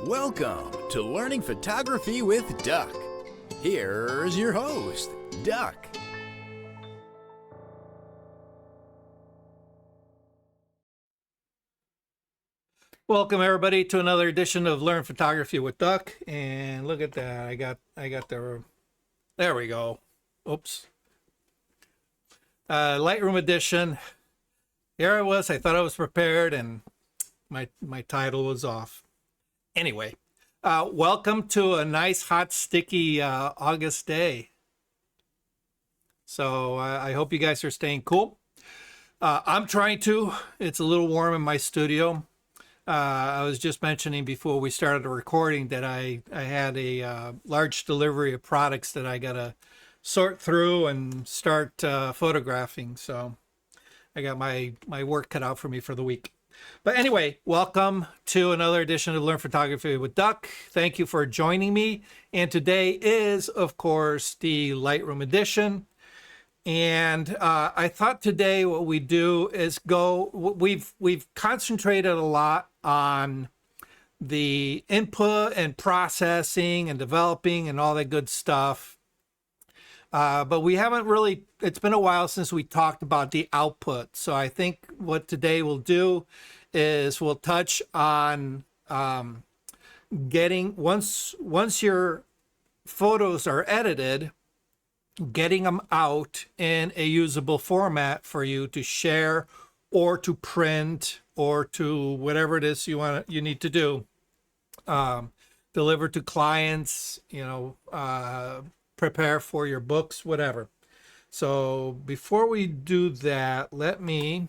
Welcome to Learning Photography with Duck. Here's your host, Duck. Welcome everybody to another edition of Learn Photography with Duck. And look at that. I got there we go. Oops. Lightroom edition. Here I was. I thought I was prepared and my title was off. Anyway, welcome to a nice, hot, sticky August day. So I hope you guys are staying cool. I'm trying to. It's a little warm in my studio. I was just mentioning before we started the recording that I had a large delivery of products that I got to sort through and start photographing. So I got my work cut out for me for the week. But anyway, welcome to another edition of Learn Photography with Duck. Thank you for joining me. And today is, of course, the Lightroom edition. And I thought today what we do is we've concentrated a lot on the input and processing and developing and all that good stuff. But we haven't really, it's been a while since we talked about the output. So I think what today we'll do is we'll touch on getting, once your photos are edited, getting them out in a usable format for you to share or to print or to whatever it is you need to do. Deliver to clients, prepare for your books, whatever. So before we do that, let me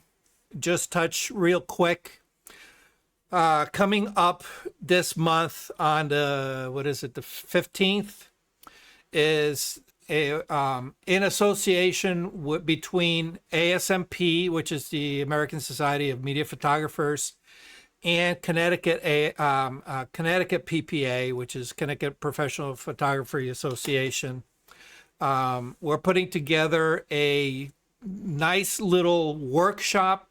just touch real quick. Coming up this month on the 15th is in association between ASMP, which is the American Society of Media Photographers, and Connecticut PPA, which is Connecticut Professional Photography Association. We're putting together a nice little workshop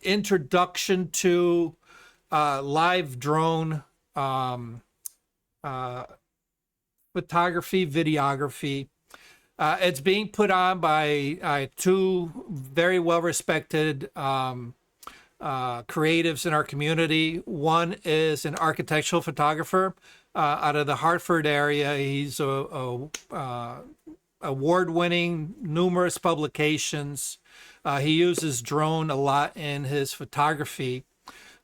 introduction to live drone photography, videography. It's being put on by two very well-respected creatives in our community. One is an architectural photographer out of the Hartford area. He's award-winning, numerous publications. He uses drone a lot in his photography.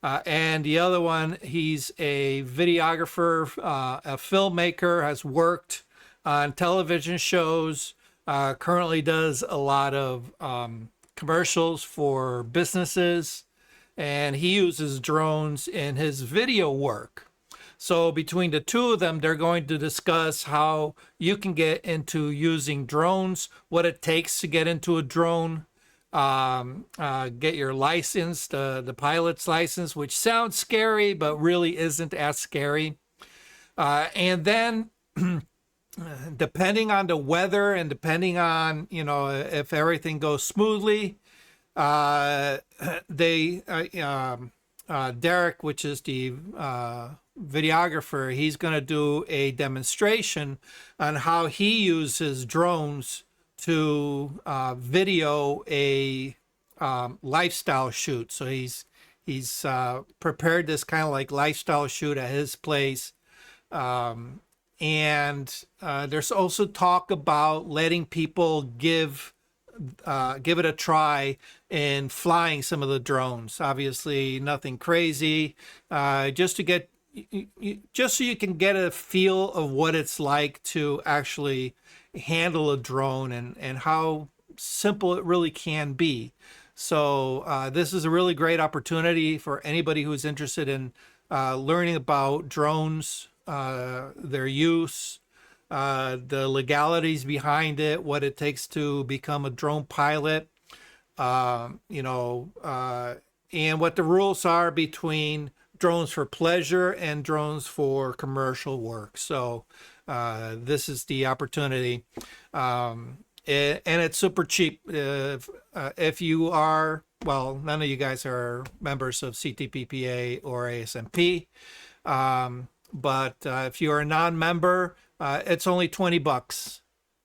And the other one, he's a videographer, a filmmaker, has worked on television shows, currently does a lot of commercials for businesses, and he uses drones in his video work. So between the two of them, they're going to discuss how you can get into using drones, what it takes to get into a drone, get your license, the pilot's license, which sounds scary, but really isn't as scary. And then depending on the weather and depending on, if everything goes smoothly, Derek, which is the videographer, he's going to do a demonstration on how he uses drones to video a lifestyle shoot. So he's prepared this kind of like lifestyle shoot at his place. And there's also talk about letting people give it a try in flying some of the drones. Obviously nothing crazy, just so you can get a feel of what it's like to actually handle a drone and how simple it really can be. So this is a really great opportunity for anybody who's interested in learning about drones, their use, the legalities behind it, what it takes to become a drone pilot, and what the rules are between drones for pleasure and drones for commercial work. So this is the opportunity. and it's super cheap. If you are, well, none of you guys are members of CTPPA or ASMP, but if you're a non-member, it's only $20,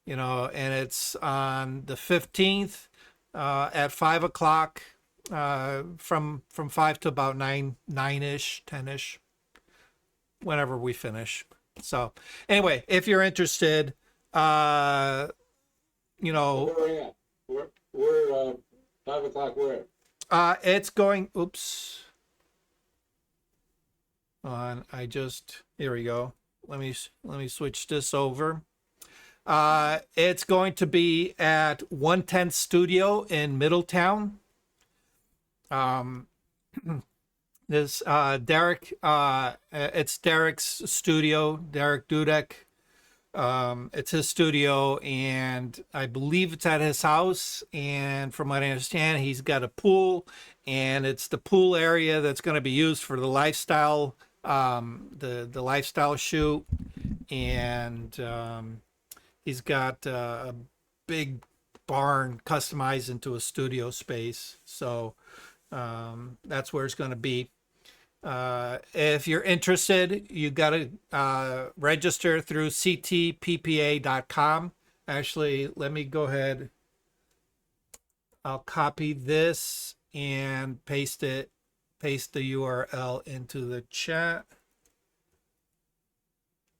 and it's on the 15th at 5 o'clock, from 5 to about 9-ish, 10-ish, whenever we finish. So anyway, if you're interested, Where are we at? We're 5 o'clock where? it's going, oops. Here we go. Let me switch this over. It's going to be at 110 Studio in Middletown. This Derek, it's Derek's studio, Derek Dudek. It's his studio, and I believe it's at his house. And from what I understand, he's got a pool, and it's the pool area that's going to be used for the lifestyle, the lifestyle shoot. And he's got a big barn customized into a studio space. So that's where it's going to be. If you're interested, you got to register through ctppa.com. Actually, let me go ahead. I'll copy this and paste the URL into the chat.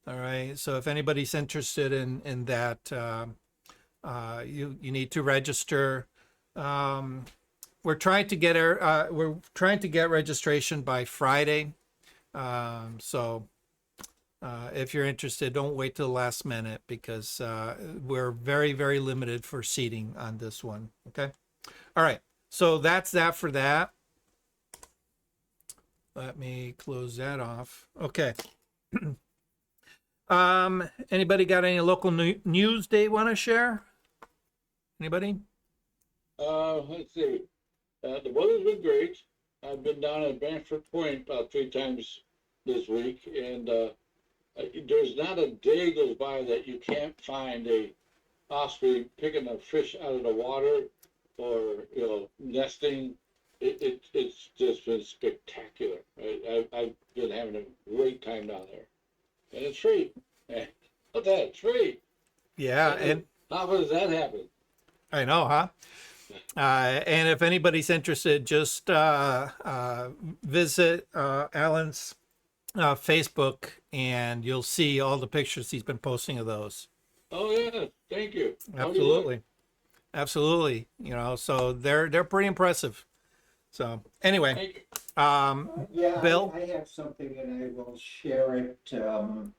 All right. So if anybody's interested in that, you need to register. We're trying to get registration by Friday. So if you're interested, don't wait till the last minute, because we're very, very limited for seating on this one. Okay. All right. So that's that for that. Let me close that off. Okay. Anybody got any local news they want to share? Anybody? Let's see. The weather's been great. I've been down at Brantford Point about 3 times this week, and there's not a day goes by that you can't find a osprey picking a fish out of the water, or nesting. It's just been spectacular. I've been having a great time down there, and it's free. Look at that, it's free. Yeah, and how does that happen? I know, huh? And if anybody's interested, just visit Alan's Facebook, and you'll see all the pictures he's been posting of those. Oh yeah, thank you. Absolutely, absolutely. So they're pretty impressive. So anyway, Yeah, Bill? I have something, and I will share it, the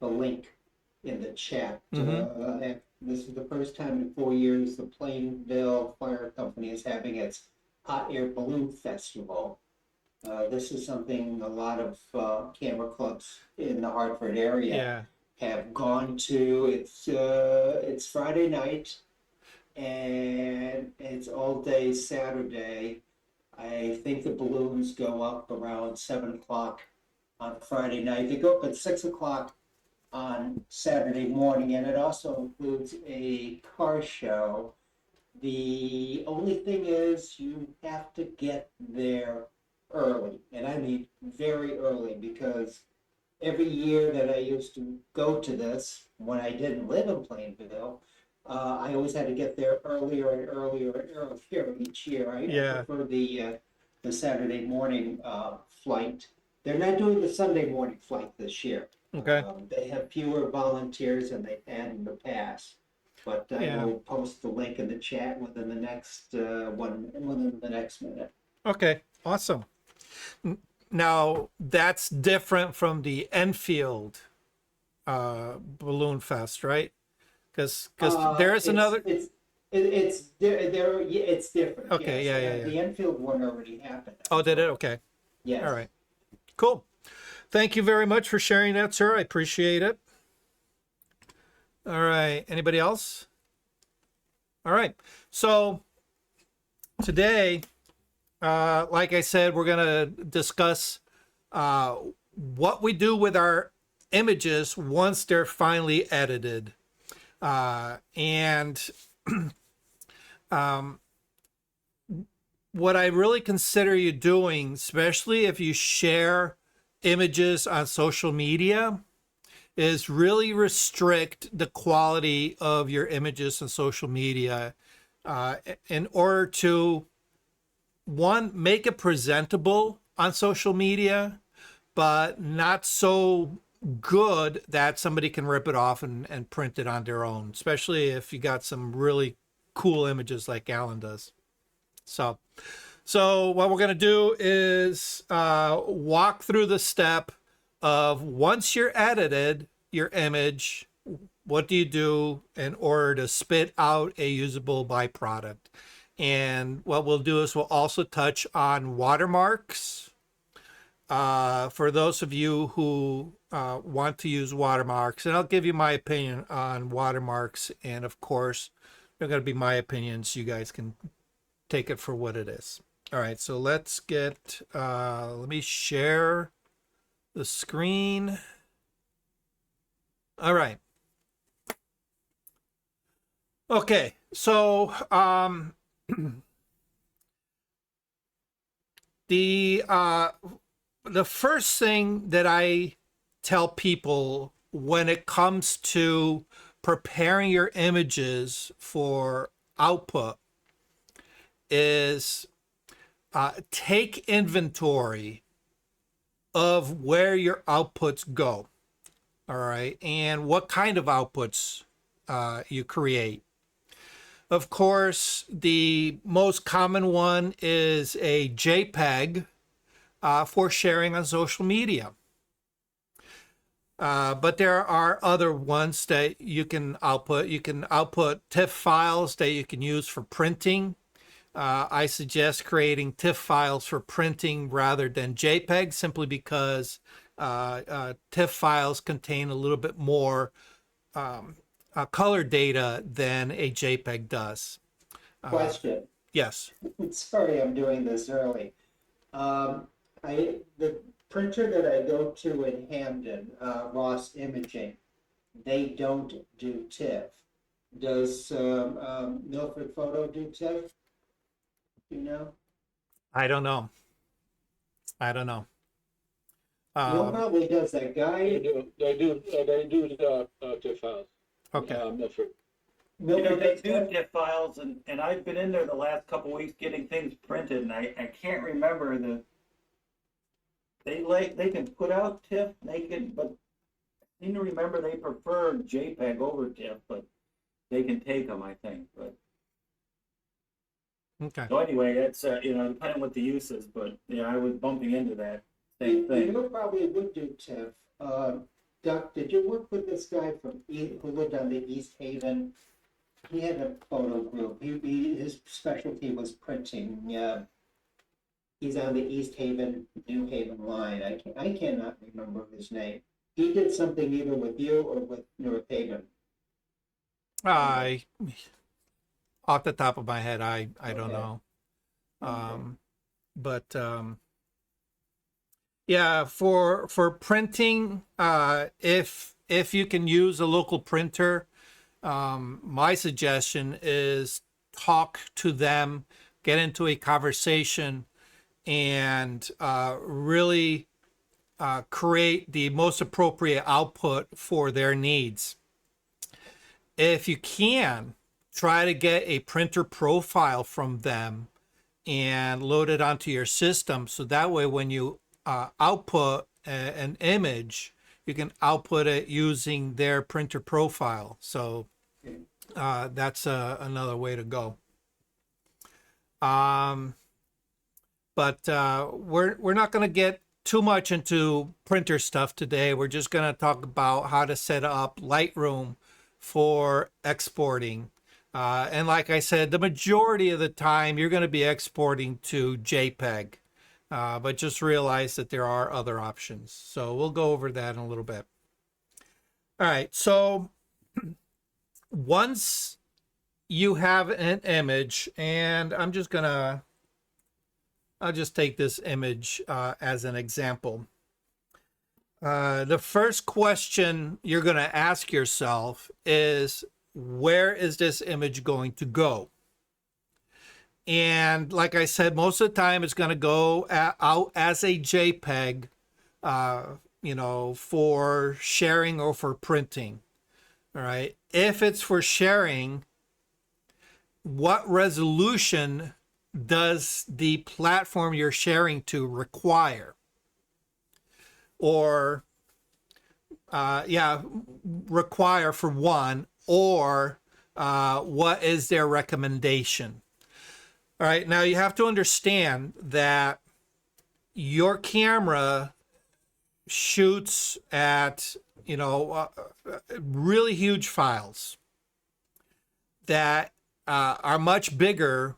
link in the chat. This is the first time in 4 years the Plainville Fire Company is having its Hot Air Balloon Festival. This is something a lot of camera clubs in the Hartford area have gone to. It's Friday night, and it's all day Saturday. I think the balloons go up around 7 o'clock on Friday night. They go up at 6 o'clock on Saturday morning, and it also includes a car show. The only thing is you have to get there early, and I mean very early, because every year that I used to go to this, when I didn't live in Plainville, I always had to get there earlier and earlier and earlier each year. I prefer the Saturday morning flight. They're not doing the Sunday morning flight this year. Okay. They have fewer volunteers than they've had in the past. But I will post the link in the chat within the next within the next minute. Okay, awesome. Now that's different from the Enfield Balloon Fest, right? Because there is another. It's different. Okay, yes. yeah. The Enfield one already happened. Oh, did it? Okay. Yes. All right. Cool. Thank you very much for sharing that, sir. I appreciate it. All right. Anybody else? All right. So today, like I said, we're going to discuss what we do with our images once they're finally edited. And what I really consider you doing, especially if you share images on social media, is really restrict the quality of your images on social media in order to, one, make it presentable on social media, but not so good that somebody can rip it off and print it on their own, especially if you got some really cool images like Alan does. So what we're going to do is walk through the step of, once you're edited your image, what do you do in order to spit out a usable byproduct? And what we'll do is we'll also touch on watermarks. For those of you who want to use watermarks, and I'll give you my opinion on watermarks, and of course, they're going to be my opinions. You guys can take it for what it is. All right, so let's get, let me share the screen. All right. Okay, so the first thing that I tell people when it comes to preparing your images for output is take inventory of where your outputs go, all right, and what kind of outputs you create. Of course, the most common one is a JPEG for sharing on social media. But there are other ones that you can output. You can output TIFF files that you can use for printing. I suggest creating TIFF files for printing rather than JPEG, simply because TIFF files contain a little bit more color data than a JPEG does. Question. Yes. Sorry, I'm doing this early. The printer that I go to in Hamden, Ross Imaging, they don't do TIFF. Does Milford Photo do TIFF? You know? I don't know. Neil probably does. That guy. They do TIFF files. Okay. Milford. You know, they do TIFF files, and I've been in there the last couple weeks getting things printed, and I can't remember they can put out TIFF, but I seem to remember they prefer JPEG over TIFF, but they can take them, I think. But Okay. so anyway, it's depending on what the use is, but yeah, I was bumping into that same thing. You probably would do TIFF. Doc, did you work with this guy who lived on the East Haven? He had a photo group. His specialty was printing. He's on the East Haven, New Haven line. I cannot remember his name. He did something either with you or with North Haven. Off the top of my head, I don't Okay. know. Okay. But yeah, for printing, if you can use a local printer, my suggestion is talk to them, get into a conversation, and really create the most appropriate output for their needs. If you can, try to get a printer profile from them and load it onto your system, so that way when you output an image, you can output it using their printer profile. So that's another way to go. But we're not going to get too much into printer stuff today. We're just going to talk about how to set up Lightroom for exporting. And like I said, the majority of the time you're going to be exporting to JPEG. But just realize that there are other options. So we'll go over that in a little bit. All right, so once you have an image, and I'll just take this image as an example. The first question you're going to ask yourself is, where is this image going to go? And like I said, most of the time it's going to go out as a JPEG, for sharing or for printing. All right. If it's for sharing, what resolution does the platform you're sharing to require? Or, require for one, or what is their recommendation? All right. Now you have to understand that your camera shoots at, really huge files that are much bigger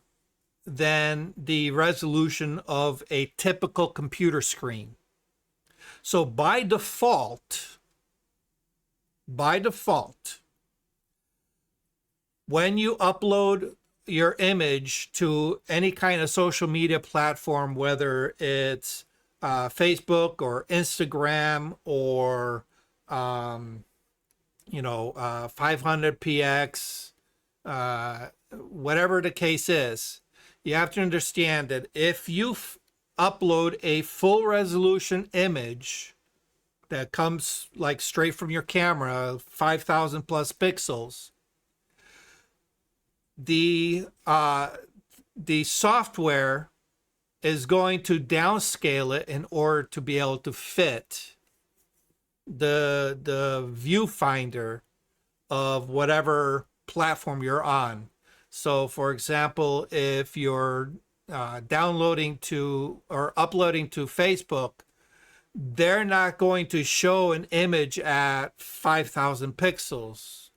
than the resolution of a typical computer screen. So by default, when you upload your image to any kind of social media platform, whether it's Facebook or Instagram or 500px, whatever the case is, you have to understand that if you upload a full resolution image that comes like straight from your camera, 5,000 plus pixels, the software is going to downscale it in order to be able to fit the viewfinder of whatever platform you're on. So for example, if you're downloading to or uploading to Facebook, they're not going to show an image at 5,000 pixels.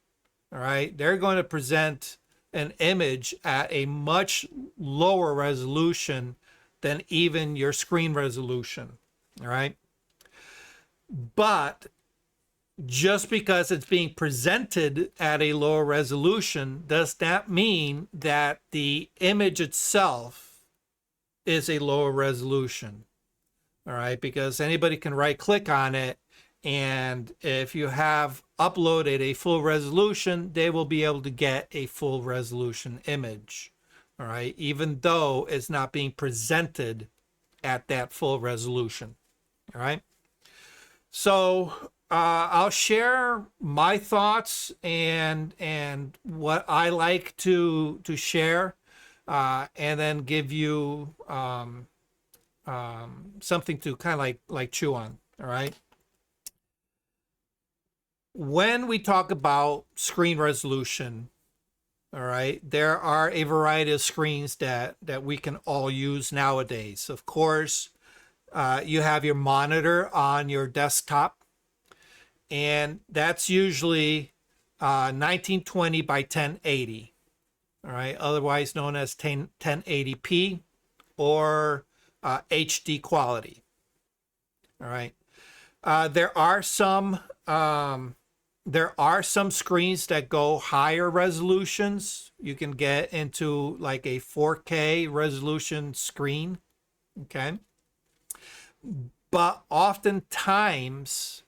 All right. They're going to present an image at a much lower resolution than even your screen resolution. All right. But just because it's being presented at a lower resolution does not mean that the image itself is a lower resolution. All right, because anybody can right click on it, and if you have uploaded a full resolution, they will be able to get a full resolution image. All right, even though it's not being presented at that full resolution. All right. So I'll share my thoughts and what I like to share, and then give you something to kind of like chew on. All right. When we talk about screen resolution, all right, there are a variety of screens that we can all use nowadays. Of course, you have your monitor on your desktop, and that's usually 1920 by 1080, all right, otherwise known as 1080p or HD quality. All right. There are some screens that go higher resolutions. You can get into like a 4K resolution screen. Okay. But oftentimes,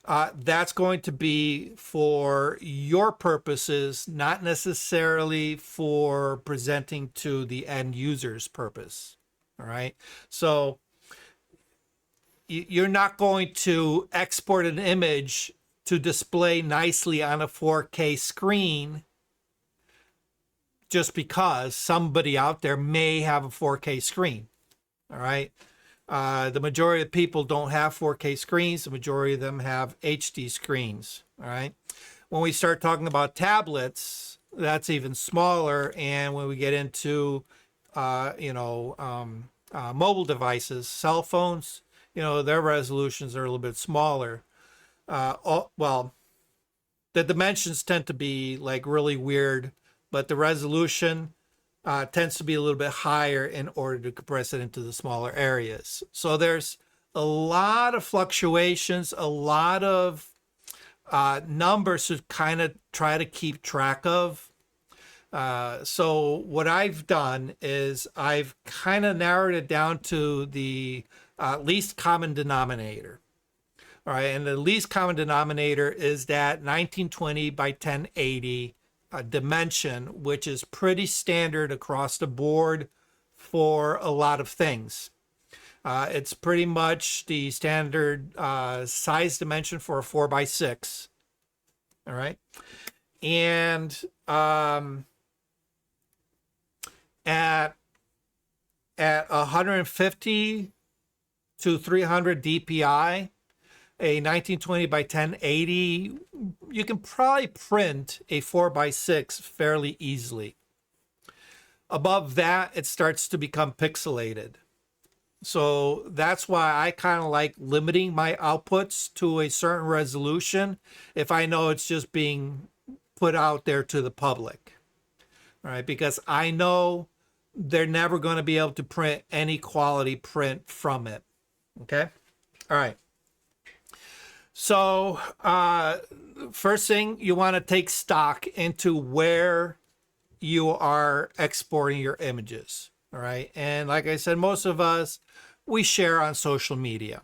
that's going to be for your purposes, not necessarily for presenting to the end user's purpose. All right. So you're not going to export an image to display nicely on a 4K screen just because somebody out there may have a 4K screen. All right. The majority of people don't have 4K screens. The majority of them have HD screens. All right. When we start talking about tablets, that's even smaller. And when we get into, mobile devices, cell phones, their resolutions are a little bit smaller. Well, the dimensions tend to be like really weird, but the resolution tends to be a little bit higher in order to compress it into the smaller areas. So there's a lot of fluctuations, a lot of numbers to kind of try to keep track of. So what I've done is I've kind of narrowed it down to the least common denominator. All right, and the least common denominator is that 1920 by 1080 dimension, which is pretty standard across the board for a lot of things. It's pretty much the standard size dimension for a 4x6. All right. And at 150 to 300 DPI, a 1920 by 1080, you can probably print a 4x6 fairly easily. Above that, it starts to become pixelated. So that's why I kind of like limiting my outputs to a certain resolution if I know it's just being put out there to the public. All right, because I know they're never going to be able to print any quality print from it. Okay. All right. So first thing, you want to take stock into where you are exporting your images. All right. And like I said, most of us, we share on social media.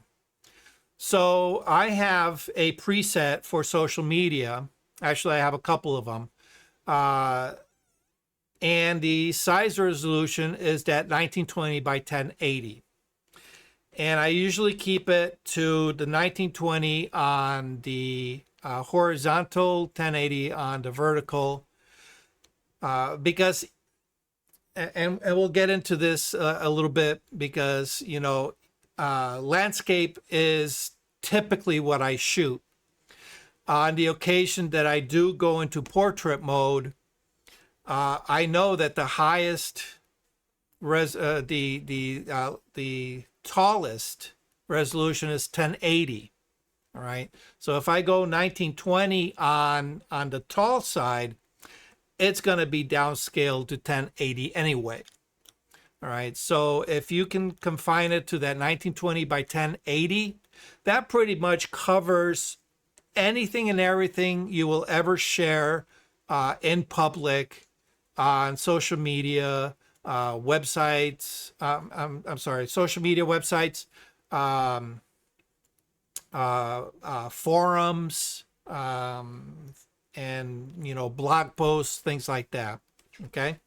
So I have a preset for social media. Actually, I have a couple of them. And the size resolution is that 1920 by 1080. And I usually keep it to the 1920 on the horizontal, 1080 on the vertical, because, and we'll get into this a little bit, because, you know, landscape is typically what I shoot. On the occasion that I do go into portrait mode, I know that the highest the tallest resolution is 1080. All right. So if I go 1920 on the tall side, it's going to be downscaled to 1080 anyway. All right. So if you can confine it to that 1920 by 1080, that pretty much covers anything and everything you will ever share in public, on social media, websites. I'm sorry, social media websites, forums, and, you know, blog posts, things like that. Okay.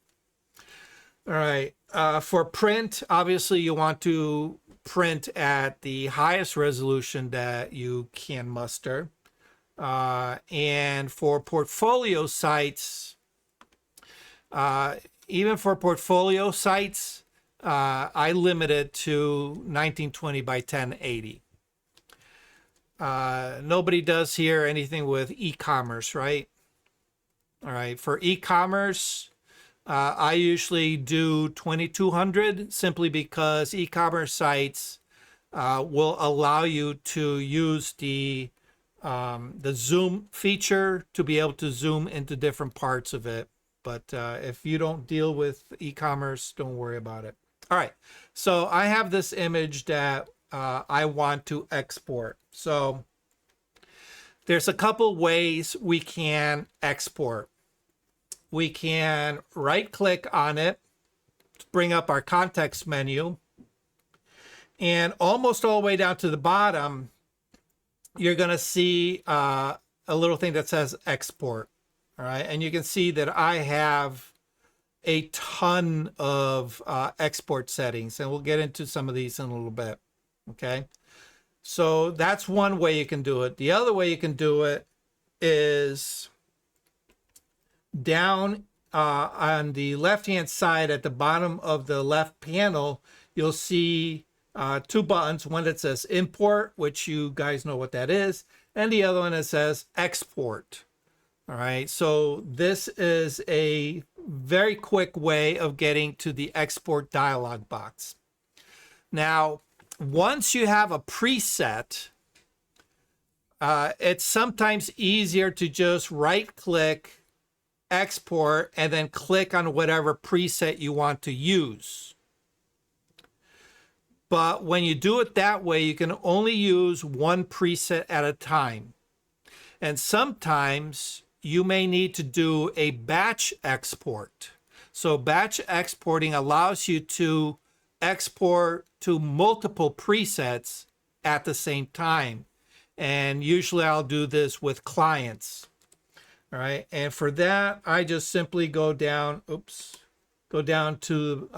All right. For print, obviously you want to print at the highest resolution that you can muster. And for portfolio sites, even for portfolio sites, I limit it to 1920 by 1080. Nobody does here anything with e-commerce, right? All right, for e-commerce, I usually do 2200, simply because e-commerce sites will allow you to use the zoom feature to be able to zoom into different parts of it. But if you don't deal with e-commerce, don't worry about it. All right, so I have this image that I want to export. So there's a couple ways we can export. We can right click on it, bring up our context menu, and almost all the way down to the bottom, you're going to see a little thing that says export. All right, and you can see that I have a ton of export settings, and we'll get into some of these in a little bit. Okay, so that's one way you can do it. The other way you can do it is down on the left-hand side at the bottom of the left panel. You'll see two buttons, one that says import, which you guys know what that is, and the other one that says export. All right, so this is a very quick way of getting to the export dialog box. Now, once you have a preset, it's sometimes easier to just right click, export, and then click on whatever preset you want to use. But when you do it that way, you can only use one preset at a time. And sometimes you may need to do a batch export. So batch exporting allows you to export to multiple presets at the same time. And usually I'll do this with clients. All right. And for that, I just simply go down, go down to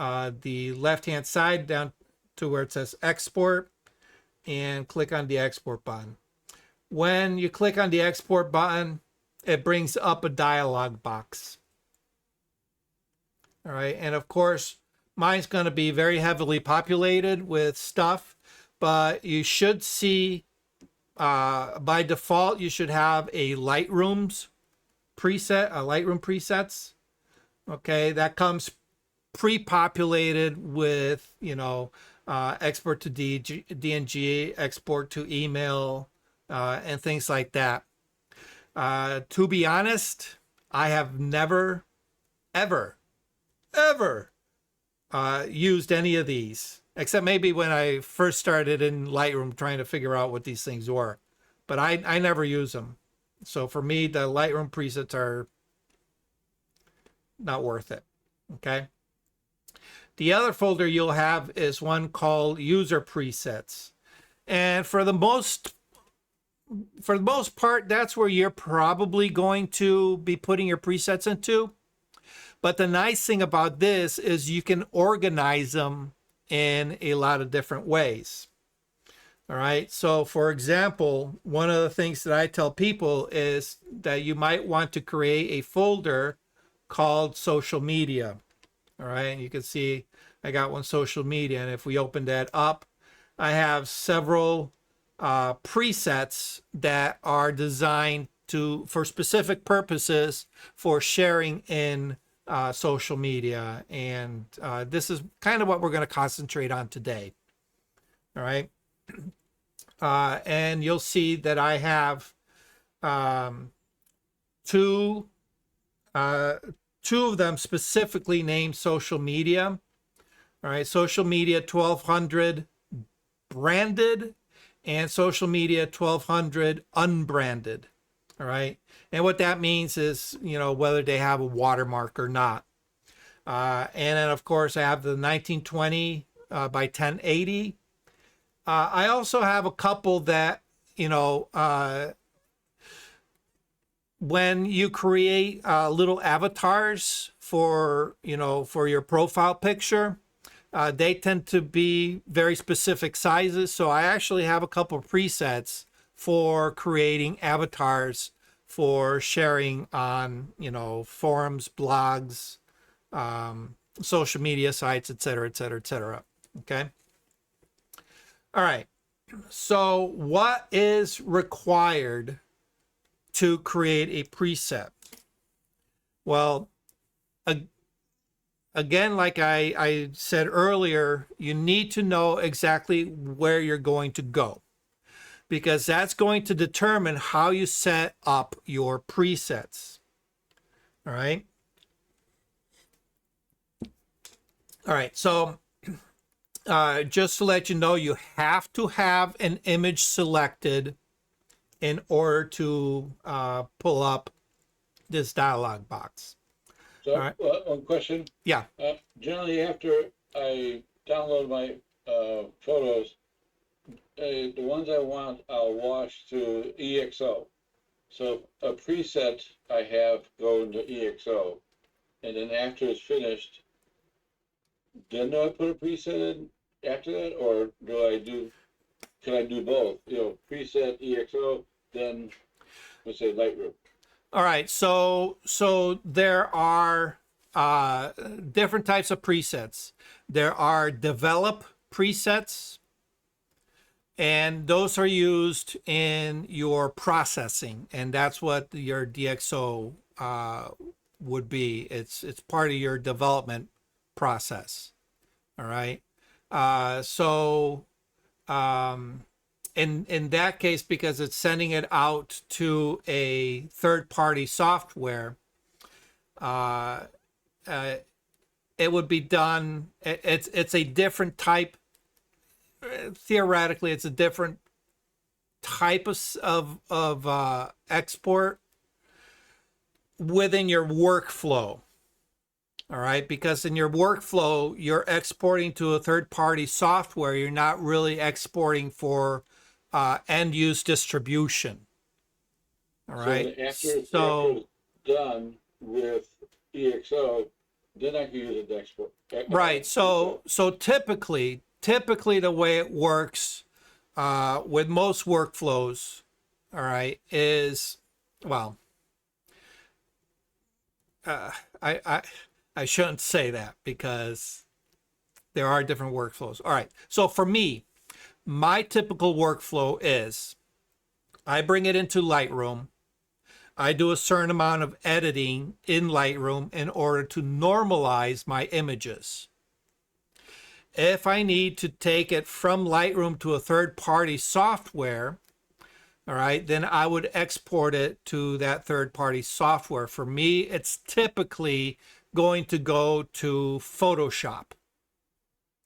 the left-hand side, down to where it says export, and click on the export button. When you click on the export button, it brings up a dialog box. All right. And of course, mine's going to be very heavily populated with stuff, but you should see by default, you should have a Lightroom presets. Okay. That comes pre-populated with, export to DNG, export to email, and things like that. To be honest, I have never, ever used any of these, except maybe when I first started in Lightroom trying to figure out what these things were. But I never use them. So for me, the Lightroom presets are not worth it. Okay. The other folder you'll have is one called user presets. And for the most part, that's where you're probably going to be putting your presets into. But the nice thing about this is you can organize them in a lot of different ways. All right. So for example, one of the things that I tell people is that you might want to create a folder called social media. All right. And you can see I got one, social media. And if we open that up, I have several presets that are designed for specific purposes for sharing in social media. And this is kind of what we're going to concentrate on today. All right. And you'll see that I have two of them specifically named social media. All right. Social media 1200 branded and social media 1200 unbranded. All right. And what that means is, whether they have a watermark or not. And then, of course, I have the 1920 by 1080. I also have a couple that, when you create little avatars for your profile picture, they tend to be very specific sizes. So I actually have a couple of presets for creating avatars for sharing on, forums, blogs, social media sites, et cetera, et cetera, et cetera. Okay. All right. So what is required to create a preset? Well, again, like I said earlier, you need to know exactly where you're going to go, because that's going to determine how you set up your presets. All right. All right. So just to let you know, you have to have an image selected in order to pull up this dialog box. So, All right. one question. Yeah. Generally, after I download my photos, the ones I want, I'll wash to EXO. So a preset I have go into EXO, and then after it's finished, then do I put a preset in after that, or can I do both? Preset EXO, then let's say Lightroom. All right. So there are different types of presets. There are develop presets, and those are used in your processing, and that's what your DxO would be. It's part of your development process. All right. In that case, because it's sending it out to a third-party software, it would be done. It's a different type. Theoretically, it's a different type of export within your workflow. All right, because in your workflow, you're exporting to a third-party software. You're not really exporting for end use distribution. All right. After it's done with EXO, then I can use it to export. Right. So typically the way it works with most workflows, all right, is, well, I shouldn't say that because there are different workflows. All right. So for me, my typical workflow is I bring it into Lightroom. I do a certain amount of editing in Lightroom in order to normalize my images. If I need to take it from Lightroom to a third-party software, all right, then I would export it to that third-party software. For me, it's typically going to go to Photoshop.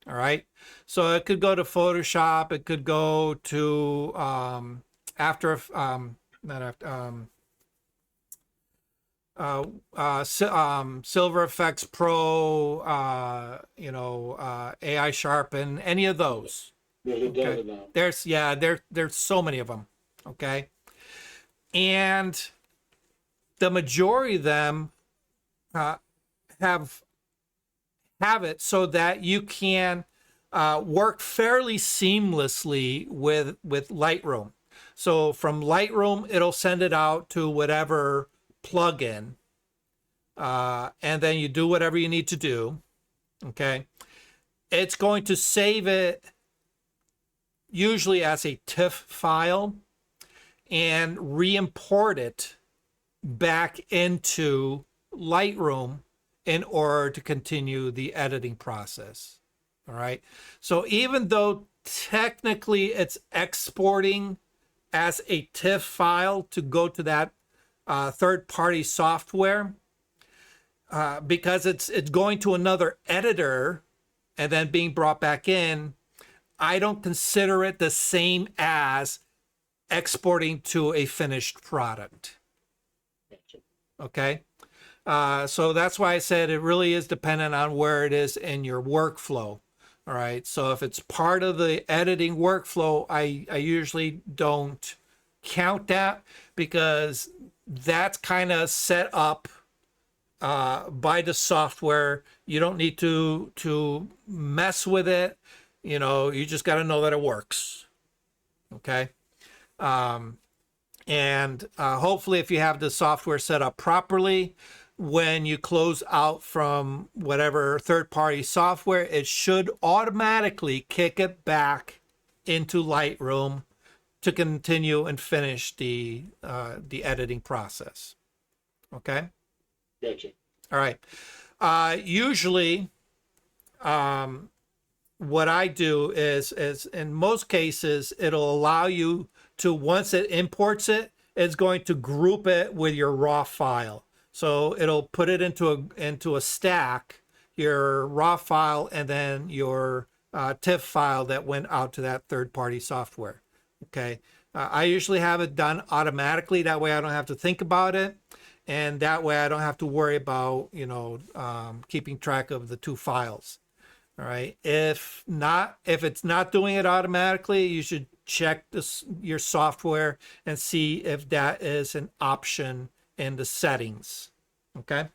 All right, so it could go to Photoshop. It could go to Silver Effects Pro, AI Sharpen, any of those. Okay. There's so many of them. Okay, and the majority of them have it so that you can work fairly seamlessly with Lightroom. So from Lightroom, it'll send it out to whatever plugin, and then you do whatever you need to do. Okay, it's going to save it usually as a TIFF file and re-import it back into Lightroom in order to continue the editing process. All right, so even though technically it's exporting as a TIFF file to go to that third-party software, because it's going to another editor and then being brought back in, I don't consider it the same as exporting to a finished product. Okay, so that's why I said it really is dependent on where it is in your workflow. All right, so if it's part of the editing workflow, I usually don't count that because that's kind of set up by the software. You don't need to mess with it. You just got to know that it works. Okay. And hopefully if you have the software set up properly, when you close out from whatever third-party software, it should automatically kick it back into Lightroom to continue and finish the editing process. Okay. Gotcha. All right. Usually, what I do is in most cases, it'll allow you to, once it imports it, it's going to group it with your raw file. So it'll put it into a stack, your raw file, and then your TIFF file that went out to that third-party software. Okay. I usually have it done automatically. That way I don't have to think about it. And that way I don't have to worry about, keeping track of the two files. All right. If it's not doing it automatically, you should check your software and see if that is an option in the settings. Okay.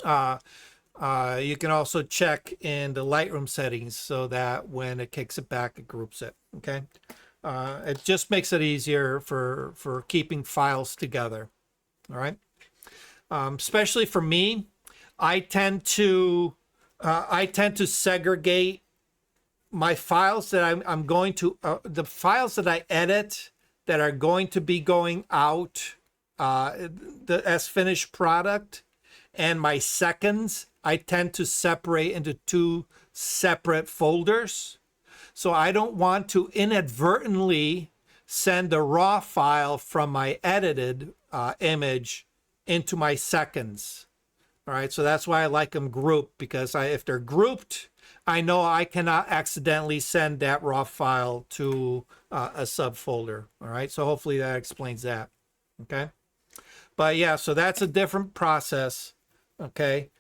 You can also check in the Lightroom settings so that when it kicks it back, it groups it. Okay. It just makes it easier for keeping files together. All right. Especially for me, I tend to segregate my files that I'm going to, the files that I edit that are going to be going out as finished product, and my seconds, I tend to separate into two separate folders. So I don't want to inadvertently send a raw file from my edited image into my seconds. All right, so that's why I like them grouped, because if they're grouped, I know I cannot accidentally send that raw file to a subfolder. All right, so hopefully that explains that. Okay, but yeah, so that's a different process. Okay,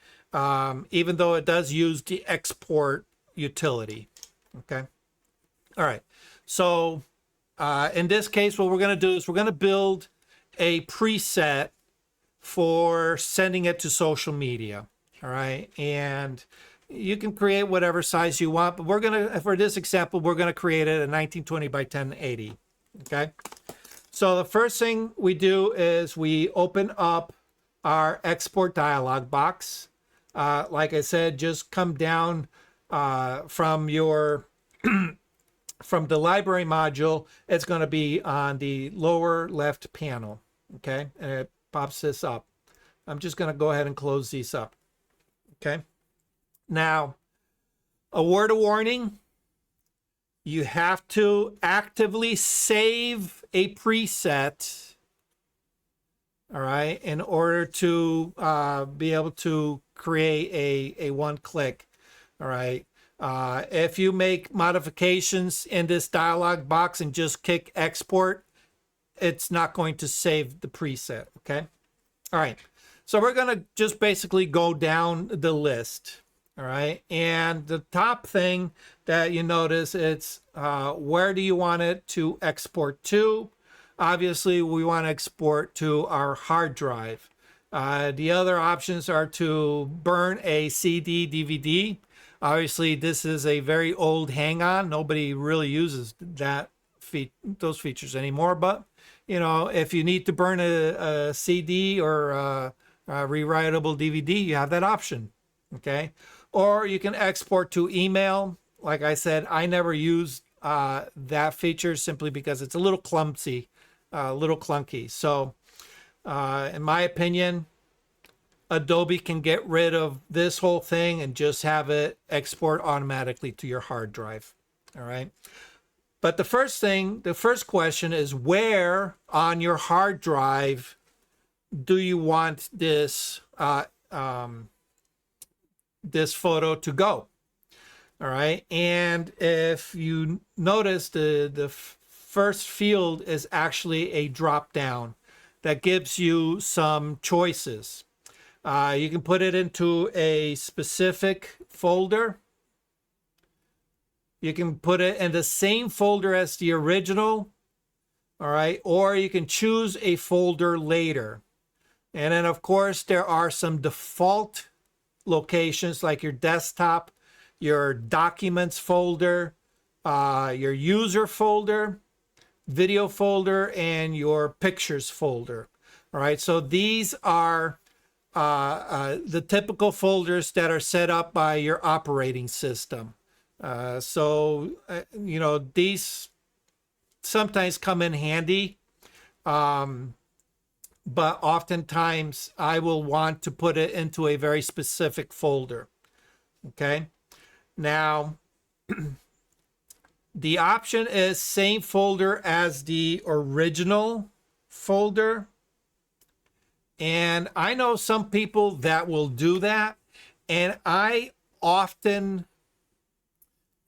even though it does use the export utility. Okay, all right, so In this case, what we're going to do is we're going to build a preset for sending it to social media. All right. And you can create whatever size you want, but we're going to, for this example, we're going to create it at 1920 by 1080. Okay. So the first thing we do is we open up our export dialog box. Like I said, just come down from your from the library module. It's going to be on the lower left panel. Okay, and it pops this up. I'm just going to go ahead and close these up. Okay. Now, a word of warning. You have to actively save a preset, all right, in order to be able to create a one-click, all right. If you make modifications in this dialog box and just click export, it's not going to save the preset, okay? All right, so we're gonna just basically go down the list. All right, and the top thing that you notice, it's where do you want it to export to? Obviously, we want to export to our hard drive. The other options are to burn a CD, DVD. Obviously, this is a very old hang-on. Nobody really uses those features anymore. But you know, if you need to burn a CD or a rewritable DVD, you have that option. Okay. Or you can export to email. Like I said, I never use that feature simply because it's a little clumsy, a little clunky. So in my opinion, Adobe can get rid of this whole thing and just have it export automatically to your hard drive. All right. But the first question is, where on your hard drive do you want this this photo to go? All right, and if you notice, the first field is actually a drop down that gives you some choices. You can put it into a specific folder. You can put it in the same folder as the original, all right, or you can choose a folder later. And then of course there are some default locations like your desktop, your documents folder, your user folder, video folder, and your pictures folder. All right, so these are the typical folders that are set up by your operating system. So you know, these sometimes come in handy. But oftentimes I will want to put it into a very specific folder. Okay. Now, the option is same folder as the original folder. And I know some people that will do that. And I often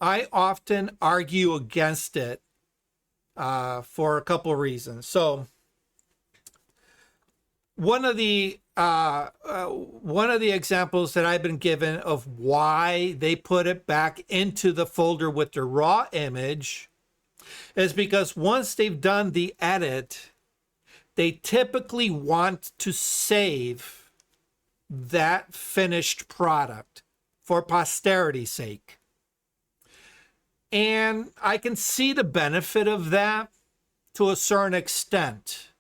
argue against it for a couple of reasons. So, one of the examples that I've been given of why they put it back into the folder with the raw image is because once they've done the edit, they typically want to save that finished product for posterity's sake. And I can see the benefit of that to a certain extent.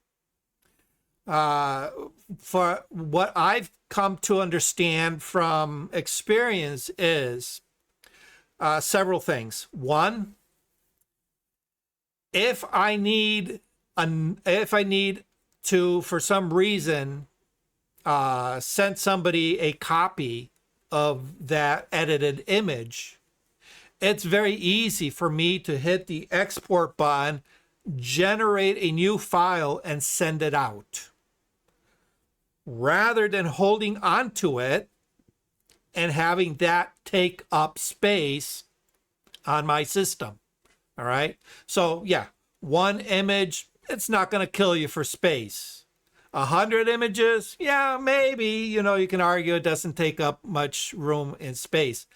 For what I've come to understand from experience is several things. One, if I need to, for some reason, send somebody a copy of that edited image, it's very easy for me to hit the export button, generate a new file, and send it out, rather than holding onto it and having that take up space on my system. All right. So yeah, one image, it's not going to kill you for space. 100 images, yeah, maybe, you know, you can argue it doesn't take up much room in space.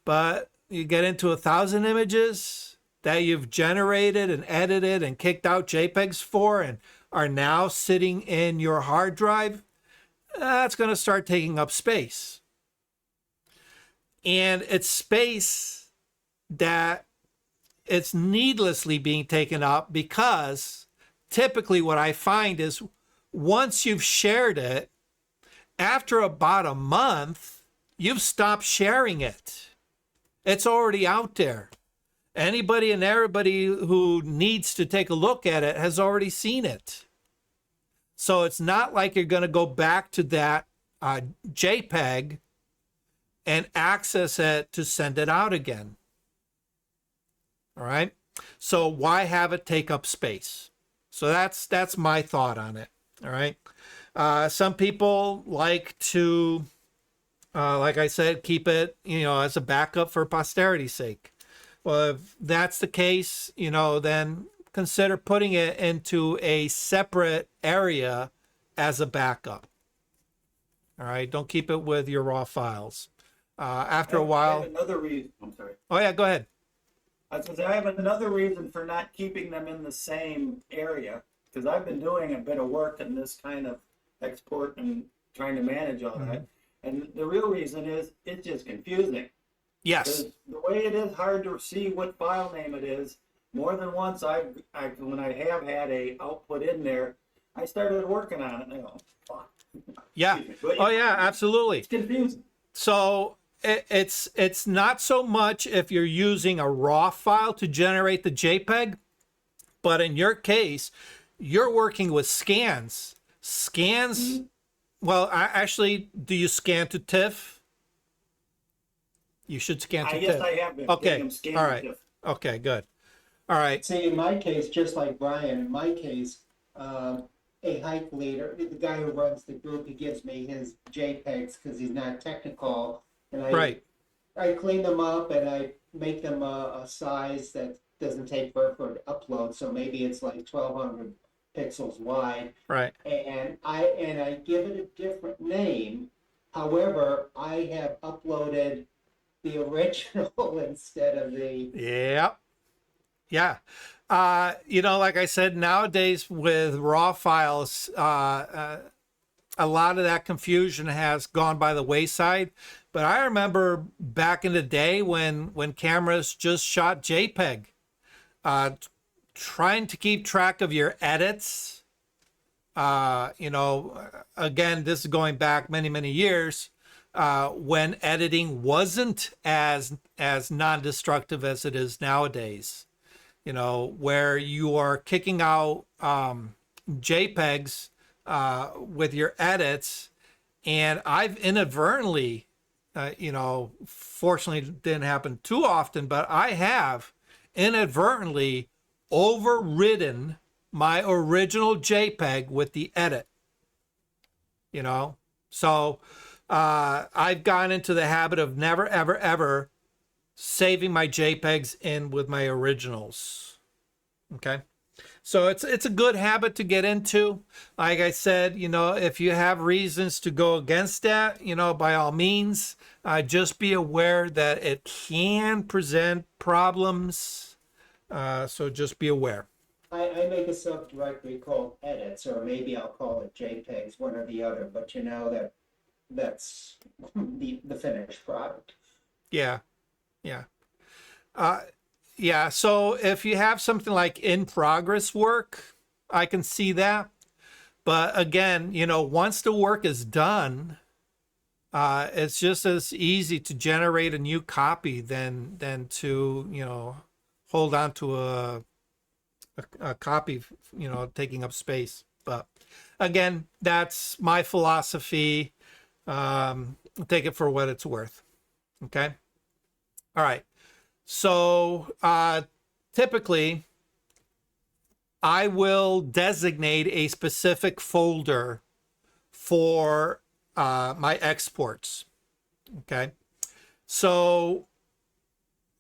But you get into 1,000 images, that you've generated and edited and kicked out JPEGs for and are now sitting in your hard drive, that's going to start taking up space. And it's space that it's needlessly being taken up, because typically what I find is once you've shared it, after about a month, you've stopped sharing it. It's already out there. Anybody and everybody who needs to take a look at it has already seen it. So it's not like you're going to go back to that JPEG and access it to send it out again. All right. So why have it take up space? So that's my thought on it. All right. Some people like to, like I said, keep it, as a backup for posterity's sake. Well, if that's the case, then consider putting it into a separate area as a backup. All right. Don't keep it with your raw files. After a while. I have another reason. I'm sorry. Oh yeah, go ahead. I was gonna say, I have another reason for not keeping them in the same area, because I've been doing a bit of work in this kind of export and trying to manage all that. And the real reason is it's just confusing. Yes. 'Cause the way it is hard to see what file name it is, more than once when I have had a output in there, I started working on it and I go, fuck. Yeah. Oh yeah, absolutely. It's confusing. So it's not so much if you're using a raw file to generate the JPEG, but in your case, you're working with scans. Scans, well, actually, do you scan to TIFF? You should scan to TIFF. Yes, I have been. Okay, Them scanned all right. TIFF. Okay, good. All right. See, in my case, just like Brian, in my case, a hike leader, the guy who runs the group, he gives me his JPEGs because he's not technical, and I clean them up and I make them a size that doesn't take forever to upload. So maybe it's like 1,200 pixels wide. Right. And I give it a different name. However, I have uploaded the original instead of the. Yep. Yeah. Like I said, nowadays with raw files, a lot of that confusion has gone by the wayside. But I remember back in the day when cameras just shot JPEG, trying to keep track of your edits. Again, this is going back many, many years, when editing wasn't as non-destructive as it is nowadays. Where you are kicking out JPEGs with your edits, and I've inadvertently, fortunately it didn't happen too often, but I have inadvertently overridden my original JPEG with the edit. So I've gone into the habit of never, ever, ever saving my JPEGs in with my originals. Okay. So it's a good habit to get into. Like I said, if you have reasons to go against that, by all means, just be aware that it can present problems. So just be aware. I make a subdirectory called edits, or maybe I'll call it JPEGs, one or the other, but that's the finished product. Yeah. Yeah. Yeah. So if you have something like in progress work, I can see that. But again, once the work is done, it's just as easy to generate a new copy than to, hold on to a copy, taking up space. But again, that's my philosophy. Take it for what it's worth. Okay. All right. So typically, I will designate a specific folder for my exports. Okay. So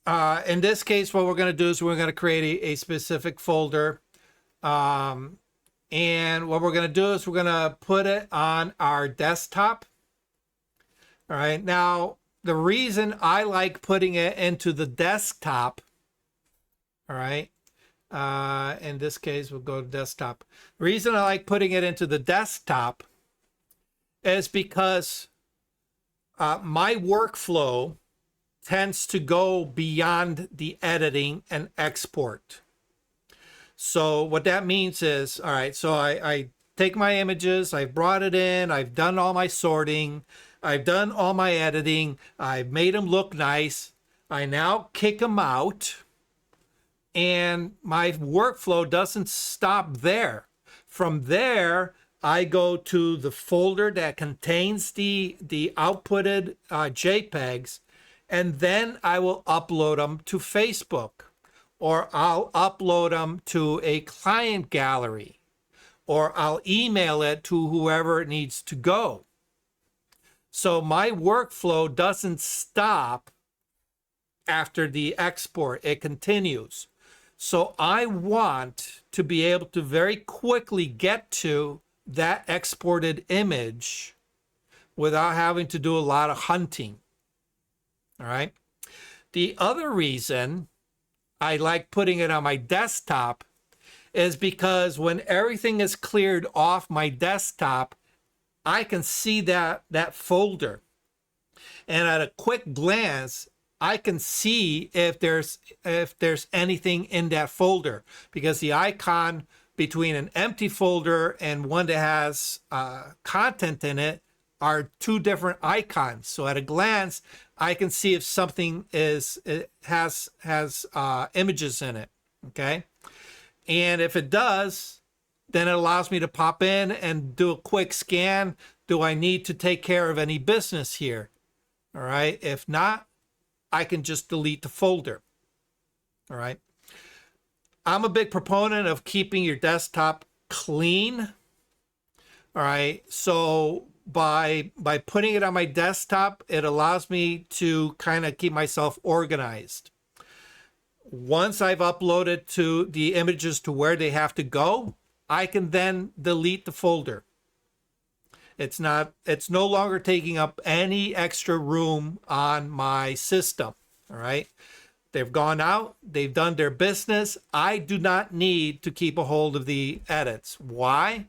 in this case, what we're going to do is we're going to create a specific folder. And what we're going to do is we're going to put it on our desktop. All right. Now, the reason I like putting it into the desktop, all All right. In this case, we'll go to desktop. The reason I like putting it into the desktop is because my workflow tends to go beyond the editing and export. So what that means is, all right, so I take my images, I've brought it in, I've done all my sorting, I've done all my editing, I've made them look nice. I now kick them out, and my workflow doesn't stop there. From there, I go to the folder that contains the outputted JPEGs, and then I will upload them to Facebook, or I'll upload them to a client gallery, or I'll email it to whoever it needs to go. So my workflow doesn't stop after the export, it continues. So I want to be able to very quickly get to that exported image without having to do a lot of hunting. All right. The other reason I like putting it on my desktop is because when everything is cleared off my desktop, I can see that folder. And at a quick glance, I can see if there's anything in that folder, because the icon between an empty folder and one that has content in it are two different icons. So at a glance, I can see if something has images in it. Okay, and if it does, then it allows me to pop in and do a quick scan. Do I need to take care of any business here? All right. If not, I can just delete the folder. All right. I'm a big proponent of keeping your desktop clean. All right. So by putting it on my desktop, it allows me to kind of keep myself organized. Once I've uploaded to the images to where they have to go, I can then delete the folder. It's no longer taking up any extra room on my system. All right. They've gone out, they've done their business. I do not need to keep a hold of the edits. Why?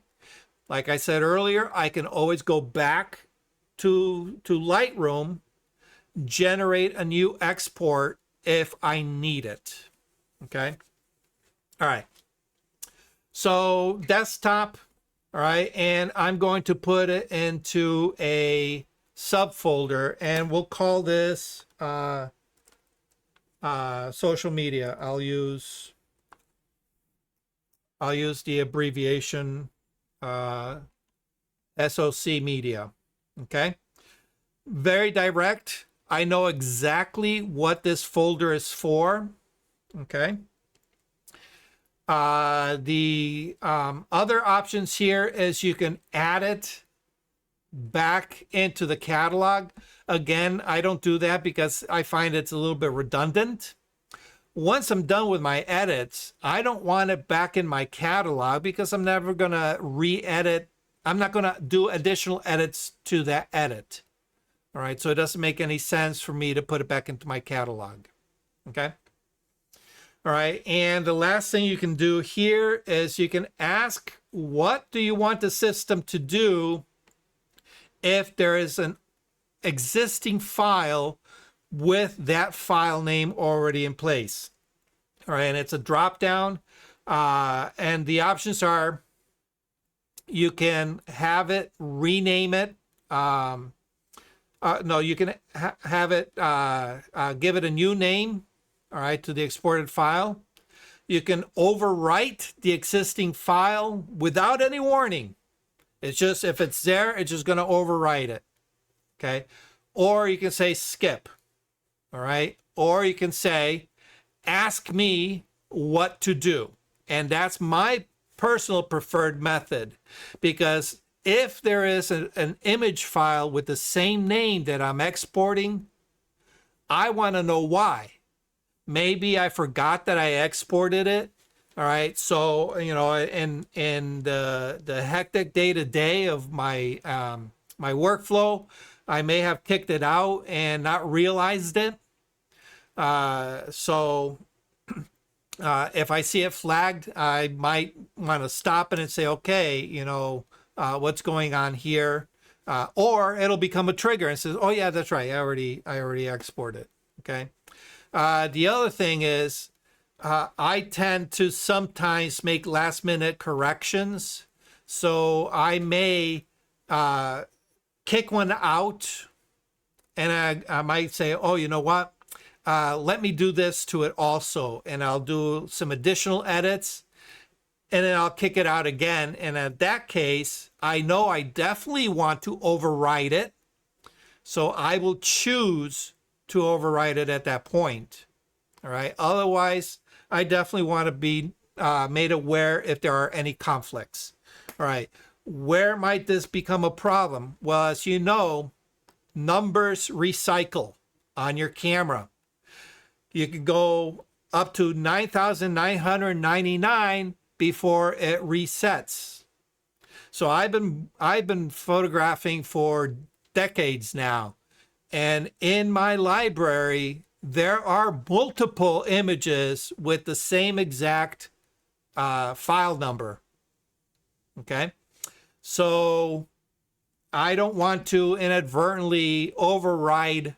Like I said earlier, I can always go back to Lightroom, generate a new export if I need it. Okay. All right. So desktop. All right. And I'm going to put it into a subfolder, and we'll call this social media. I'll use the abbreviation SOC media. Okay. Very direct. I know exactly what this folder is for. Okay. The other options here is you can add it back into the catalog. Again, I don't do that because I find it's a little bit redundant. Once I'm done with my edits, I don't want it back in my catalog because I'm never going to re-edit. I'm not going to do additional edits to that edit. All right, so it doesn't make any sense for me to put it back into my catalog. Okay. All right, and the last thing you can do here is you can ask, what do you want the system to do if there is an existing file with that file name already in place? All right, and it's a drop down, and the options are you can have it rename it. No, you can have it give it a new name. All right, to the exported file. You can overwrite the existing file without any warning. It's just, if it's there, it's just going to overwrite it. Okay. Or you can say skip. All right. Or you can say, ask me what to do. And that's my personal preferred method, because if there is an image file with the same name that I'm exporting, I want to know why. Maybe I forgot that I exported it. All right. So, in the hectic day to day of my my workflow, I may have kicked it out and not realized it. So If I see it flagged, I might want to stop it and say, okay, what's going on here? Or it'll become a trigger and says, oh yeah, that's right. I already exported. Okay. The other thing is, I tend to sometimes make last minute corrections. So I may kick one out, and I might say, oh, you know what? Let me do this to it also. And I'll do some additional edits, and then I'll kick it out again. And in that case, I know I definitely want to override it. So I will choose to override it at that point. All right. Otherwise, I definitely want to be made aware if there are any conflicts. All right. Where might this become a problem? Well, as you know, numbers recycle on your camera. You can go up to 9,999 before it resets. So I've been photographing for decades now, and in my library there are multiple images with the same exact file number. Okay, so I don't want to inadvertently overwrite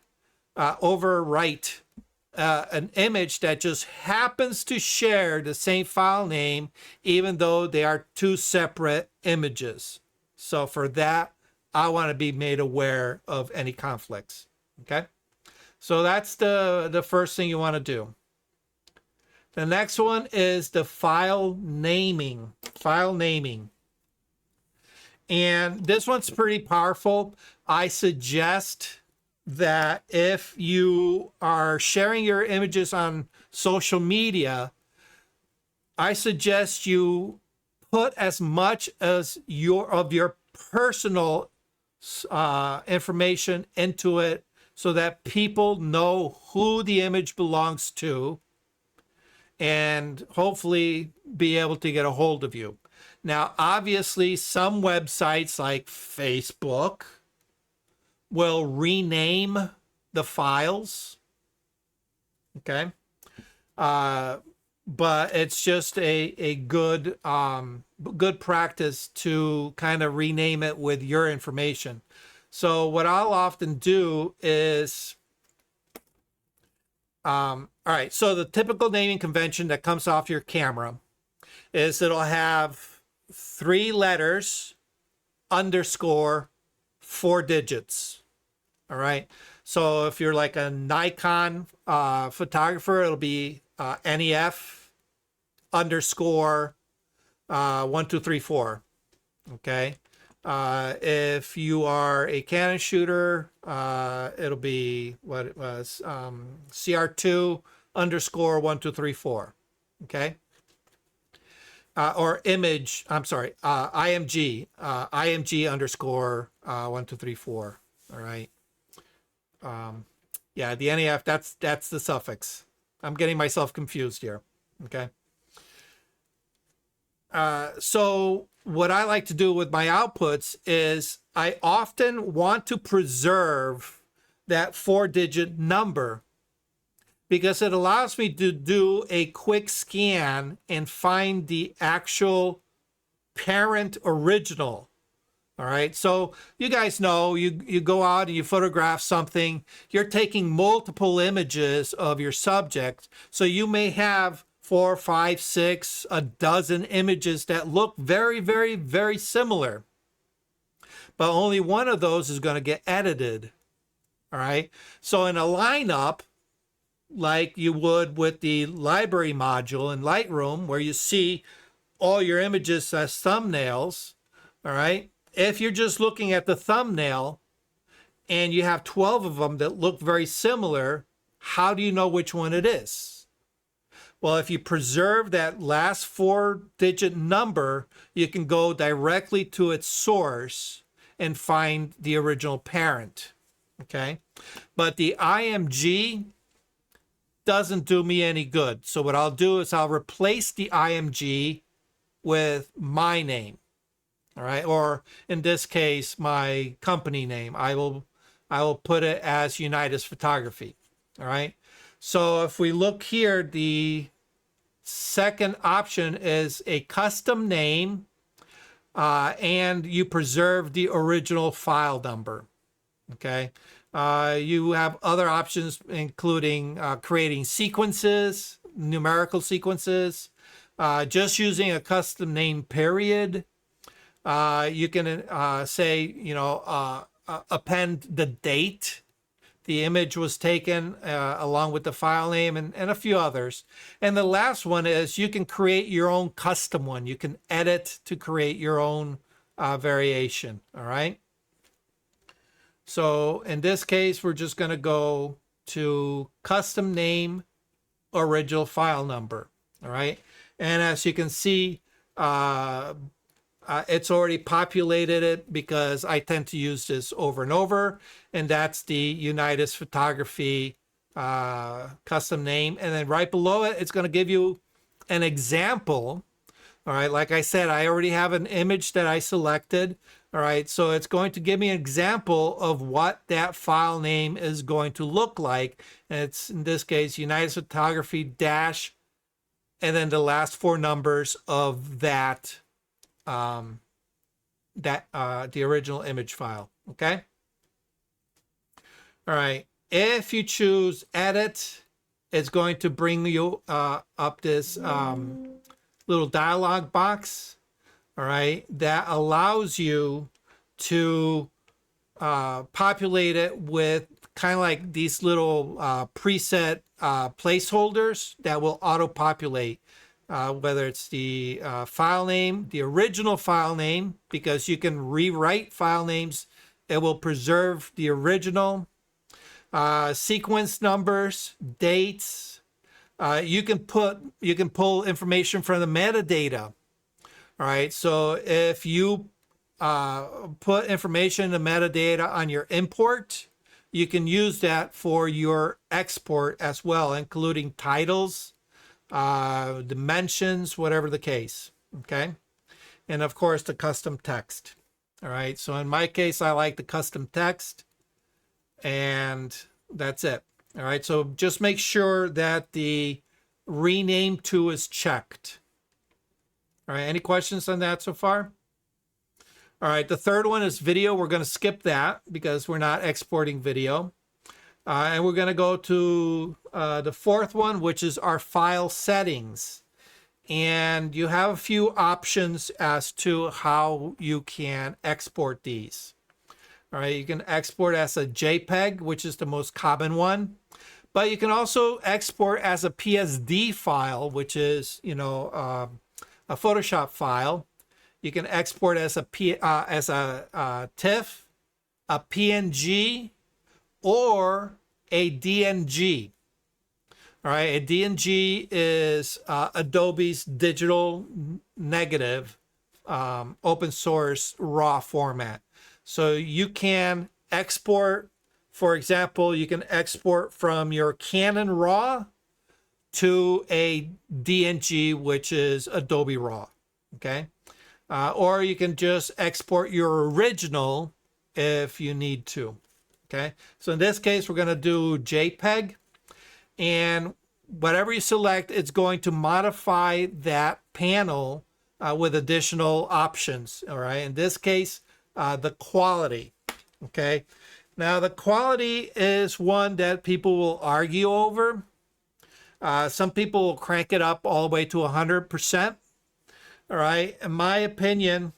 an image that just happens to share the same file name, even though they are two separate images. So for that, I want to be made aware of any conflicts. Okay, so that's the first thing you want to do. The next one is the file naming. And this one's pretty powerful. I suggest that if you are sharing your images on social media, I suggest you put as much as your personal information into it so that people know who the image belongs to and hopefully be able to get a hold of you. Now, obviously, some websites like Facebook will rename the files. Okay. But it's just a good practice to kind of rename it with your information. So what I'll often do is, all right, so the typical naming convention that comes off your camera is it'll have 3 letters, underscore, 4 digits. All right. So if you're like a Nikon photographer, it'll be NEF underscore 1234. Okay. If you are a Canon shooter, it'll be what it was, CR2 underscore 1234. Okay. Or image, I'm sorry, IMG underscore 1234. All right. Yeah, the NEF, that's the suffix. I'm getting myself confused here. Okay. So what I like to do with my outputs is I often want to preserve that 4-digit number because it allows me to do a quick scan and find the actual parent original. All right. So you guys know you go out and you photograph something, you're taking multiple images of your subject. So you may have 4, 5, 6, a dozen images that look very, very, very similar. But only one of those is going to get edited. All right. So in a lineup, like you would with the library module in Lightroom, where you see all your images as thumbnails. All right. If you're just looking at the thumbnail and you have 12 of them that look very similar, how do you know which one it is? Well, if you preserve that last 4-digit number, you can go directly to its source and find the original parent. Okay. But the IMG doesn't do me any good. So what I'll do is I'll replace the IMG with my name. All right, or in this case, my company name. I will put it as Unitas Photography. All right. So if we look here, the second option is a custom name, and you preserve the original file number. Okay. You have other options, including creating sequences, numerical sequences, just using a custom name period. You can say, append the date the image was taken along with the file name, and a few others. And the last one is you can create your own custom one. You can edit to create your own variation. All right. So in this case, we're just going to go to custom name, original file number. All right. And as you can see, it's already populated it because I tend to use this over and over. And that's the Unitas Photography custom name. And then right below it, it's going to give you an example. All right. Like I said, I already have an image that I selected. All right. So it's going to give me an example of what that file name is going to look like. And it's, in this case, Unitas Photography dash, and then the last four numbers of that the original image file. Okay. All right. If you choose edit, it's going to bring you up this little dialog box. All right. That allows you to populate it with kind of like these little preset placeholders that will auto populate. Whether it's the file name, the original file name, because you can rewrite file names, it will preserve the original, sequence numbers, dates. You can pull information from the metadata. All right, so if you put information in the metadata on your import, you can use that for your export as well, including titles, dimensions, whatever the case. Okay. And of course the custom text. All right. So in my case, I like the custom text, and that's it. All right. So just make sure that the rename to is checked. All right. Any questions on that so far? All right. The third one is video. We're going to skip that because we're not exporting video. And we're going to go to the fourth one, which is our file settings. And you have a few options as to how you can export these. All right, you can export as a JPEG, which is the most common one. But you can also export as a PSD file, which is, a Photoshop file. You can export as a TIFF, a PNG, or a DNG. All right, a DNG is Adobe's digital negative open source raw format. So you can export, for example, you can export from your Canon RAW to a DNG, which is Adobe RAW. Okay, or you can just export your original if you need to. Okay, so in this case, we're going to do JPEG, and whatever you select, it's going to modify that panel with additional options. All right, in this case, the quality. Okay, now the quality is one that people will argue over. Some people will crank it up all the way to 100%. All right, in my opinion,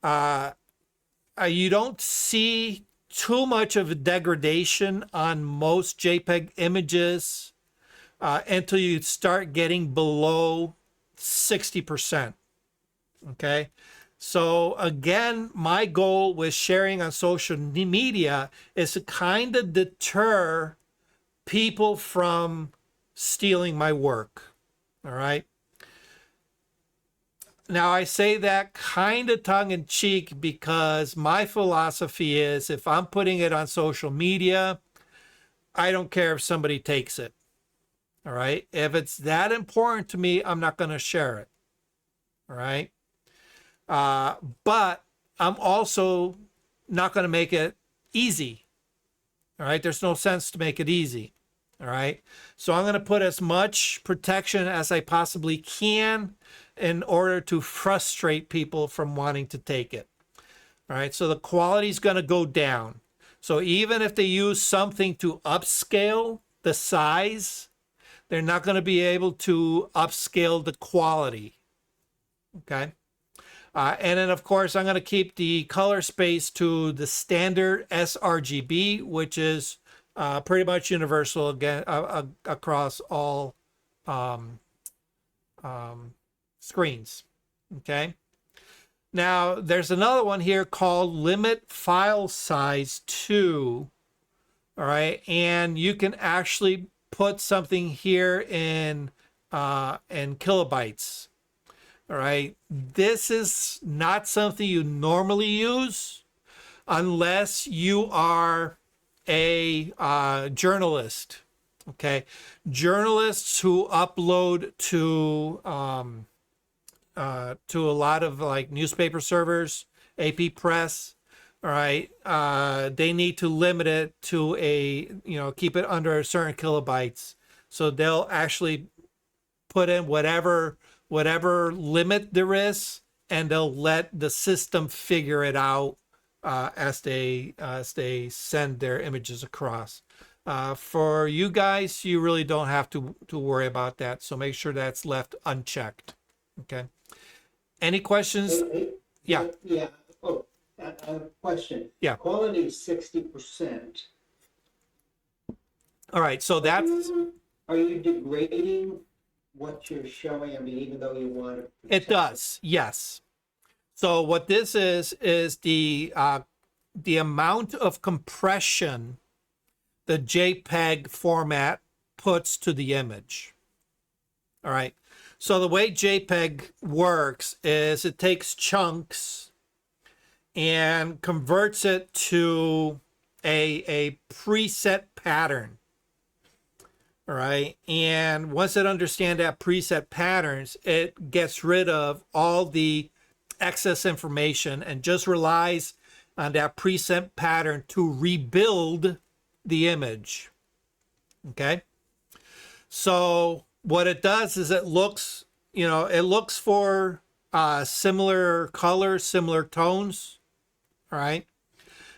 you don't see too much of a degradation on most JPEG images until you start getting below 60%. Okay, so again, my goal with sharing on social media is to kind of deter people from stealing my work. All right. Now, I say that kind of tongue in cheek because my philosophy is if I'm putting it on social media, I don't care if somebody takes it. All right. If it's that important to me, I'm not going to share it. All right. But I'm also not going to make it easy. All right. There's no sense to make it easy. All right. So I'm going to put as much protection as I possibly can in order to frustrate people from wanting to take it. All right. So the quality is going to go down. So even if they use something to upscale the size, they're not going to be able to upscale the quality. Okay. And then, of course, I'm going to keep the color space to the standard sRGB, which is pretty much universal again across all screens. Okay. Now, there's another one here called Limit File Size 2. All right. And you can actually put something here in kilobytes. All right. This is not something you normally use unless you are a journalist. Okay. Journalists who upload to a lot of like newspaper servers, AP Press. All right. They need to limit it to keep it under a certain kilobytes. So they'll actually put in whatever limit there is, and they'll let the system figure it out as they send their images across. For you guys, you really don't have to worry about that. So make sure that's left unchecked. Okay. Any questions? Yeah. Yeah. Oh, a question. Yeah. Quality is 60%. All right. So that's. Are you degrading what you're showing? I mean, even though you want to. It does. Yes. So what this is the amount of compression the JPEG format puts to the image. All right. So the way JPEG works is it takes chunks and converts it to a preset pattern. All right. And once it understands that preset patterns, it gets rid of all the excess information and just relies on that preset pattern to rebuild the image. Okay. So what it does is it looks for similar colors, similar tones. All right.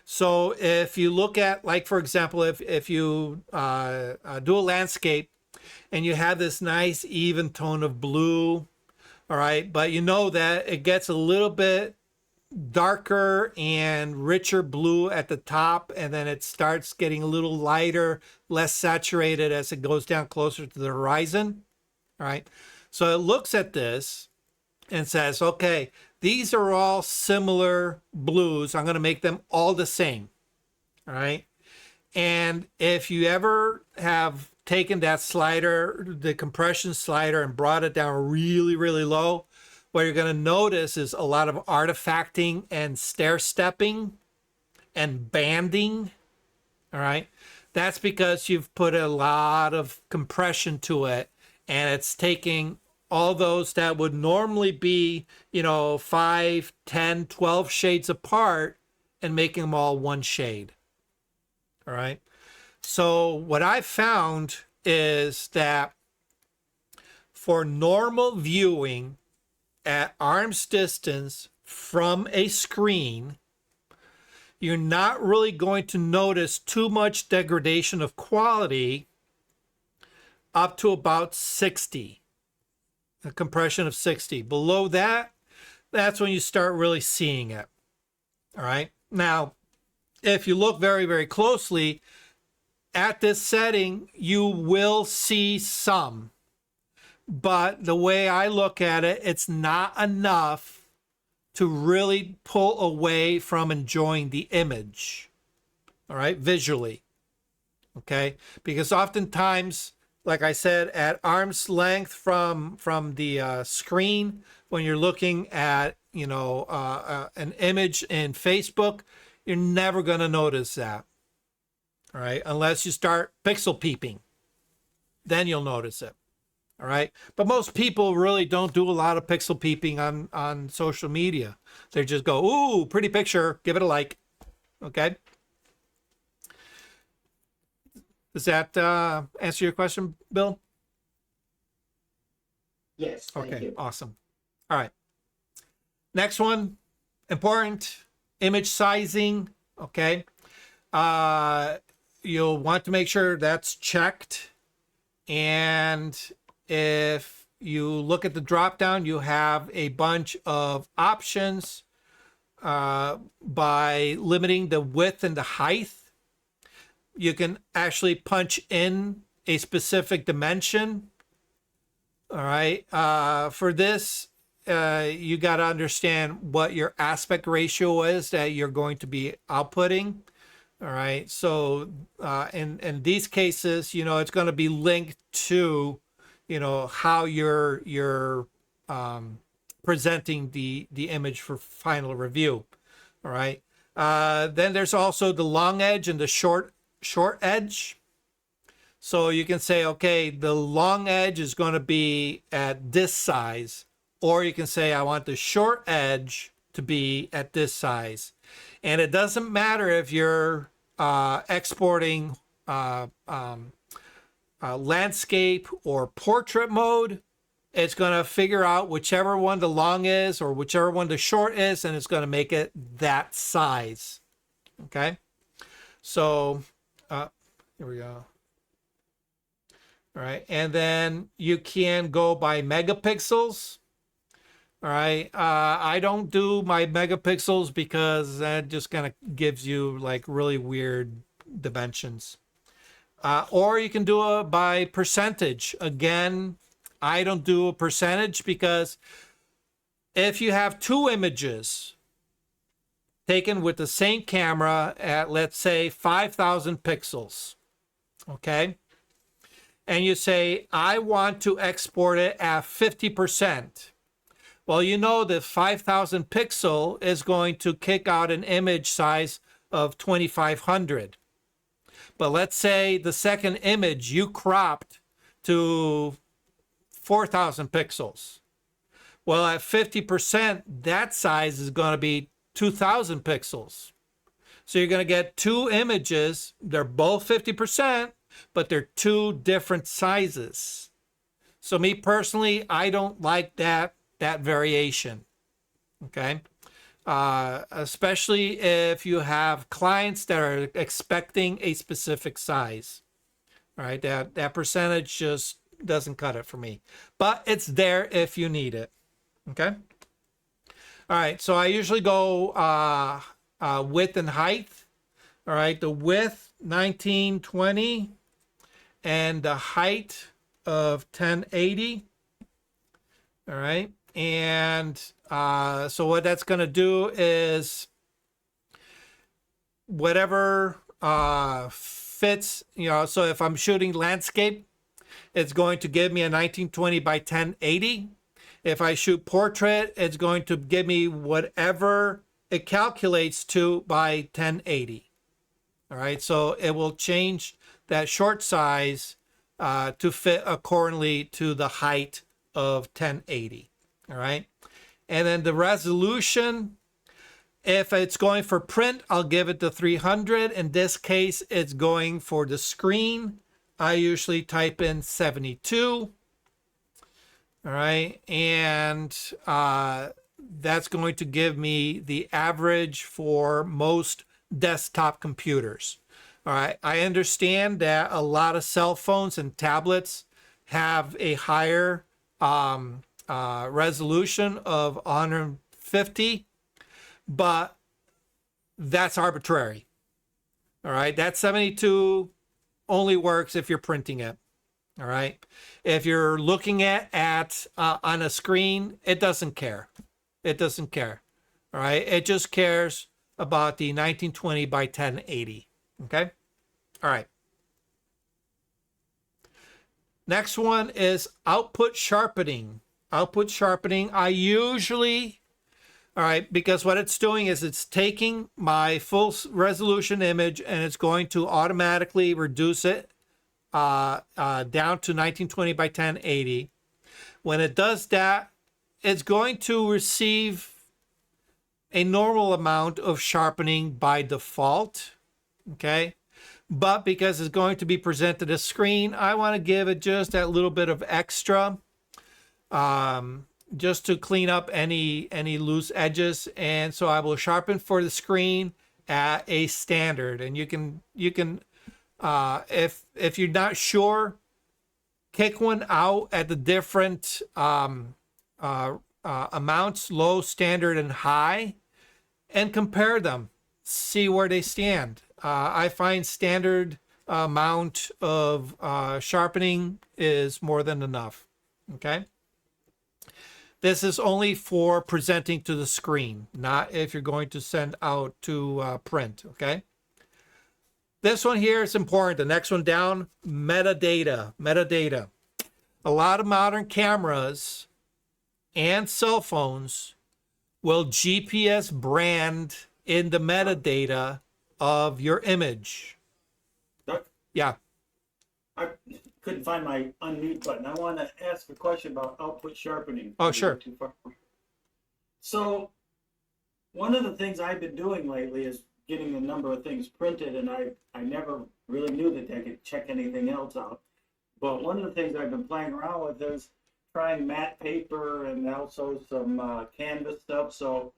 So if you look at, like, for example, if you do a landscape and you have this nice even tone of blue, all right, but you know that it gets a little bit darker and richer blue at the top, and then it starts getting a little lighter, less saturated as it goes down closer to the horizon. All right. So it looks at this and says, okay, these are all similar blues. I'm going to make them all the same. All right. And if you ever have taken that slider, the compression slider, and brought it down really, really low, what you're going to notice is a lot of artifacting and stair stepping and banding. All right. That's because you've put a lot of compression to it, and it's taking all those that would normally be, 5, 10, 12 shades apart and making them all one shade. All right. So what I found is that for normal viewing at arm's distance from a screen, you're not really going to notice too much degradation of quality up to about 60. A compression of 60. Below that, that's when you start really seeing it. All right. Now, if you look very, very closely at this setting, you will see some. But the way I look at it, it's not enough to really pull away from enjoying the image. All right. Visually. Okay. Because oftentimes, like I said, at arm's length from the screen, when you're looking at, an image in Facebook, you're never going to notice that. All right. Unless you start pixel peeping, then you'll notice it. All right. But most people really don't do a lot of pixel peeping on social media. They just go, ooh, pretty picture, give it a like. Okay. Does that answer your question, Bill? Yes, thank Okay, you. awesome. All right. Next one, important, image sizing. Okay. You'll want to make sure that's checked. And if you look at the drop down, you have a bunch of options by limiting the width and the height. You can actually punch in a specific dimension. All right. For this, you got to understand what your aspect ratio is that you're going to be outputting. All right. So in these cases, you know, it's going to be linked to, you know, how you're presenting the image for final review. All right. Then there's also the long edge and the short edge. So you can say, okay, the long edge is going to be at this size, or you can say, I want the short edge to be at this size. And it doesn't matter if you're exporting landscape or portrait mode. It's going to figure out whichever one the long is or whichever one the short is, and it's going to make it that size. Okay. So here we go. All right. And then you can go by megapixels. All right. I don't do my megapixels because that just kind of gives you like really weird dimensions. Or you can do it by percentage. Again, I don't do a percentage because if you have two images taken with the same camera at, let's say, 5,000 pixels, okay? And you say, I want to export it at 50%. Well, you know that 5,000 pixel is going to kick out an image size of 2,500. But let's say the second image you cropped to 4,000 pixels. Well, at 50%, that size is going to be 2,000 pixels. So you're going to get two images. They're both 50%, but they're two different sizes. So me personally, I don't like that variation. Okay. Especially if you have clients that are expecting a specific size. All right. That percentage just doesn't cut it for me, but it's there if you need it. Okay. All right. So I usually go width and height. All right. The width 1920 and the height of 1080. All right. And so what that's going to do is whatever fits, you know, so if I'm shooting landscape, it's going to give me a 1920 by 1080. If I shoot portrait, it's going to give me whatever it calculates to by 1080. All right. So it will change that short size to fit accordingly to the height of 1080. All right. And then the resolution, if it's going for print, I'll give it to 300. In this case, it's going for the screen. I usually type in 72. All right. And that's going to give me the average for most desktop computers. All right. I understand that a lot of cell phones and tablets have a higher resolution of 150, but that's arbitrary. All right. That 72 only works if you're printing it. All right. If you're looking at on a screen, it doesn't care. It doesn't care. All right. It just cares about the 1920 by 1080. Okay. All right. Next one is output sharpening. Output sharpening, I usually, all right, because what it's doing is it's taking my full resolution image and it's going to automatically reduce it down to 1920 by 1080. When it does that, it's going to receive a normal amount of sharpening by default, okay? but because it's going to be presented as screen, I want to give it just that little bit of extra, just to clean up any loose edges. And so I will sharpen for the screen at a standard. And you can if you're not sure, kick one out at the different amounts, low, standard, and high, and compare them. See where they stand. I find standard amount of sharpening is more than enough. Okay. This is only for presenting to the screen, not if you're going to send out to print. Okay. This one here is important. The next one down, metadata. Metadata. A lot of modern cameras and cell phones will GPS brand in the metadata of your image. Doc, Yeah. I couldn't find my unmute button. I want to ask a question about output sharpening. Oh, sure. Too far. So, one of the things I've been doing lately is getting a number of things printed, and I never really knew that I could check anything else out. But one of the things I've been playing around with is trying matte paper and also some canvas stuff. So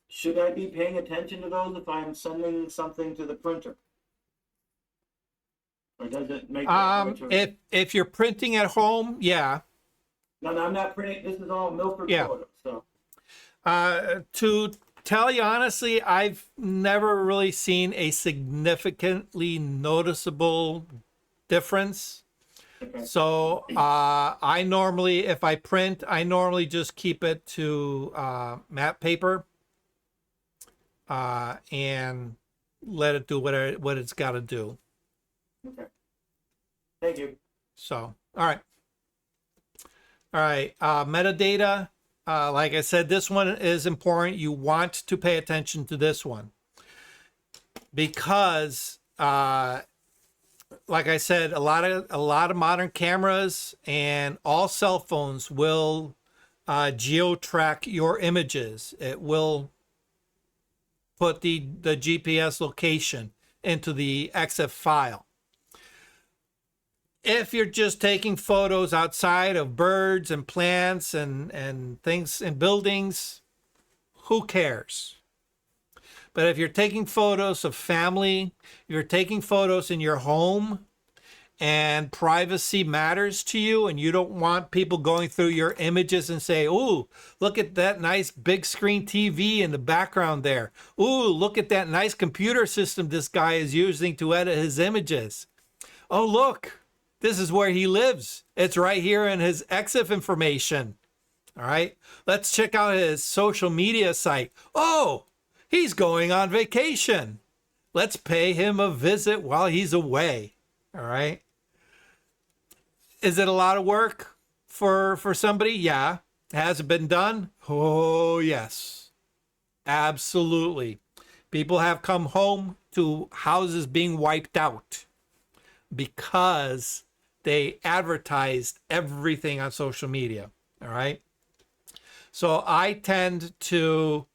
should I be paying attention to those if I'm sending something to the printer? Or does it make much of a... If you're printing at home, yeah. No, I'm not printing. This is all Milford photos. So To tell you honestly, I've never really seen a significantly noticeable difference. okay. So I normally, if I print, I normally just keep it to matte paper and let it do what it's got to do. Okay. Thank you. So, all right. Metadata. Like I said, this one is important. You want to pay attention to this one because, like I said, a lot of modern cameras and all cell phones will geo-track your images. It will put the GPS location into the EXIF file. If you're just taking photos outside of birds and plants and things and buildings, who cares? But if you're taking photos of family, you're taking photos in your home, and privacy matters to you, and you don't want people going through your images and say, "Ooh, look at that nice big screen TV in the background there. Ooh, look at that nice computer system this guy is using to edit his images. Oh, look, this is where he lives. It's right here in his EXIF information." All right, let's check out his social media site. Oh, he's going on vacation. Let's pay him a visit while he's away. All right. Is it a lot of work for somebody? Yeah. Has it been done? Oh, yes. Absolutely. People have come home to houses being wiped out because they advertised everything on social media. All right. So I tend to,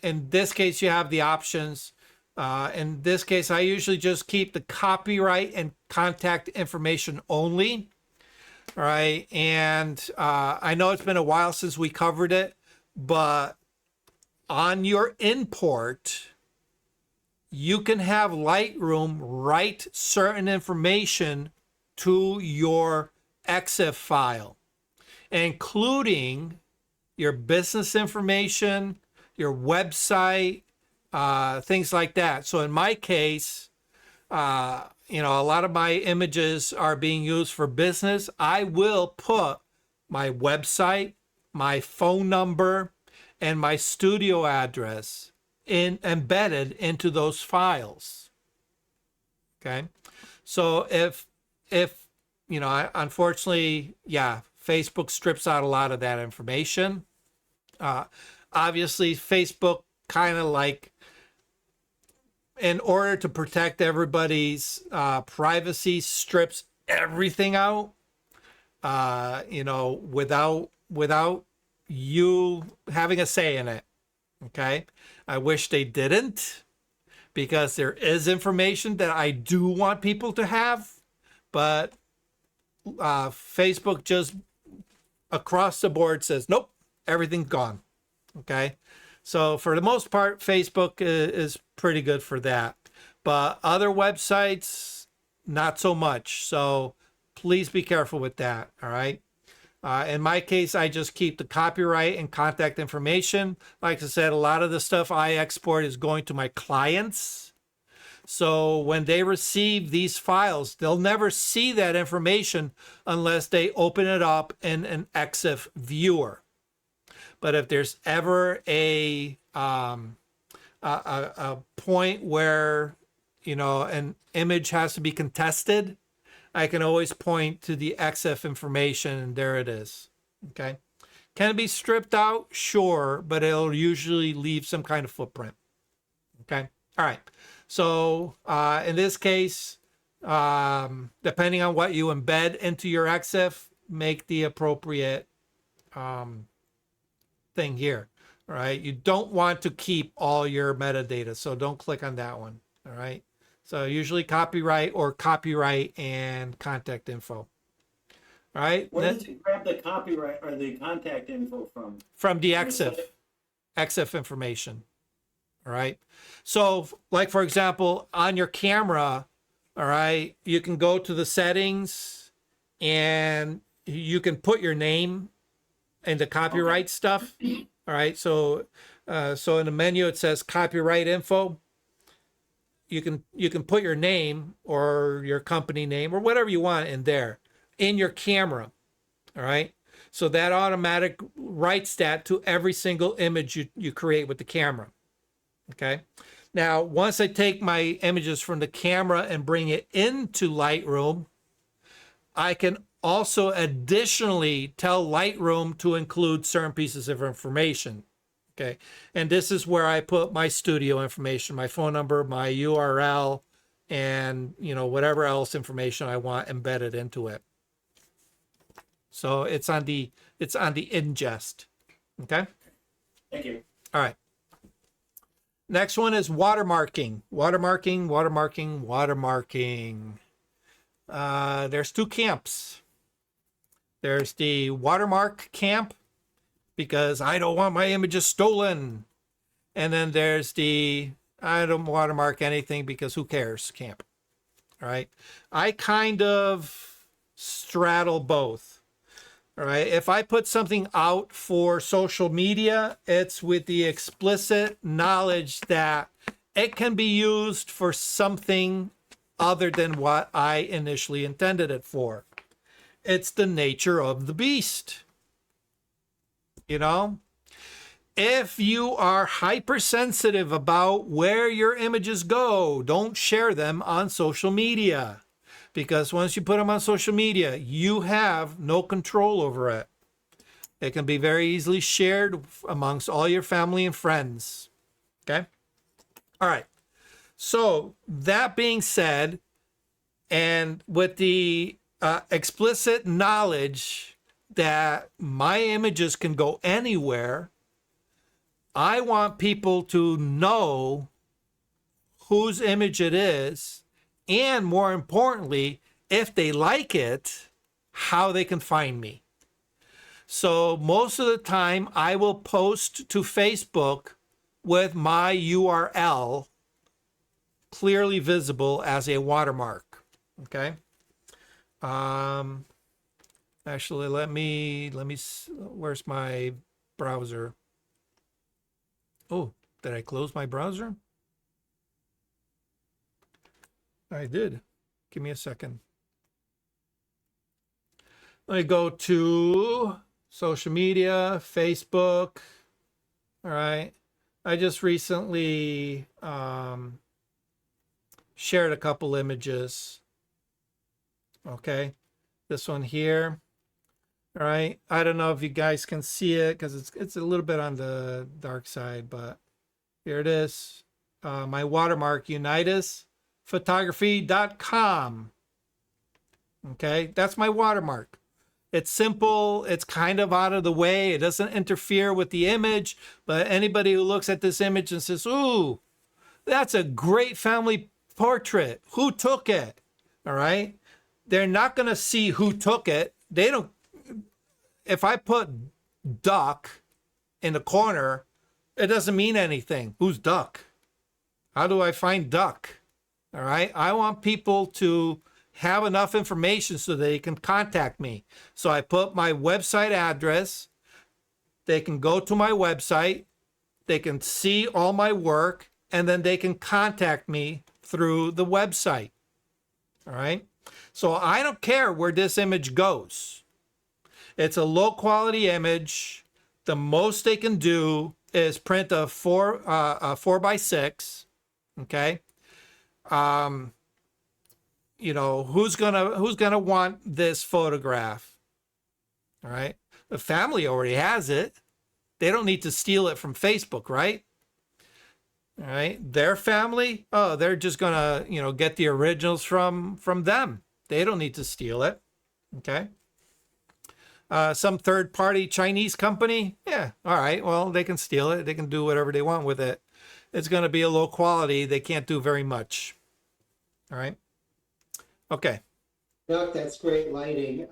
in this case, you have the options. In this case, I usually just keep the copyright and contact information only. All right. And I know it's been a while since we covered it, but on your import, you can have Lightroom write certain information to your EXIF file, including your business information, your website, things like that. So in my case, a lot of my images are being used for business. I will put my website, my phone number, and my studio address embedded into those files. Okay. So if unfortunately, Facebook strips out a lot of that information. Obviously, Facebook kind of like, in order to protect everybody's privacy, strips everything out, without you having a say in it. Okay. I wish they didn't, because there is information that I do want people to have, but Facebook just across the board says, nope, everything's gone. Okay. So for the most part, Facebook is pretty good for that. But other websites, not so much. So please be careful with that. All right. In my case, I just keep the copyright and contact information. Like I said, a lot of the stuff I export is going to my clients. So when they receive these files, they'll never see that information unless they open it up in an EXIF viewer. But if there's ever a point where, you know, an image has to be contested, I can always point to the EXIF information, and there it is. Okay. Can it be stripped out? Sure, but it'll usually leave some kind of footprint. Okay. All right. So in this case, depending on what you embed into your EXIF, make the appropriate thing here. All right. You don't want to keep all your metadata, so don't click on that one. All right. So usually copyright or copyright and contact info. All right. Where did you grab the copyright or the contact info from? From the EXIF information. All right. So like, for example, on your camera, all right, you can go to the settings and you can put your name in the copyright stuff. All right. So, so in the menu, it says copyright info. You can put your name or your company name or whatever you want in there in your camera. All right. So that automatic writes that to every single image you create with the camera. Okay. Now, once I take my images from the camera and bring it into Lightroom, I can also additionally tell Lightroom to include certain pieces of information. Okay. And this is where I put my studio information, my phone number, my URL, and, you know, whatever else information I want embedded into it. So it's on the ingest. Okay. Thank you. All right. Next one is watermarking. Watermarking. There's two camps. There's the watermark camp, because I don't want my images stolen. And then there's the I don't watermark anything because who cares camp. All right. I kind of straddle both. All right. If I put something out for social media, it's with the explicit knowledge that it can be used for something other than what I initially intended it for. It's the nature of the beast. You know, if you are hypersensitive about where your images go, don't share them on social media, because once you put them on social media, you have no control over it. It can be very easily shared amongst all your family and friends. Okay. All right. So that being said, and with the explicit knowledge that my images can go anywhere, I want people to know whose image it is, and more importantly, if they like it, how they can find me. So most of the time I will post to Facebook with my URL clearly visible as a watermark. Okay. Actually, let me, where's my browser? Oh, did I close my browser? I did. Give me a second. Let me go to social media, Facebook. All right. I just recently shared a couple images. Okay. This one here. All right. I don't know if you guys can see it because it's a little bit on the dark side, but here it is. My watermark, unitusphotography.com. Okay. That's my watermark. It's simple. It's kind of out of the way. It doesn't interfere with the image, but anybody who looks at this image and says, ooh, that's a great family portrait. Who took it? All right. They're not going to see who took it. They don't, if I put duck in the corner, it doesn't mean anything. Who's duck? How do I find duck? All right. I want people to have enough information so they can contact me. So I put my website address. They can go to my website. They can see all my work, and then they can contact me through the website. All right. So I don't care where this image goes. It's a low quality image. The most they can do is print a 4x6. Okay. You know, who's gonna want this photograph? All right. The family already has it. They don't need to steal it from Facebook, right? All right. Their family, oh, they're just gonna, you know, get the originals from them. They don't need to steal it. Okay. Some third-party Chinese company, yeah, all right. Well, they can steal it. They can do whatever they want with it. It's going to be a low quality. They can't do very much. All right. Okay. Doc, that's great lighting.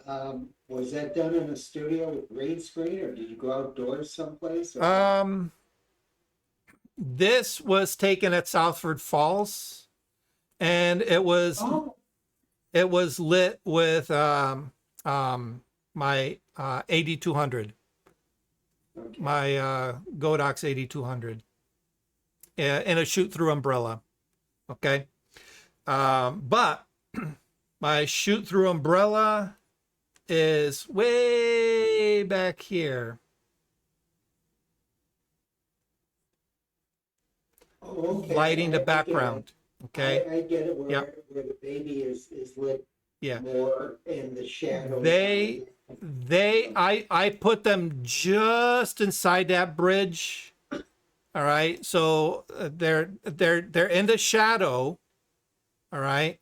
Was that done in a studio with green screen, or did you go outdoors someplace? This was taken at Southford Falls, and it was lit with my 8200, Okay. my Godox 8200, in a shoot-through umbrella. Okay. But my shoot-through umbrella is way back here. Oh, okay. Lighting the I get it. background. Okay. I get it where, Yep. where the baby is lit Yeah. more in the shadow. I put them just inside that bridge. All right. So they're in the shadow. All right.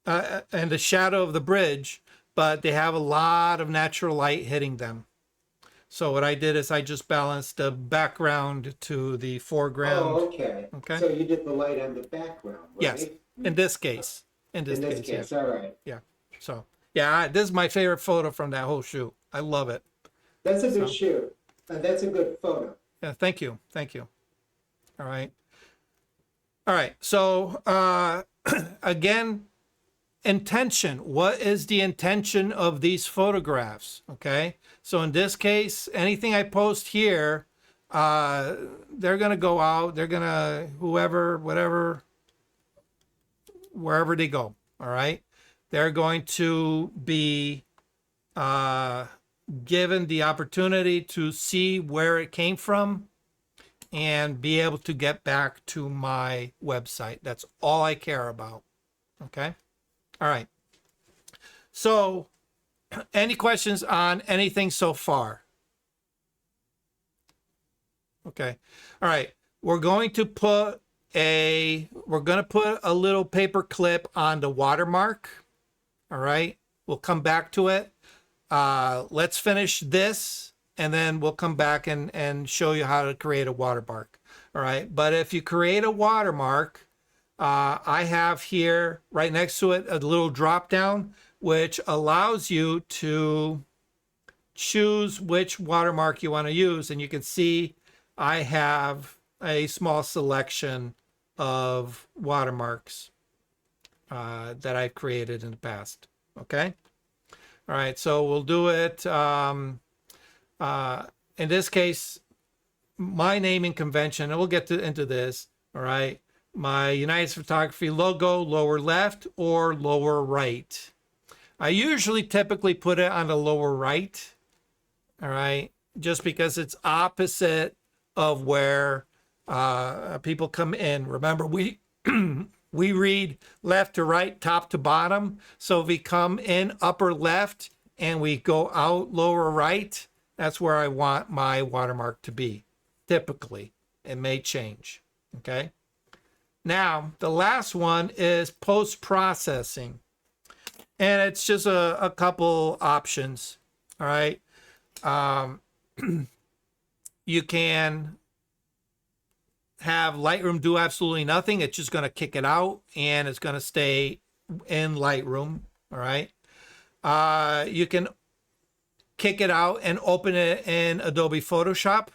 And the shadow of the bridge, but they have a lot of natural light hitting them. So what I did is I just balanced the background to the foreground. Oh, okay. Okay. So you did the light on the background, right? Yes. In this case. In this case, all right. yeah. So yeah, this is my favorite photo from that whole shoot. I love it. That's a good shoot. That's a good photo. Yeah, thank you. Thank you. All right. All right. So again, intention. What is the intention of these photographs? Okay. So in this case, anything I post here, they're going to go out. They're going to, whoever, whatever, wherever they go. All right. They're going to be given the opportunity to see where it came from and be able to get back to my website. That's all I care about. Okay. All right. So any questions on anything so far? Okay. All right. We're going to put a little paper clip on the watermark. All right. We'll come back to it. Let's finish this and then we'll come back and show you how to create a watermark. All right. But if you create a watermark, I have here right next to it a little drop down, which allows you to choose which watermark you want to use. And you can see I have a small selection of watermarks that I've created in the past. Okay. All right. So we'll do it. In this case, my naming convention, and we'll get into this. All right. My United Photography logo, lower left or lower right. I usually typically put it on the lower right. All right. Just because it's opposite of where people come in. Remember, we we read left to right, top to bottom. So if we come in upper left and we go out lower right, that's where I want my watermark to be. Typically, it may change. Okay. Now, the last one is post-processing. And it's just a couple options. All right. You can have Lightroom do absolutely nothing. It's just going to kick it out and it's going to stay in Lightroom. All right. You can kick it out and open it in Adobe Photoshop.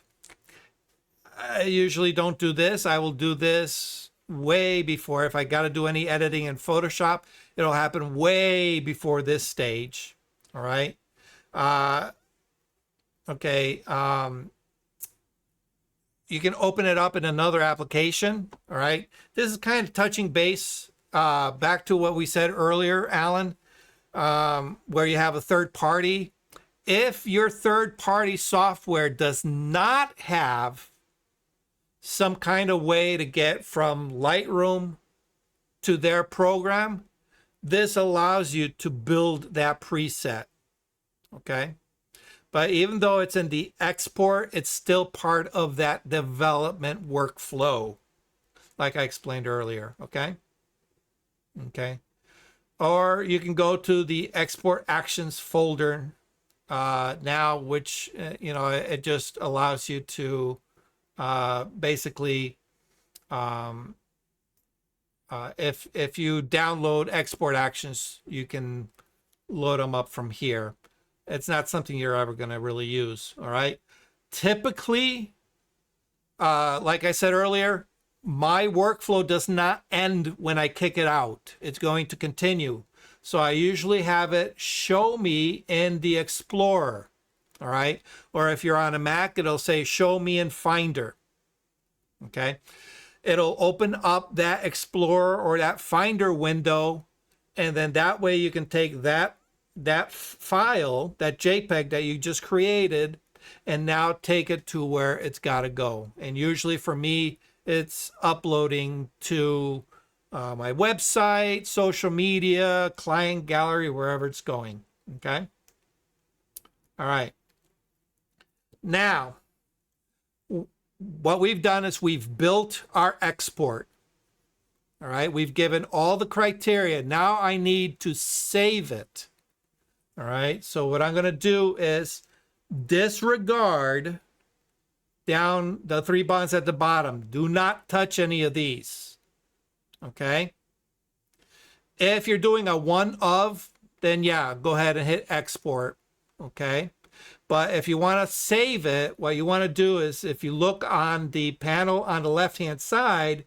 I usually don't do this. I will do this way before. If I got to do any editing in Photoshop, it'll happen way before this stage. All right. Okay. You can open it up in another application. All right. This is kind of touching base back to what we said earlier, Alan, where you have a third party. If your third party software does not have some kind of way to get from Lightroom to their program, this allows you to build that preset. Okay. But even though it's in the export, it's still part of that development workflow, like I explained earlier. Okay. Okay. Or you can go to the export actions folder now, which, it just allows you to basically, if you download export actions, you can load them up from here. It's not something you're ever going to really use. All right. Typically, like I said earlier, my workflow does not end when I kick it out. It's going to continue. So I usually have it show me in the Explorer. All right. Or if you're on a Mac, it'll say show me in Finder. Okay. It'll open up that Explorer or that Finder window. And then that way you can take that file, that JPEG that you just created, and now take it to where it's got to go. And usually for me, it's uploading to my website, social media, client gallery, wherever it's going. Okay. All right. Now, what we've done is we've built our export. All right. We've given all the criteria. Now I need to save it. All right. So what I'm going to do is disregard down the three buttons at the bottom. Do not touch any of these. Okay. If you're doing a one of, then yeah, go ahead and hit export. Okay. But if you want to save it, what you want to do is if you look on the panel on the left-hand side,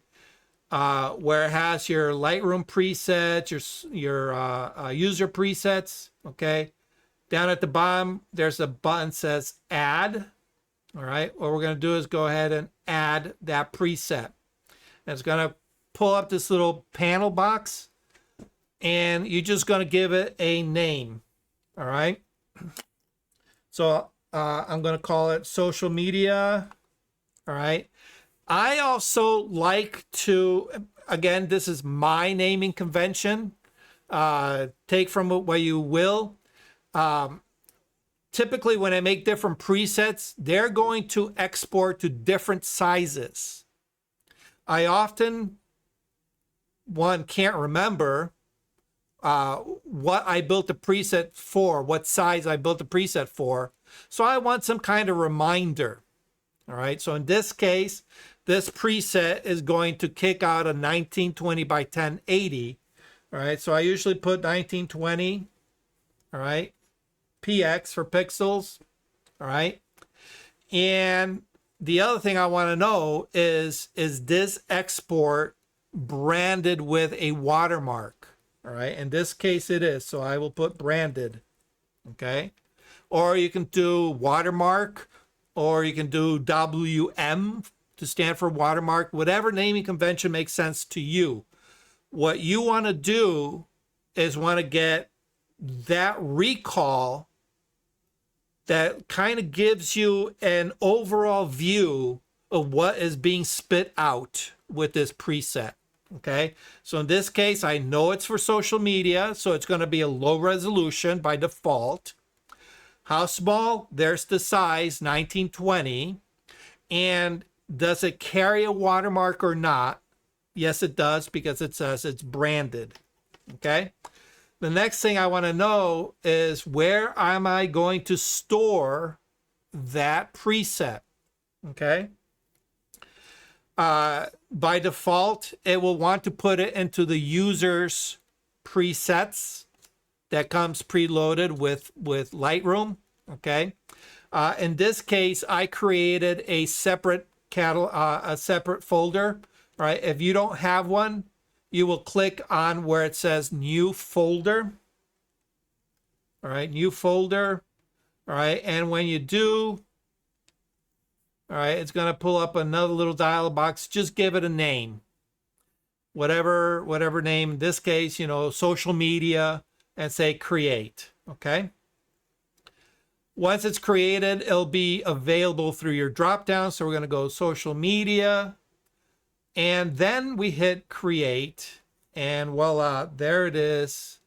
where it has your Lightroom presets, your user presets, okay? Down at the bottom, there's a button that says add. All right. What we're going to do is go ahead and add that preset. And it's going to pull up this little panel box, and you're just going to give it a name. All right. So I'm going to call it social media. All right. I also like to, again, this is my naming convention. Take from it what you will. Typically, when I make different presets, they're going to export to different sizes. I often, can't remember what I built the preset for, what size I built the preset for. So I want some kind of reminder. All right. So in this case, this preset is going to kick out a 1920 by 1080. All right. So I usually put 1920. All right. PX for pixels. All right. And the other thing I want to know is this export branded with a watermark? All right. In this case, it is. So I will put branded. Okay. Or you can do watermark, or you can do WM to stand for watermark, whatever naming convention makes sense to you. What you want to do is want to get that recall that kind of gives you an overall view of what is being spit out with this preset. Okay. So in this case, I know it's for social media, so it's going to be a low resolution by default. How small? There's the size, 1920. And does it carry a watermark or not? Yes, it does, because it says it's branded. Okay. The next thing I want to know is, where am I going to store that preset? Okay. by default, it will want to put it into the user's presets that comes preloaded with Lightroom. Okay. In this case, I created a separate a separate folder. Right. If you don't have one, you will click on where it says new folder. All right, new folder. All right, and when you do, all right, it's going to pull up another little dialog box. Just give it a name, whatever name. In this case, social media, and say create. Okay. Once it's created, it'll be available through your drop down. So we're going to go social media, and then we hit create, and voila, there it is,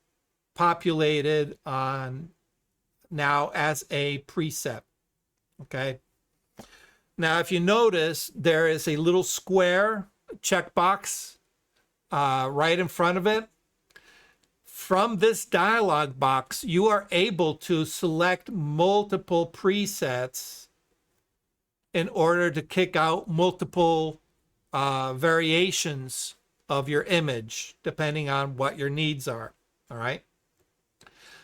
populated on now as a preset. Okay. Now, if you notice, there is a little square checkbox right in front of it. From this dialog box, you are able to select multiple presets in order to kick out multiple variations of your image, depending on what your needs are. All right.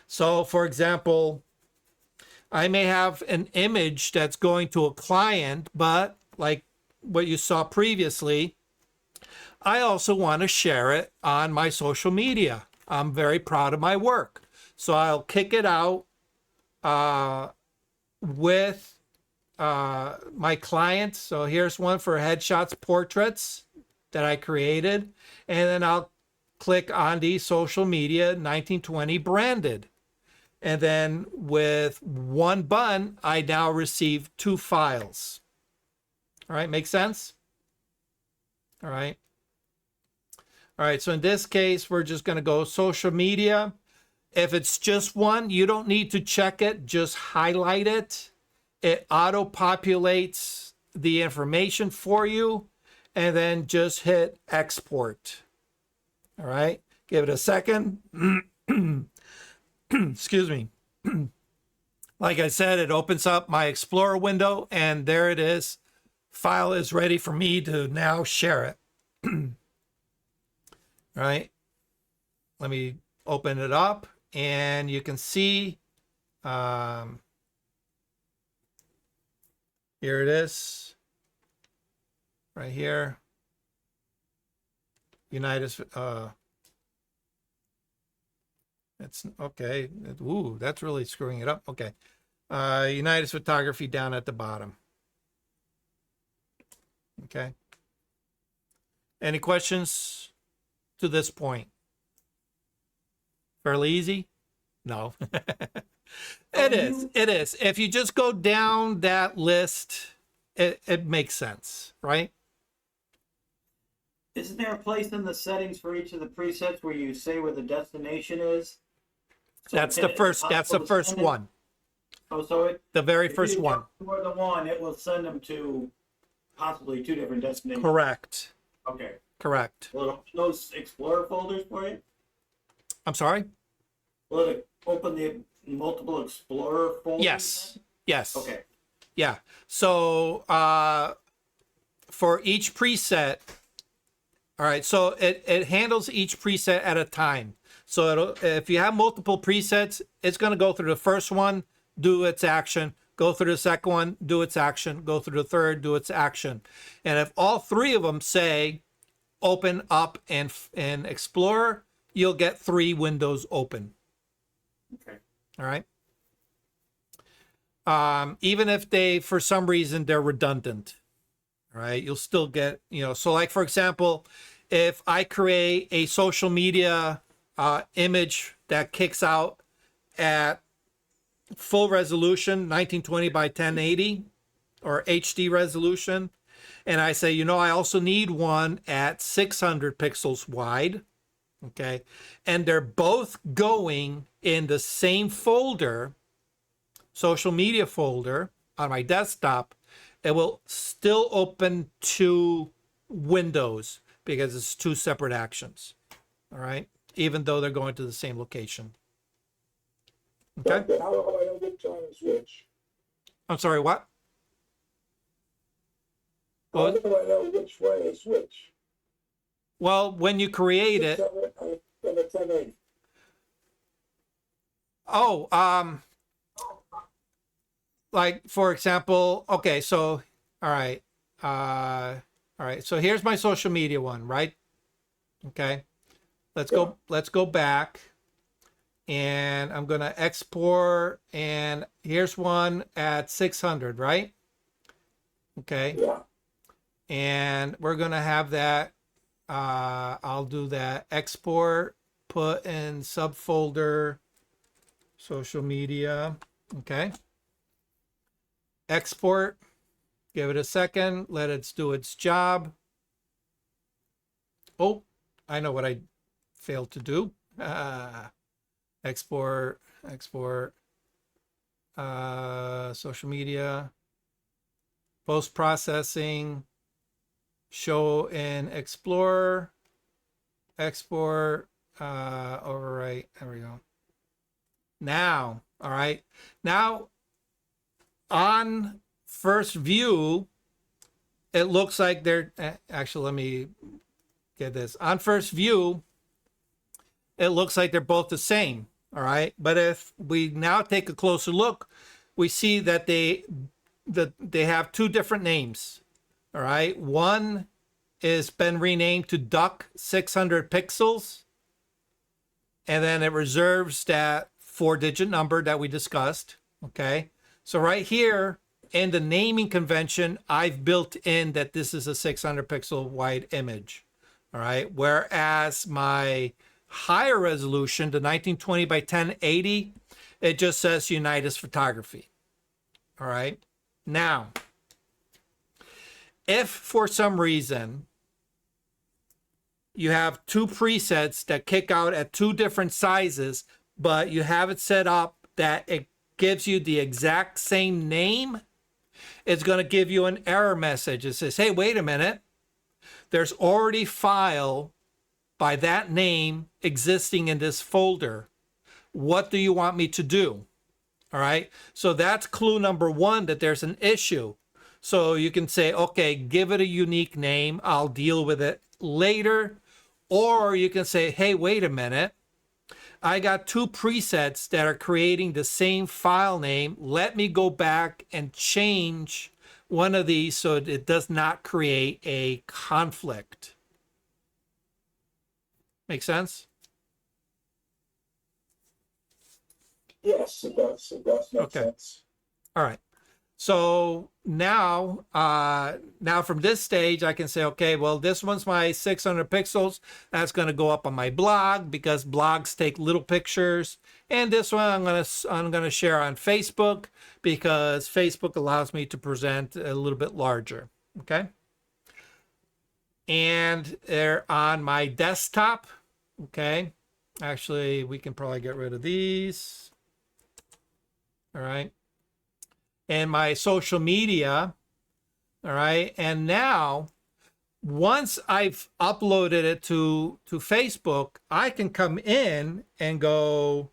So, for example, I may have an image that's going to a client, but like what you saw previously, I also want to share it on my social media. I'm very proud of my work. So I'll kick it out with my client. So here's one for headshots, portraits that I created. And then I'll click on the social media 1920 branded. And then with one button, I now receive 2 files. All right, make sense? All right. All right, so in this case, we're just going to go social media. If it's just one, you don't need to check it, just highlight it. It auto-populates the information for you, and then just hit export. All right, give it a second. Excuse me. Like I said, it opens up my Explorer window, and there it is. File is ready for me to now share it. All right. Let me open it up, and you can see here it is. Right here. It's okay. Ooh, that's really screwing it up. Okay. Unitas Photography down at the bottom. Okay. Any questions to this point? Fairly easy? No. It is. It is. If you just go down that list, it makes sense, right? Isn't there a place in the settings for each of the presets where you say where the destination is? So That's the first. That's the first one. Oh, so The very first one. More than one, it will send them to possibly 2 different destinations. Correct. Okay. Correct. Will it open those Explorer folders for you? I'm sorry? Will it open the multiple Explorer folders? Yes. Yes. Okay. Yeah. So for each preset, all right, so it handles each preset at a time. So if you have multiple presets, it's going to go through the first one, do its action, go through the second one, do its action, go through the third, do its action. And if all 3 of them say open up in Explorer, you'll get 3 windows open. Okay. All right. Even if they, for some reason, they're redundant. All right. You'll still get, so like, for example, if I create a social media image that kicks out at full resolution, 1920 by 1080 or HD resolution, and I say, I also need one at 600 pixels wide, okay, and they're both going in the same folder, social media folder on my desktop, it will still open 2 windows because it's 2 separate actions, all right, even though they're going to the same location. Okay. How do I get time switch? I'm sorry, what? How Well, do I know which way is which? well, when you create it, In a 1080. oh, like for example, okay, so all right, all right, so here's my social media one, right? Okay, let's go back, and I'm gonna export, and here's one at 600, right? Okay, Yeah. and we're gonna have that. I'll do that export, put in subfolder social media. Okay, export. Give it a second. Let it do its job. Oh, I know what I failed to do. Export, export, social media, post processing, show in Explorer, export, overwrite. There we go. Now, all right. Now, on first view, it looks like they're actually, let me get this. On first view, it looks like they're both the same. All right. But if we now take a closer look, we see that they have two different names. All right. One is been renamed to Duck 600 pixels. And then it reserves that 4-digit number that we discussed. Okay. So right here in the naming convention, I've built in that this is a 600 pixel wide image. All right. Whereas my higher resolution, the 1920 by 1080, it just says Unitas Photography. All right. Now, if for some reason you have two presets that kick out at two different sizes, but you have it set up that it gives you the exact same name, it's going to give you an error message. It says, hey, wait a minute. There's already file by that name existing in this folder. What do you want me to do? All right. So that's clue number one, that there's an issue. So you can say, okay, give it a unique name. I'll deal with it later. Or you can say, hey, wait a minute. I got two presets that are creating the same file name. Let me go back and change one of these so it does not create a conflict. Make sense? Yes, it does. It does make sense. All right. So now, now from this stage, I can say, okay, well, this one's my 600 pixels. That's going to go up on my blog because blogs take little pictures. And this one I'm gonna share on Facebook because Facebook allows me to present a little bit larger. Okay. And they're on my desktop. Okay. Actually, we can probably get rid of these. All right. And my social media. All right. And now, once I've uploaded it to Facebook, I can come in and go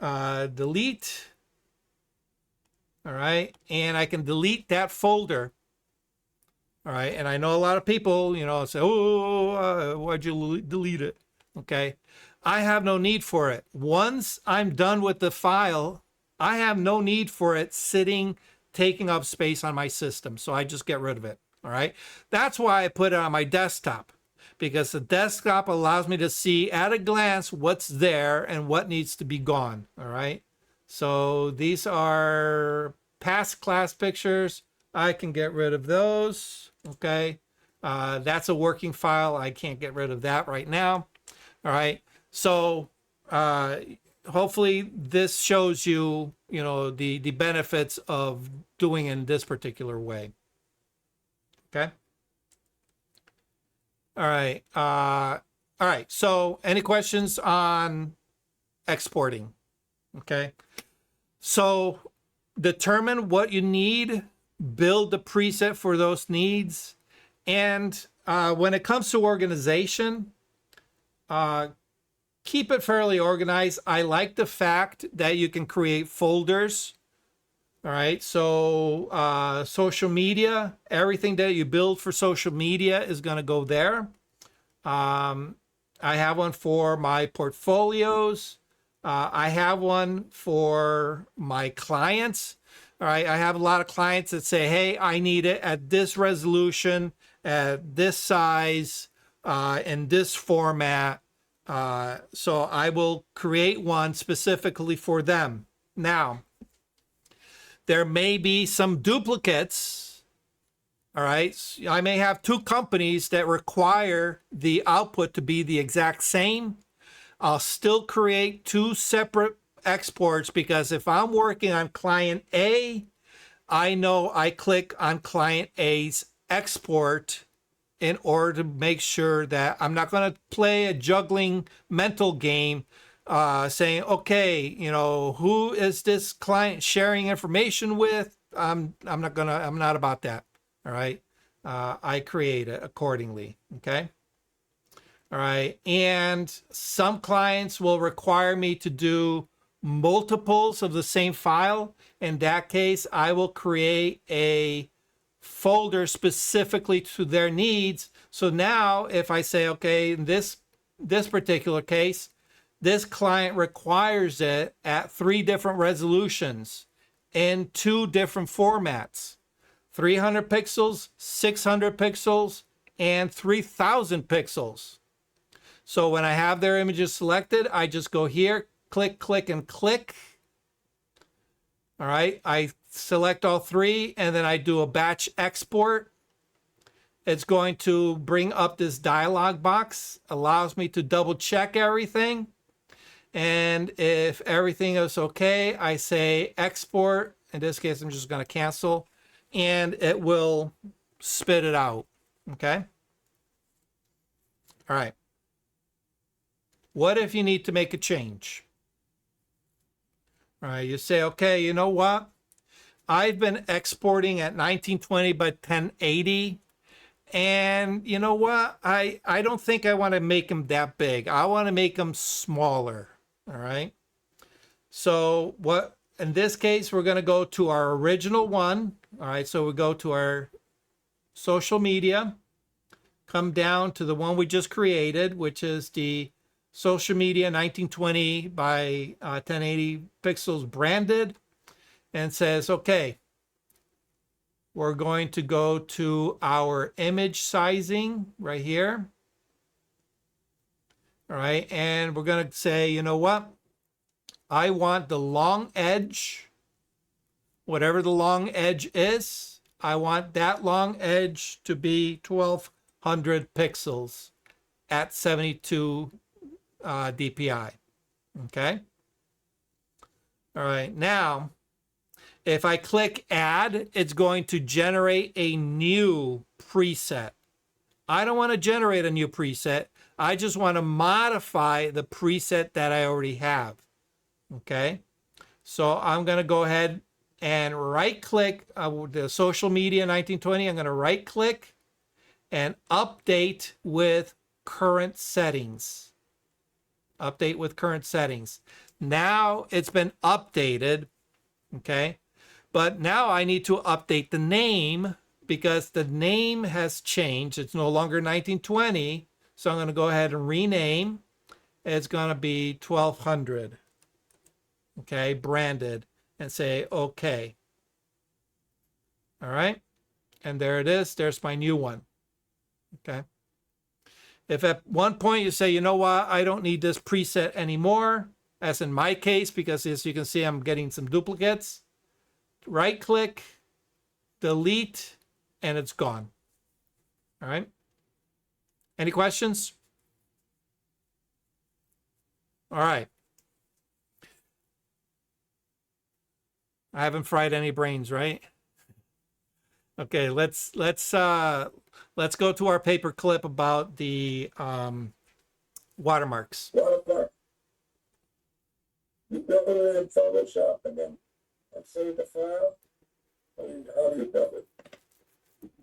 delete. All right. And I can delete that folder. All right. And I know a lot of people, say, oh, why'd you delete it? Okay. I have no need for it. Once I'm done with the file, I have no need for it sitting, taking up space on my system. So I just get rid of it. All right. That's why I put it on my desktop, because the desktop allows me to see at a glance what's there and what needs to be gone. All right. So these are past class pictures. I can get rid of those. Okay. That's a working file. I can't get rid of that right now. All right. So hopefully this shows you, the benefits of doing in this particular way. Okay. All right. All right. So any questions on exporting? Okay. So determine what you need, build the preset for those needs. And when it comes to organization, keep it fairly organized. I like the fact that you can create folders. All right, so social media, everything that you build for social media is going to go there. I have one for my portfolios. I have one for my clients. All right, I have a lot of clients that say, hey, I need it at this resolution, at this size, in this format. So I will create one specifically for them. Now, there may be some duplicates. All right. I may have two companies that require the output to be the exact same. I'll still create two separate exports because if I'm working on client A, I know I click on client A's export in order to make sure that I'm not going to play a juggling mental game saying, okay, you know, who is this client sharing information with? I'm not about that. All right. I create it accordingly. Okay. All right. And some clients will require me to do multiples of the same file. In that case, I will create a folder specifically to their needs. So now if I say, okay, in this particular case, this client requires it at 3 different resolutions in 2 different formats, 300 pixels, 600 pixels, and 3000 pixels. So when I have their images selected, I just go here, click, click, and click. All right, I select all 3, and then I do a batch export. It's going to bring up this dialog box, allows me to double check everything. And if everything is okay, I say export. In this case, I'm just going to cancel, and it will spit it out. Okay. All right. What if you need to make a change? All right. You say, okay, you know what? I've been exporting at 1920 by 1080. And you know what? I don't think I want to make them that big. I want to make them smaller. All right. So what, in this case, we're going to go to our original one. All right. So we go to our social media, come down to the one we just created, which is the social media 1920 by 1080 pixels branded, and says, okay, we're going to go to our image sizing right here. All right, and we're going to say, you know what? I want the long edge, whatever the long edge is, I want that long edge to be 1200 pixels at 72 DPI. Okay. All right, now, if I click add, it's going to generate a new preset. I don't want to generate a new preset. I just want to modify the preset that I already have. Okay. So I'm going to go ahead and right click the social media 1920. I'm going to right click and update with current settings. Update with current settings. Now it's been updated. Okay. But now I need to update the name because the name has changed. It's no longer 1920. So I'm going to go ahead and rename. It's going to be 1200. Okay, branded, and say okay. All right. And there it is. There's my new one. Okay. If at one point you say, you know what, I don't need this preset anymore, as in my case, because as you can see, I'm getting some duplicates. Right click, delete, and it's gone. All right. Any questions? All right. I haven't fried any brains, right? Okay, let's go to our paper clip about the watermarks. Watermark. You build it in Photoshop and then save the file? How do you build it?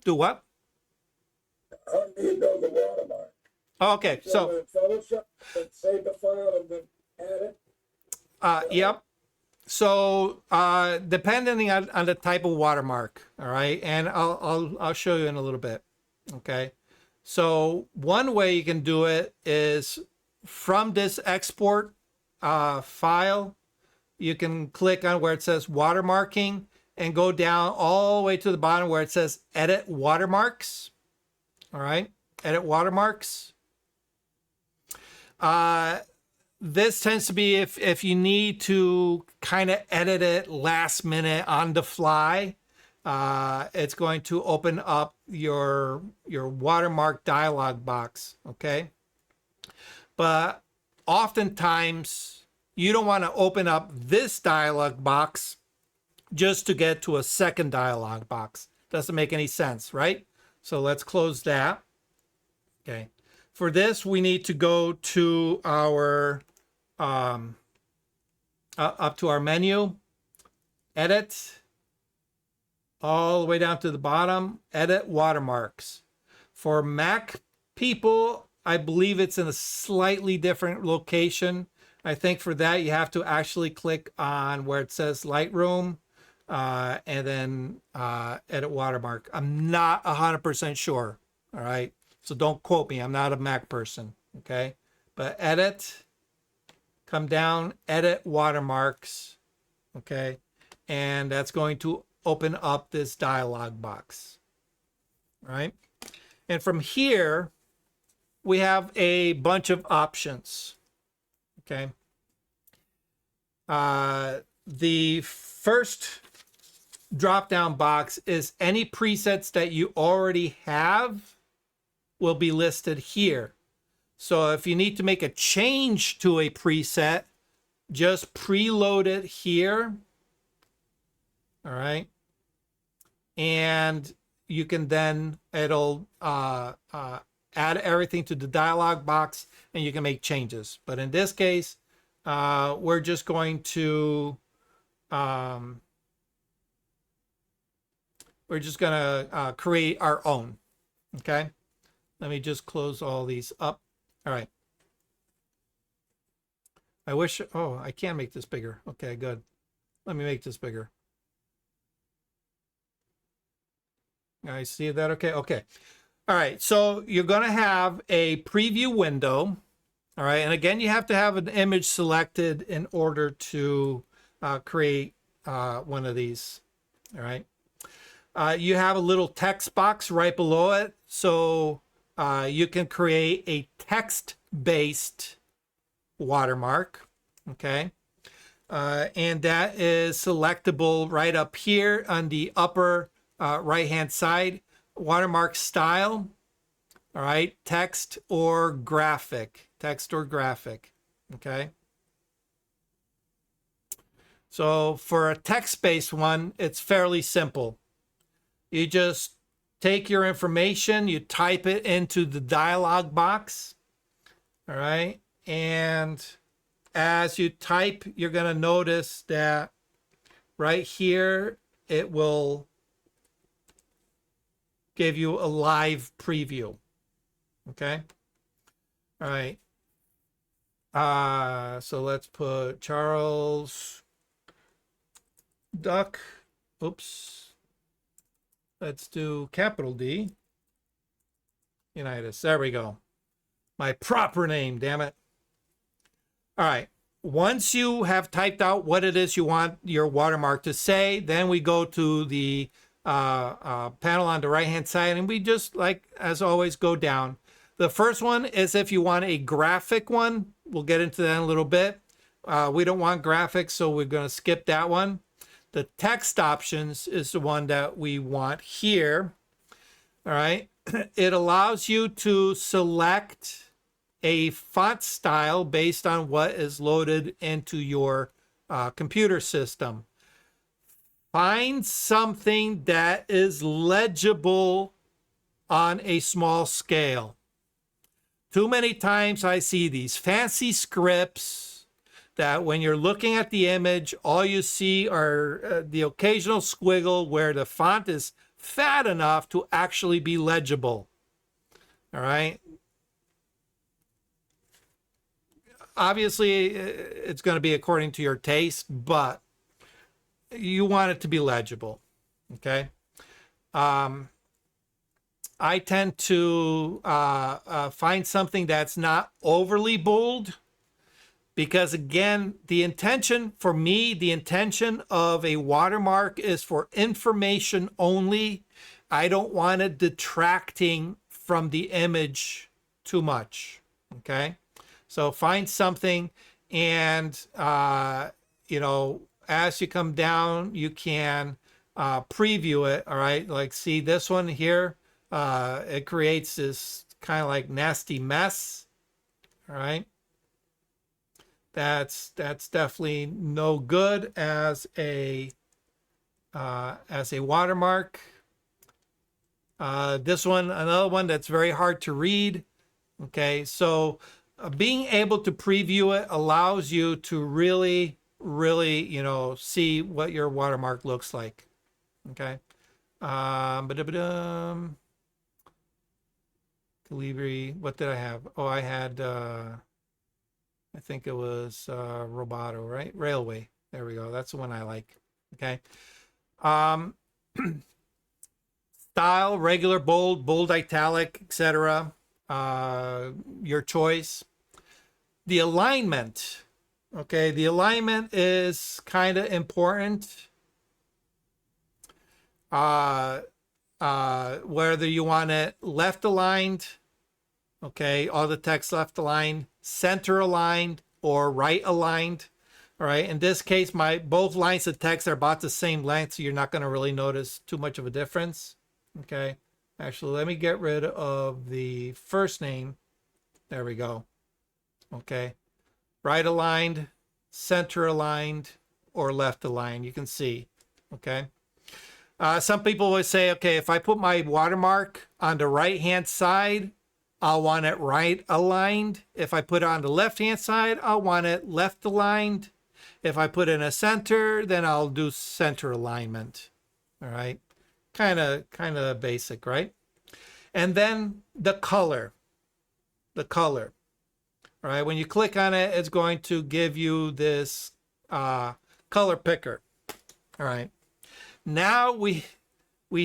Do what? How do you build the watermark? Oh, okay, Build so it in Photoshop and save the file and then add it? yep. So depending on the type of watermark, all right, and I'll show you in a little bit. Okay. So one way you can do it is from this export file, you can click on where it says watermarking and go down all the way to the bottom where it says edit watermarks. All right, edit watermarks. This tends to be if you need to kind of edit it last minute on the fly. It's going to open up your watermark dialog box, okay? But oftentimes you don't want to open up this dialog box just to get to a second dialog box. Doesn't make any sense, right? So let's close that. Okay. For this, we need to go to our up to our menu, edit, all the way down to the bottom, edit watermarks. For Mac people, I believe it's in a slightly different location. I think for that, you have to actually click on where it says Lightroom and then edit watermark. I'm not 100% sure, all right? So don't quote me. I'm not a Mac person, okay? But edit, come down, edit watermarks, okay? And that's going to open up this dialog box, right? And from here, we have a bunch of options, okay? The first drop-down box is any presets that you already have will be listed here. So if you need to make a change to a preset, just preload it here. All right. And you can then, it'll add everything to the dialog box and you can make changes. But in this case, we're just going to, create our own. Okay. Let me just close all these up. All right. I wish, oh, I can make this bigger. Okay, good. Let me make this bigger. I see that. Okay. Okay. All right. So you're going to have a preview window. All right. And again, you have to have an image selected in order to create one of these. All right. You have a little text box right below it. So you can create a text-based watermark, okay? And that is selectable right up here on the upper right-hand side. Watermark style, all right? Text or graphic, okay? So for a text-based one, it's fairly simple. You just take your information, you type it into the dialog box, all right? And as you type, you're going to notice that right here, it will give you a live preview, okay? All right. So let's put Charles Duck, oops. Let's do capital D, Unitas. There we go. My proper name, damn it. All right. Once you have typed out what it is you want your watermark to say, then we go to the panel on the right-hand side, and we just, like, as always, go down. The first one is if you want a graphic one. We'll get into that in a little bit. We don't want graphics, so we're going to skip that one. The text options is the one that we want here. All right. It allows you to select a font style based on what is loaded into your computer system. Find something that is legible on a small scale. Too many times I see these fancy scripts that when you're looking at the image, all you see are the occasional squiggle where the font is fat enough to actually be legible. All right. Obviously, it's going to be according to your taste, but you want it to be legible, okay? I tend to find something that's not overly bold, because again, the intention for me, the intention of a watermark is for information only. I don't want it detracting from the image too much, okay? So find something, and you know, as you come down, you can preview it, all right? Like, see this one here, it creates this kind of like nasty mess, all right? That's definitely no good as a watermark. This one, another one that's very hard to read. Okay, so being able to preview it allows you to really, you know, see what your watermark looks like. Okay. Ba-da-ba-dum. Calibri, what did I have? Oh, I had, I think it was Roboto, right? Railway. There we go. That's the one I like. Okay. Style, regular, bold, italic, etc. Your choice. The alignment. Okay, the alignment is kind of important. Whether you want it left aligned, okay, all the text left aligned, center aligned, or right aligned. All right, in this case, both lines of text are about the same length, so you're not going to really notice too much of a difference. Okay, actually, let me get rid of the first name. There we go. Okay, right aligned, center aligned, or left aligned. You can see. Okay. Some people would say, okay, if I put my watermark on the right-hand side, I'll want it right aligned. If I put it on the left-hand side, I'll want it left aligned. If I put it in a center, then I'll do center alignment. All right. Kind of basic, right? And then the color. The color. All right. When you click on it, it's going to give you this color picker. All right. Now we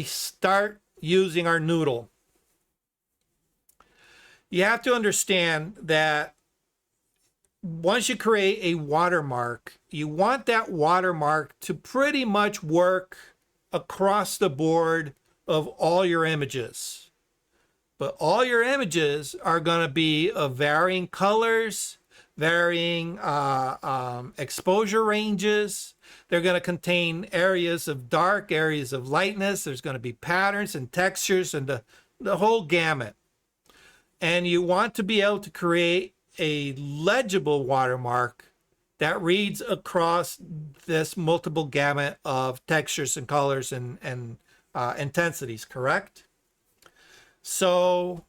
start using our noodle. You have to understand that once you create a watermark, you want that watermark to pretty much work across the board of all your images. But all your images are going to be of varying colors, varying exposure ranges. They're going to contain areas of dark, areas of lightness. There's going to be patterns and textures and the whole gamut. And you want to be able to create a legible watermark that reads across this multiple gamut of textures and colors and intensities, correct? So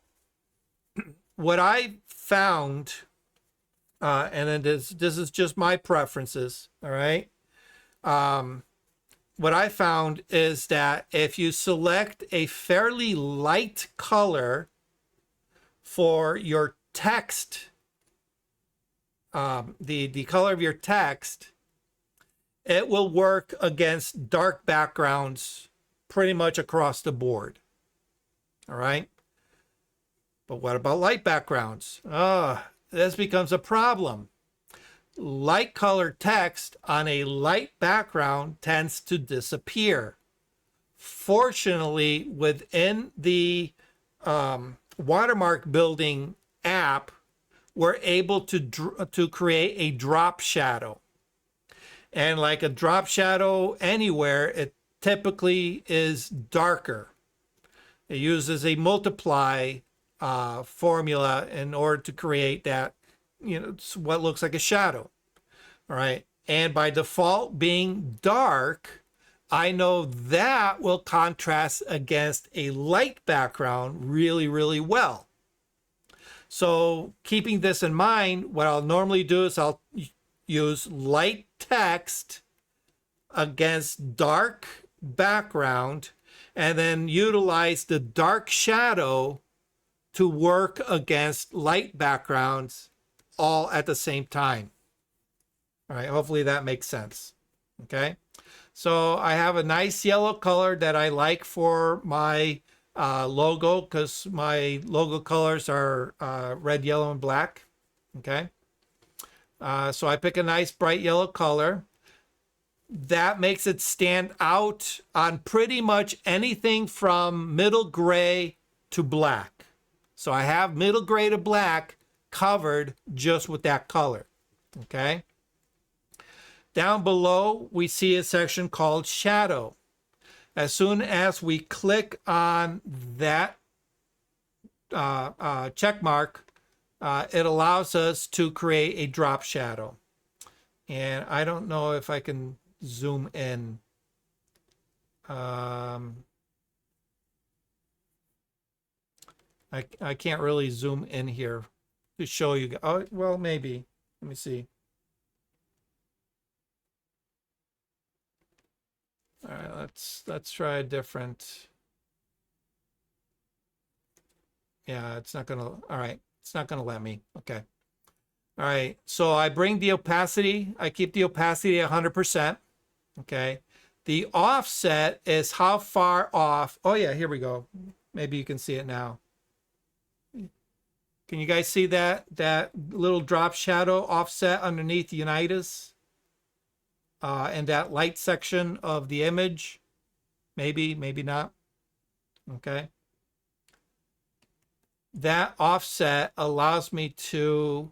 what I found, and then this is just my preferences, all right? What I found is that if you select a fairly light color for your text, the color of your text, it will work against dark backgrounds pretty much across the board. All right. But what about light backgrounds? This becomes a problem. Light colored text on a light background tends to disappear. Fortunately, within the watermark building app, we're able to create a drop shadow. And like a drop shadow anywhere, it typically is darker. It uses a multiply formula in order to create that, you know, it's what looks like a shadow. All right. And by default being dark, I know that will contrast against a light background really, really well. So keeping this in mind, what I'll normally do is I'll use light text against dark background and then utilize the dark shadow to work against light backgrounds all at the same time. All right, hopefully that makes sense. Okay. So I have a nice yellow color that I like for my logo, because my logo colors are red, yellow, and black. Okay. So I pick a nice bright yellow color. That makes it stand out on pretty much anything from middle gray to black. So I have middle gray to black covered just with that color. Okay. Down below, we see a section called shadow. As soon as we click on that check mark, it allows us to create a drop shadow. And I don't know if I can zoom in. I can't really zoom in here to show you. Oh, well, maybe. Let me see. All right, let's try a different. Yeah, it's not gonna. All right, it's not gonna let me. Okay. All right, so I bring the opacity. I keep the opacity at 100%. Okay. The offset is how far off. Oh yeah, here we go. Maybe you can see it now. Can you guys see that little drop shadow offset underneath Unitas? And that light section of the image? Maybe, maybe not. Okay. That offset allows me to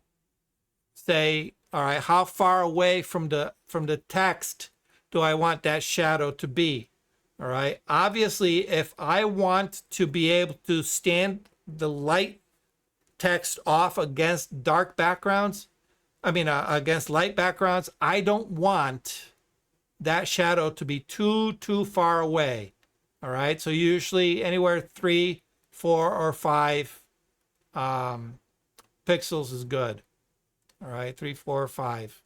say, all right, how far away from the text do I want that shadow to be? All right. Obviously, if I want to be able to stand the light text off against dark backgrounds, against light backgrounds, I don't want that shadow to be too far away. All right. So usually anywhere 3, 4, or 5 pixels is good. All right. 3, 4, or 5.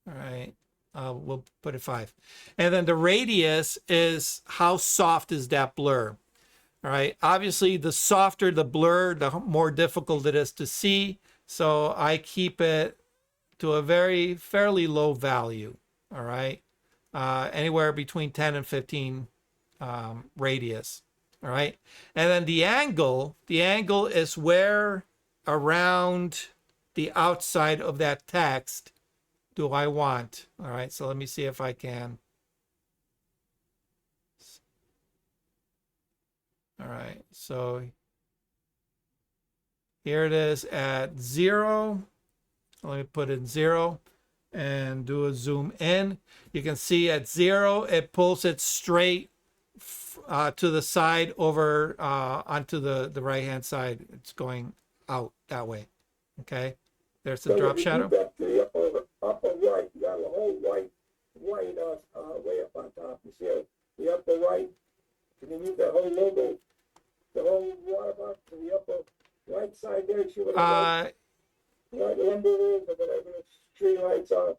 All right. We'll put it 5. And then the radius is how soft is that blur. All right. Obviously, the softer the blur, the more difficult it is to see. So I keep it to a fairly low value. All right. Anywhere between 10 and 15 radius. All right. And then the angle is where around the outside of that text do I want. All right. So let me see if I can. All right. So here it is at 0. Let me put it in 0 and do a zoom in. You can see at 0, it pulls it straight to the side over onto the right-hand side. It's going out that way. Okay. There's the drop shadow. Back to the upper right, you got a whole white way up on top. You see the upper right? Can you move that whole logo, the whole watermark to the upper right side there? See what the lumber is or whatever the tree lights are.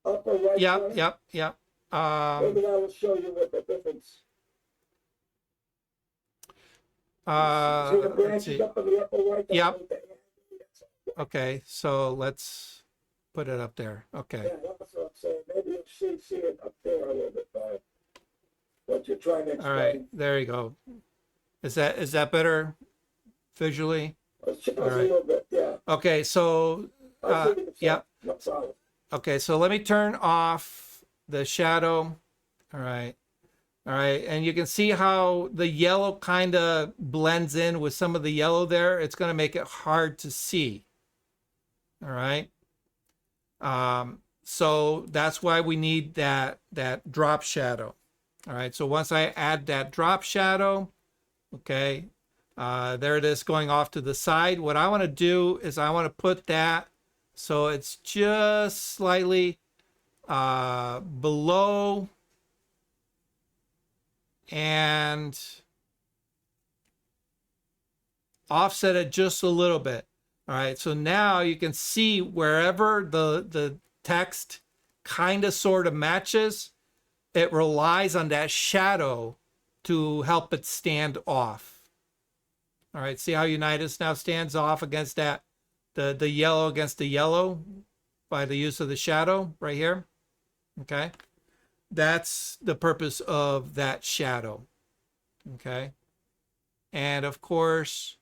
Upper right. Yep. Maybe that will show you what the difference. See the branches up on the upper right? Yep. Okay, so let's put it up there. Okay. Yeah, that's what I'm saying. Maybe you see it up there a little bit better. What you're trying to explain. All right, there you go. Is that better visually? All right. A little bit, yeah. Okay, so yeah. No problem. Okay, so let me turn off the shadow. All right. And you can see how the yellow kind of blends in with some of the yellow there. It's going to make it hard to see. All right. So that's why we need that drop shadow. All right. So once I add that drop shadow, okay, there it is going off to the side. What I want to do is I want to put that so it's just slightly below and offset it just a little bit. All right, so now you can see wherever the text kind of sort of matches, it relies on that shadow to help it stand off. All right, see how Unitas now stands off against that, the yellow against the yellow by the use of the shadow right here. Okay. That's the purpose of that shadow. Okay. And of course,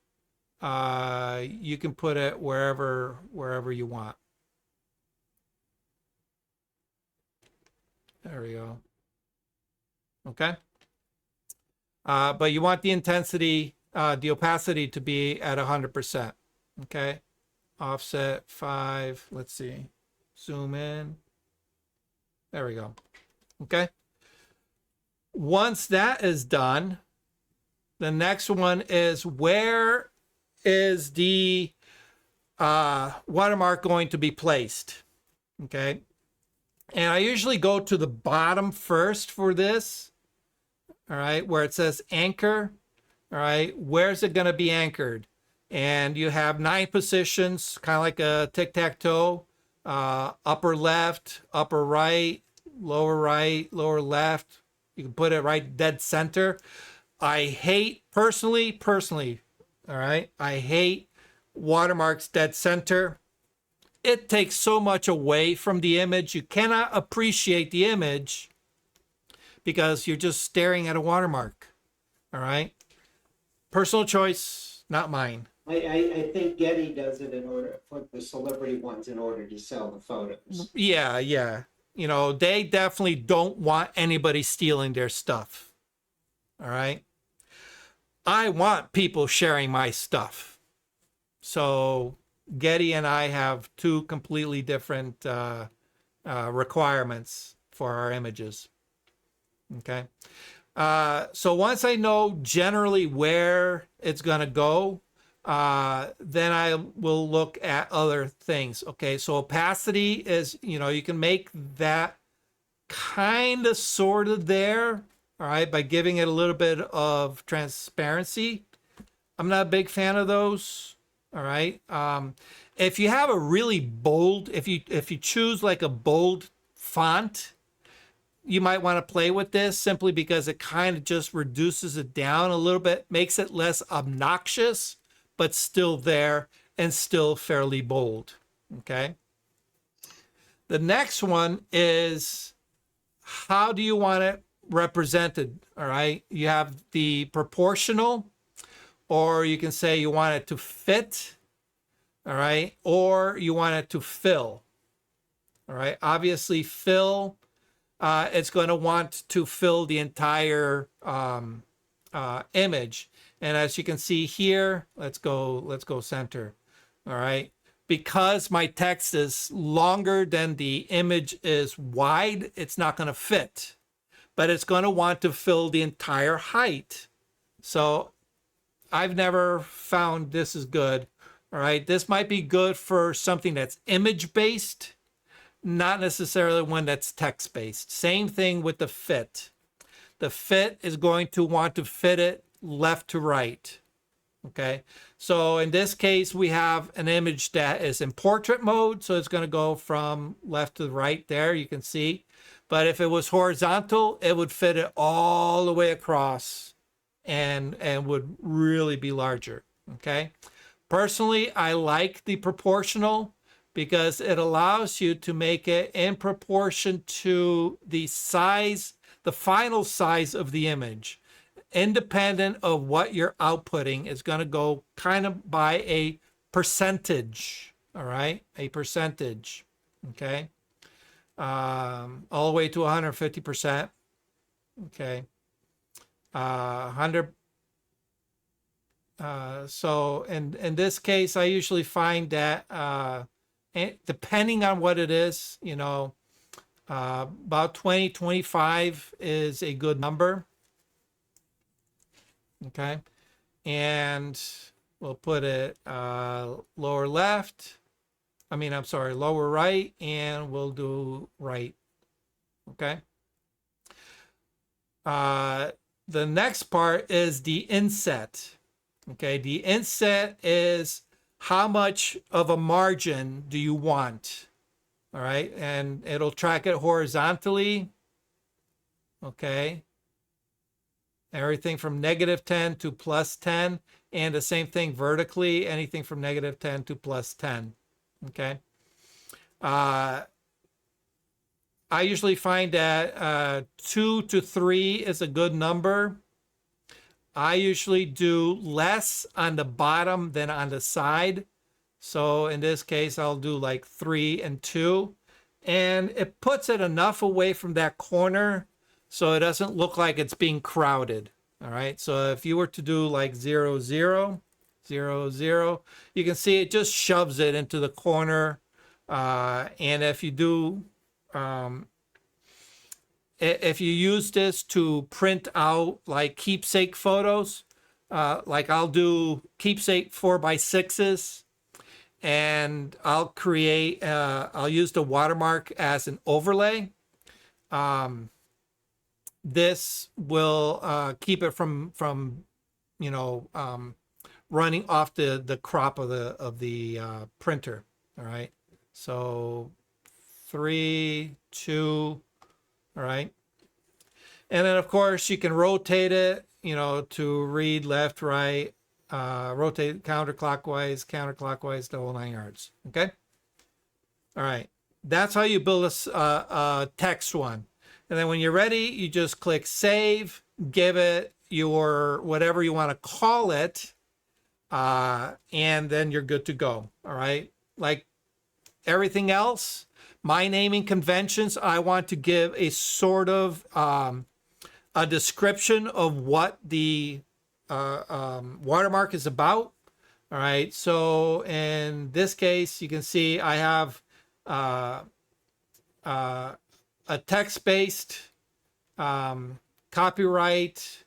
you can put it wherever you want. There we go. Okay. But you want the intensity, the opacity to be at 100%. Okay. Offset 5. Let's see. Zoom in. There we go. Okay. Once that is done, the next one is, where is the watermark going to be placed? Okay. And I usually go to the bottom first for this. All right. Where it says anchor. All right. Where's it going to be anchored? And you have 9 positions, kind of like a tic-tac-toe. Upper left, upper right, lower left. You can put it right dead center. I hate, personally, all right, I hate watermarks dead center. It takes so much away from the image. You cannot appreciate the image because you're just staring at a watermark. All right. Personal choice, not mine. I think Getty does it in order for the celebrity ones in order to sell the photos. Yeah. You know, they definitely don't want anybody stealing their stuff. All right. I want people sharing my stuff. So Getty and I have 2 completely different requirements for our images. Okay. So once I know generally where it's going to go, then I will look at other things. Okay. So opacity is, you know, you can make that kind of sort of there. All right. By giving it a little bit of transparency. I'm not a big fan of those. All right. If you have a really bold, if you choose like a bold font, you might want to play with this simply because it kind of just reduces it down a little bit, makes it less obnoxious, but still there and still fairly bold. Okay. The next one is, how do you want it represented? All right. You have the proportional, or you can say you want it to fit. All right. Or you want it to fill. All right. Obviously fill, it's going to want to fill the entire image. And as you can see here, let's go center. All right. Because my text is longer than the image is wide, it's not going to fit, but it's going to want to fill the entire height. So I've never found this is good. All right. This might be good for something that's image based, not necessarily one that's text based. Same thing with the fit. The fit is going to want to fit it left to right. Okay. So in this case, we have an image that is in portrait mode. So it's going to go from left to right there, you can see. But if it was horizontal, it would fit it all the way across and would really be larger. Okay. Personally, I like the proportional because it allows you to make it in proportion to the size, the final size of the image. Independent of what you're outputting, is going to go kind of by a percentage. All right. A percentage. Okay. All the way to 150%. Okay. 100. So in this case, I usually find that, depending on what it is, you know, about 20, 25 is a good number. Okay. And we'll put it lower left. I'm sorry, lower right, and we'll do right. Okay. The next part is the inset. Okay. The inset is how much of a margin do you want? All right. And it'll track it horizontally. Okay. Everything from -10 to +10, and the same thing vertically, anything from -10 to +10. Okay. I usually find that 2 to 3 is a good number. I usually do less on the bottom than on the side. So in this case, I'll do like 3 and 2. And it puts it enough away from that corner so it doesn't look like it's being crowded. All right. So if you were to do like 0, 0, 0, 0, you can see it just shoves it into the corner. And if you do, if you use this to print out like keepsake photos, like I'll do keepsake 4x6s, and I'll create, I'll use the watermark as an overlay. This will keep it from running off the crop of the printer. All right. So 3, 2, all right. And then of course you can rotate it, to read left, right, rotate counterclockwise, the whole 9 yards. Okay. All right. That's how you build a text one. And then when you're ready, you just click save, give it your whatever you want to call it, and then you're good to go. All right. Like everything else, my naming conventions, I want to give a sort of a description of what the watermark is about. All right. So in this case, you can see I have a text-based copyright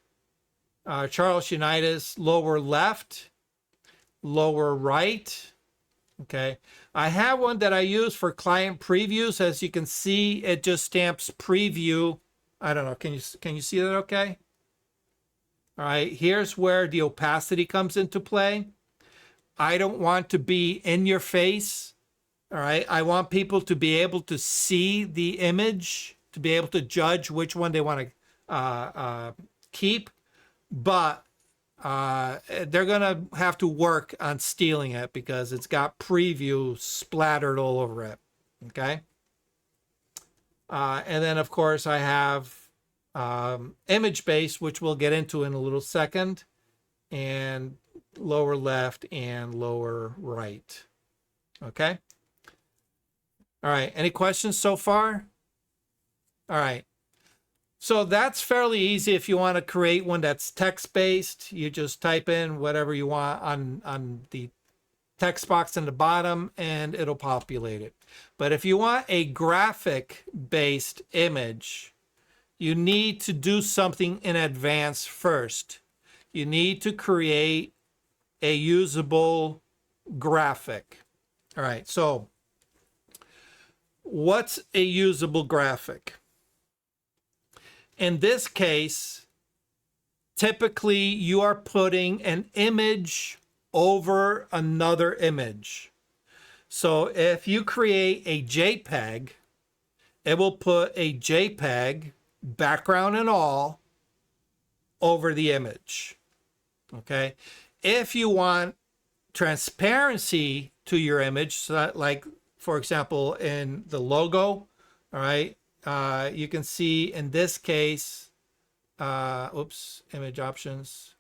Charles Unitas, lower left, lower right. Okay. I have one that I use for client previews. As you can see, it just stamps preview. I don't know. Can you see that okay? All right. Here's where the opacity comes into play. I don't want to be in your face. All right. I want people to be able to see the image, to be able to judge which one they want to keep. But they're going to have to work on stealing it because it's got preview splattered all over it. Okay. And then, of course, I have image base, which we'll get into in a little second, and lower left and lower right. Okay. All right. Any questions so far? All right. So that's fairly easy. If you want to create one that's text-based, you just type in whatever you want on the text box in the bottom and it'll populate it. But if you want a graphic-based image, you need to do something in advance first. You need to create a usable graphic. All right. So what's a usable graphic? In this case, typically you are putting an image over another image. So if you create a JPEG, it will put a JPEG, background and all, over the image. Okay. If you want transparency to your image, so that, like, for example, in the logo, all right, you can see in this case, image options.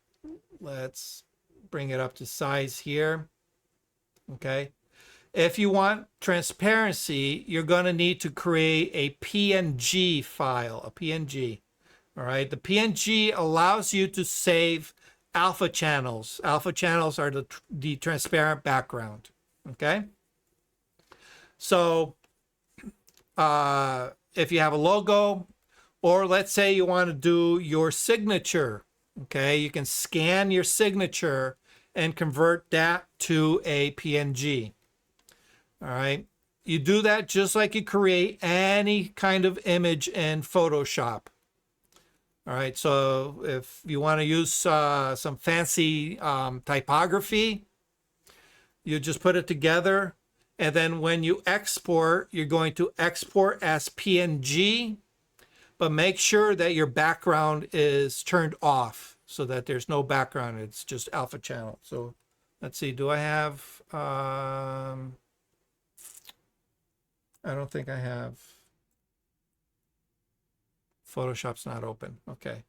Let's bring it up to size here. Okay. If you want transparency, you're going to need to create a PNG file, a PNG. All right. The PNG allows you to save alpha channels. Alpha channels are the transparent background. Okay. So, if you have a logo, or let's say you want to do your signature, okay, you can scan your signature and convert that to a PNG. All right. You do that just like you create any kind of image in Photoshop. All right. So if you want to use some fancy typography, you just put it together. And then when you export, you're going to export as PNG, but make sure that your background is turned off so that there's no background. It's just alpha channel. So let's see, do I have, I don't think I have, Photoshop's not open. Okay.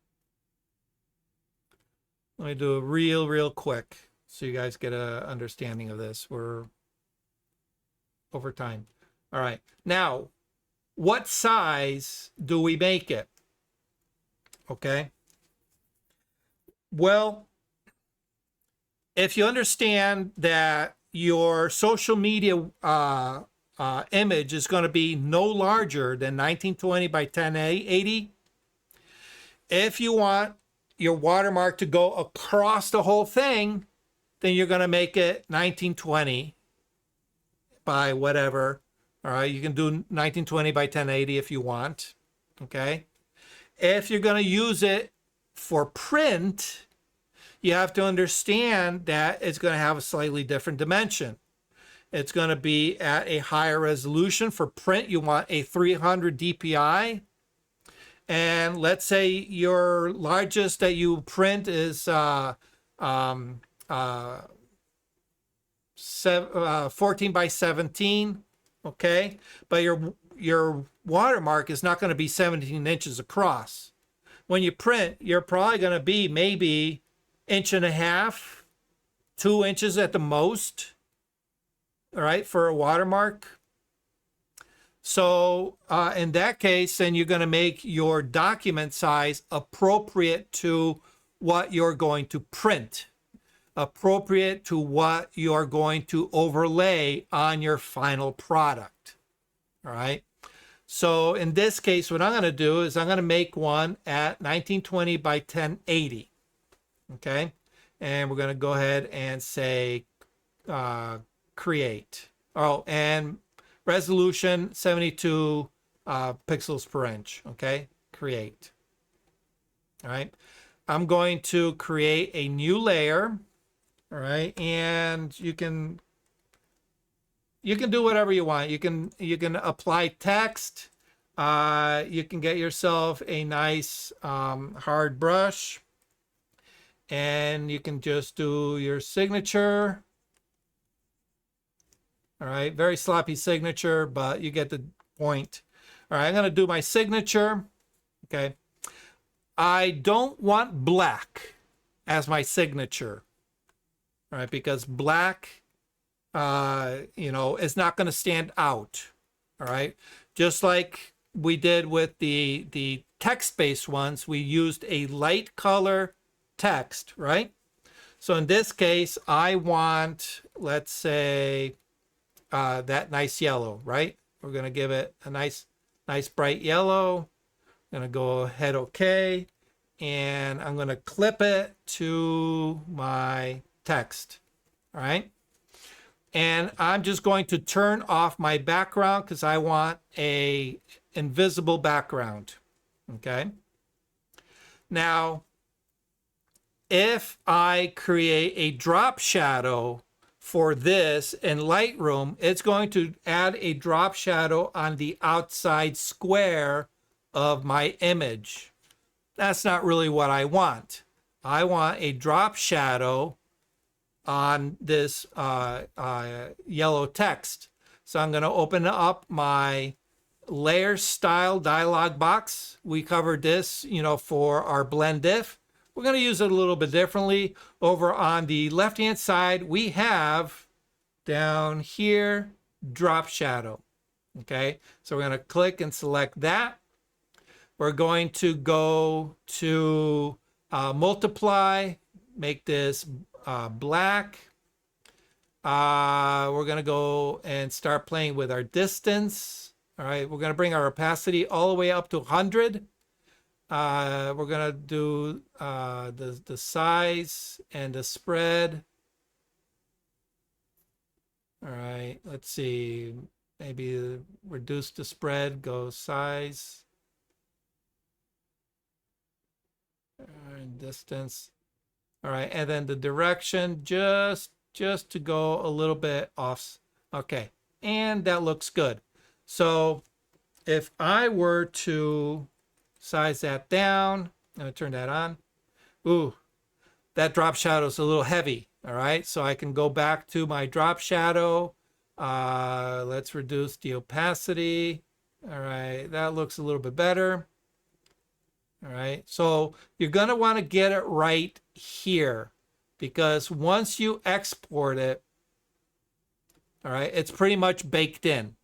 Let me do it real quick so you guys get a understanding of this. We're over time. All right. Now, what size do we make it? Okay. Well, if you understand that your social media image is going to be no larger than 1920 by 1080, if you want your watermark to go across the whole thing, then you're going to make it 1920 by whatever. All right, you can do 1920 by 1080 if you want. Okay. If you're going to use it for print, you have to understand that it's going to have a slightly different dimension. It's going to be at a higher resolution. For print, you want a 300 dpi. And let's say your largest that you print is 14 by 17, okay? But your watermark is not going to be 17 inches across. When you print, you're probably going to be maybe 1.5 inches, 2 inches at the most, all right, for a watermark. So in that case, then you're going to make your document size appropriate to what you're going to print, appropriate to what you're going to overlay on your final product. All right. So in this case, what I'm going to do is I'm going to make one at 1920 by 1080. Okay. And we're going to go ahead and say create. Oh, and resolution 72 pixels per inch. Okay. Create. All right. I'm going to create a new layer. All right. And you can do whatever you want. You can apply text. You can get yourself a nice hard brush, and you can just do your signature. All right, very sloppy signature, but you get the point. All right, I'm going to do my signature. Okay. I don't want black as my signature. All right, because black is not going to stand out. All right. Just like we did with the text-based ones, we used a light color text, right? So in this case, I want, let's say, that nice yellow, right? We're going to give it a nice bright yellow. I'm going to go ahead, okay. And I'm going to clip it to my text. All right. And I'm just going to turn off my background because I want a invisible background. Okay. Now, if I create a drop shadow for this in Lightroom, it's going to add a drop shadow on the outside square of my image. That's not really what I want. I want a drop shadow on this yellow text. So I'm going to open up my layer style dialog box. We covered this, for our blend if. We're going to use it a little bit differently. Over on the left-hand side, we have down here, drop shadow. Okay, so we're going to click and select that. We're going to go to multiply, make this black. We're going to go and start playing with our distance. All right, we're going to bring our opacity all the way up to 100. We're going to do the size and the spread. All right, let's see. Maybe reduce the spread, go size. And distance. All right, and then the direction just to go a little bit off. Okay, and that looks good. So if I were to size that down, I'm going to turn that on. Ooh, that drop shadow is a little heavy. All right, so I can go back to my drop shadow. Let's reduce the opacity. All right, that looks a little bit better. All right. So you're going to want to get it right here, because once you export it, all right, it's pretty much baked in.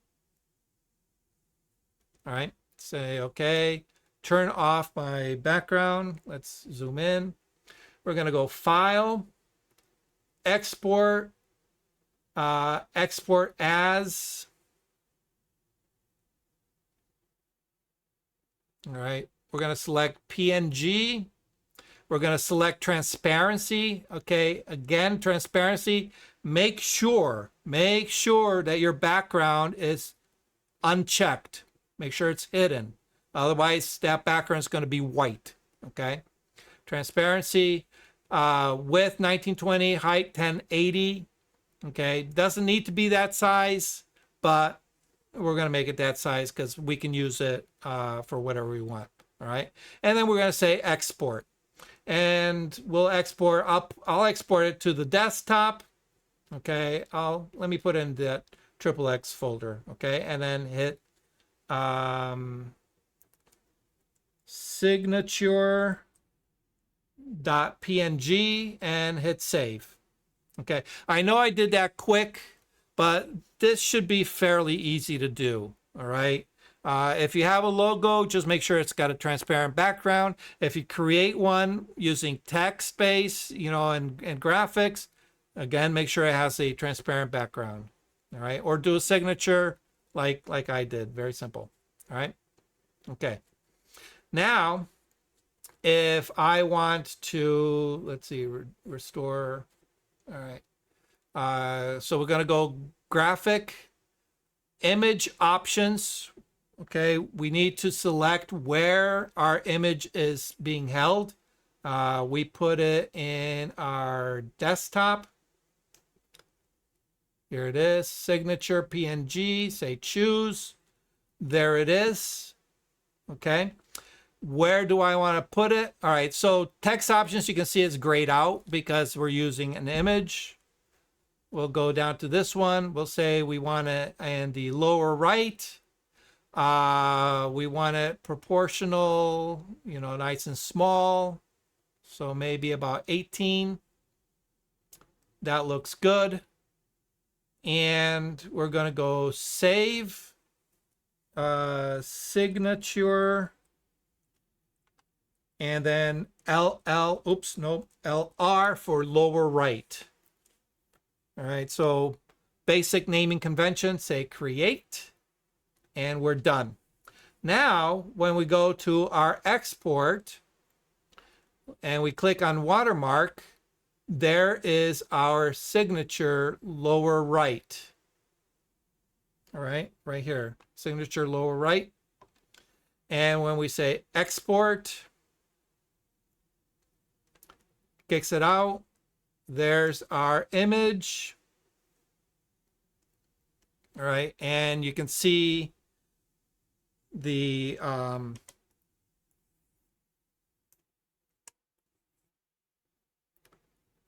All right. Say, okay, turn off my background. Let's zoom in. We're going to go File, Export, Export As. All right. We're going to select PNG. We're going to select transparency. Okay. Again, transparency. Make sure that your background is unchecked. Make sure it's hidden. Otherwise, that background is going to be white. Okay. Transparency, width 1920, height 1080. Okay. Doesn't need to be that size, but we're going to make it that size because we can use it for whatever we want. All right. And then we're going to say export. And we'll export up. I'll export it to the desktop. Okay. Let me put in that XXX folder. Okay. And then hit signature.png and hit save. Okay. I know I did that quick, but this should be fairly easy to do. All right. If you have a logo, just make sure it's got a transparent background. If you create one using text space, and graphics, again, make sure it has a transparent background. All right. Or do a signature like I did. Very simple. All right. Okay. Now, if I want to, let's see, restore. All right. So we're going to go graphic, image options. Okay. We need to select where our image is being held. We put it in our desktop. Here it is, signature PNG, say choose. There it is. Okay. Where do I want to put it? All right. So text options, you can see it's grayed out because we're using an image. We'll go down to this one. We'll say we want it in the lower right. We want it proportional, nice and small. So maybe about 18. That looks good. And we're going to go save, signature, and then LR for lower right. All right, so basic naming convention, say create, and we're done. Now, when we go to our export and we click on watermark, there is our signature lower right. All right, right here, signature lower right. And when we say export, kicks it out. There's our image. All right, and you can see the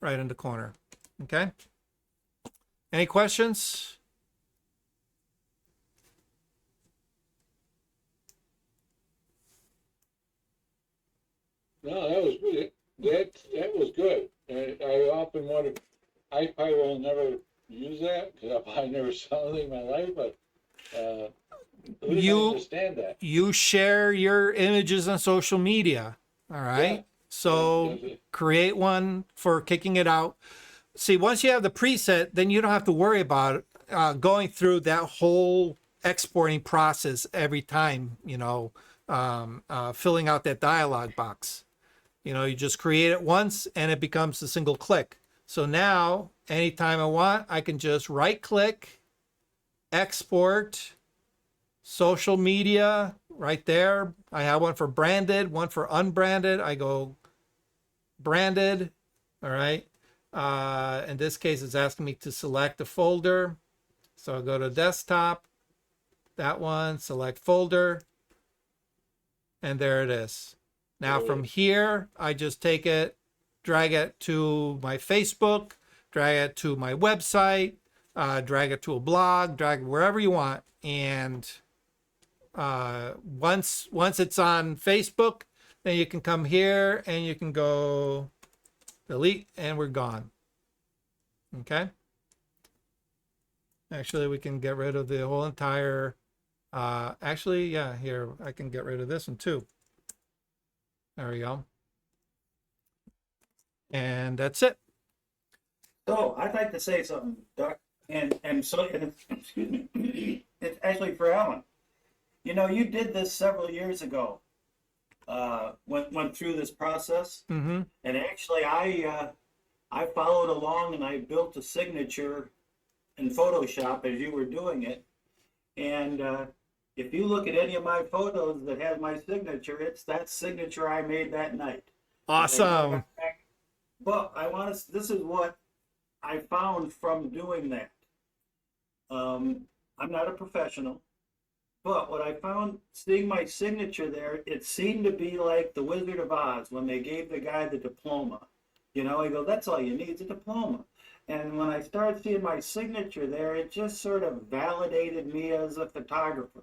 right in the corner. Okay. Any questions? No, that was good. That was good. And I often wondered, I probably will never use that because I probably never saw anything in my life, but who doesn't understand that? You share your images on social media. All right. Yeah. So create one for kicking it out. See, once you have the preset, then you don't have to worry about going through that whole exporting process every time, filling out that dialog box. You just create it once and it becomes a single click. So now, anytime I want, I can just right click, export, social media, right there. I have one for branded, one for unbranded. I go branded. All right. In this case, it's asking me to select a folder. So I'll go to desktop, that one, select folder, and there it is. Now from here, I just take it, drag it to my Facebook, drag it to my website, drag it to a blog, drag it wherever you want. And once it's on Facebook, then you can come here and you can go delete, and we're gone. Okay. Actually, we can get rid of the whole entire, actually, yeah, here, I can get rid of this one too. There we go. And that's it. So I'd like to say something, Doc, excuse me, it's actually for Alan. You know, you did this several years ago. Went through this process, Mm-hmm. and actually I followed along and I built a signature in Photoshop as you were doing it. And if you look at any of my photos that has my signature, it's that signature I made that night. Awesome. But this is what I found from doing that. I'm not a professional, but what I found, seeing my signature there, it seemed to be like the Wizard of Oz when they gave the guy the diploma. You know, I go, that's all you need is a diploma. And when I started seeing my signature there, it just sort of validated me as a photographer.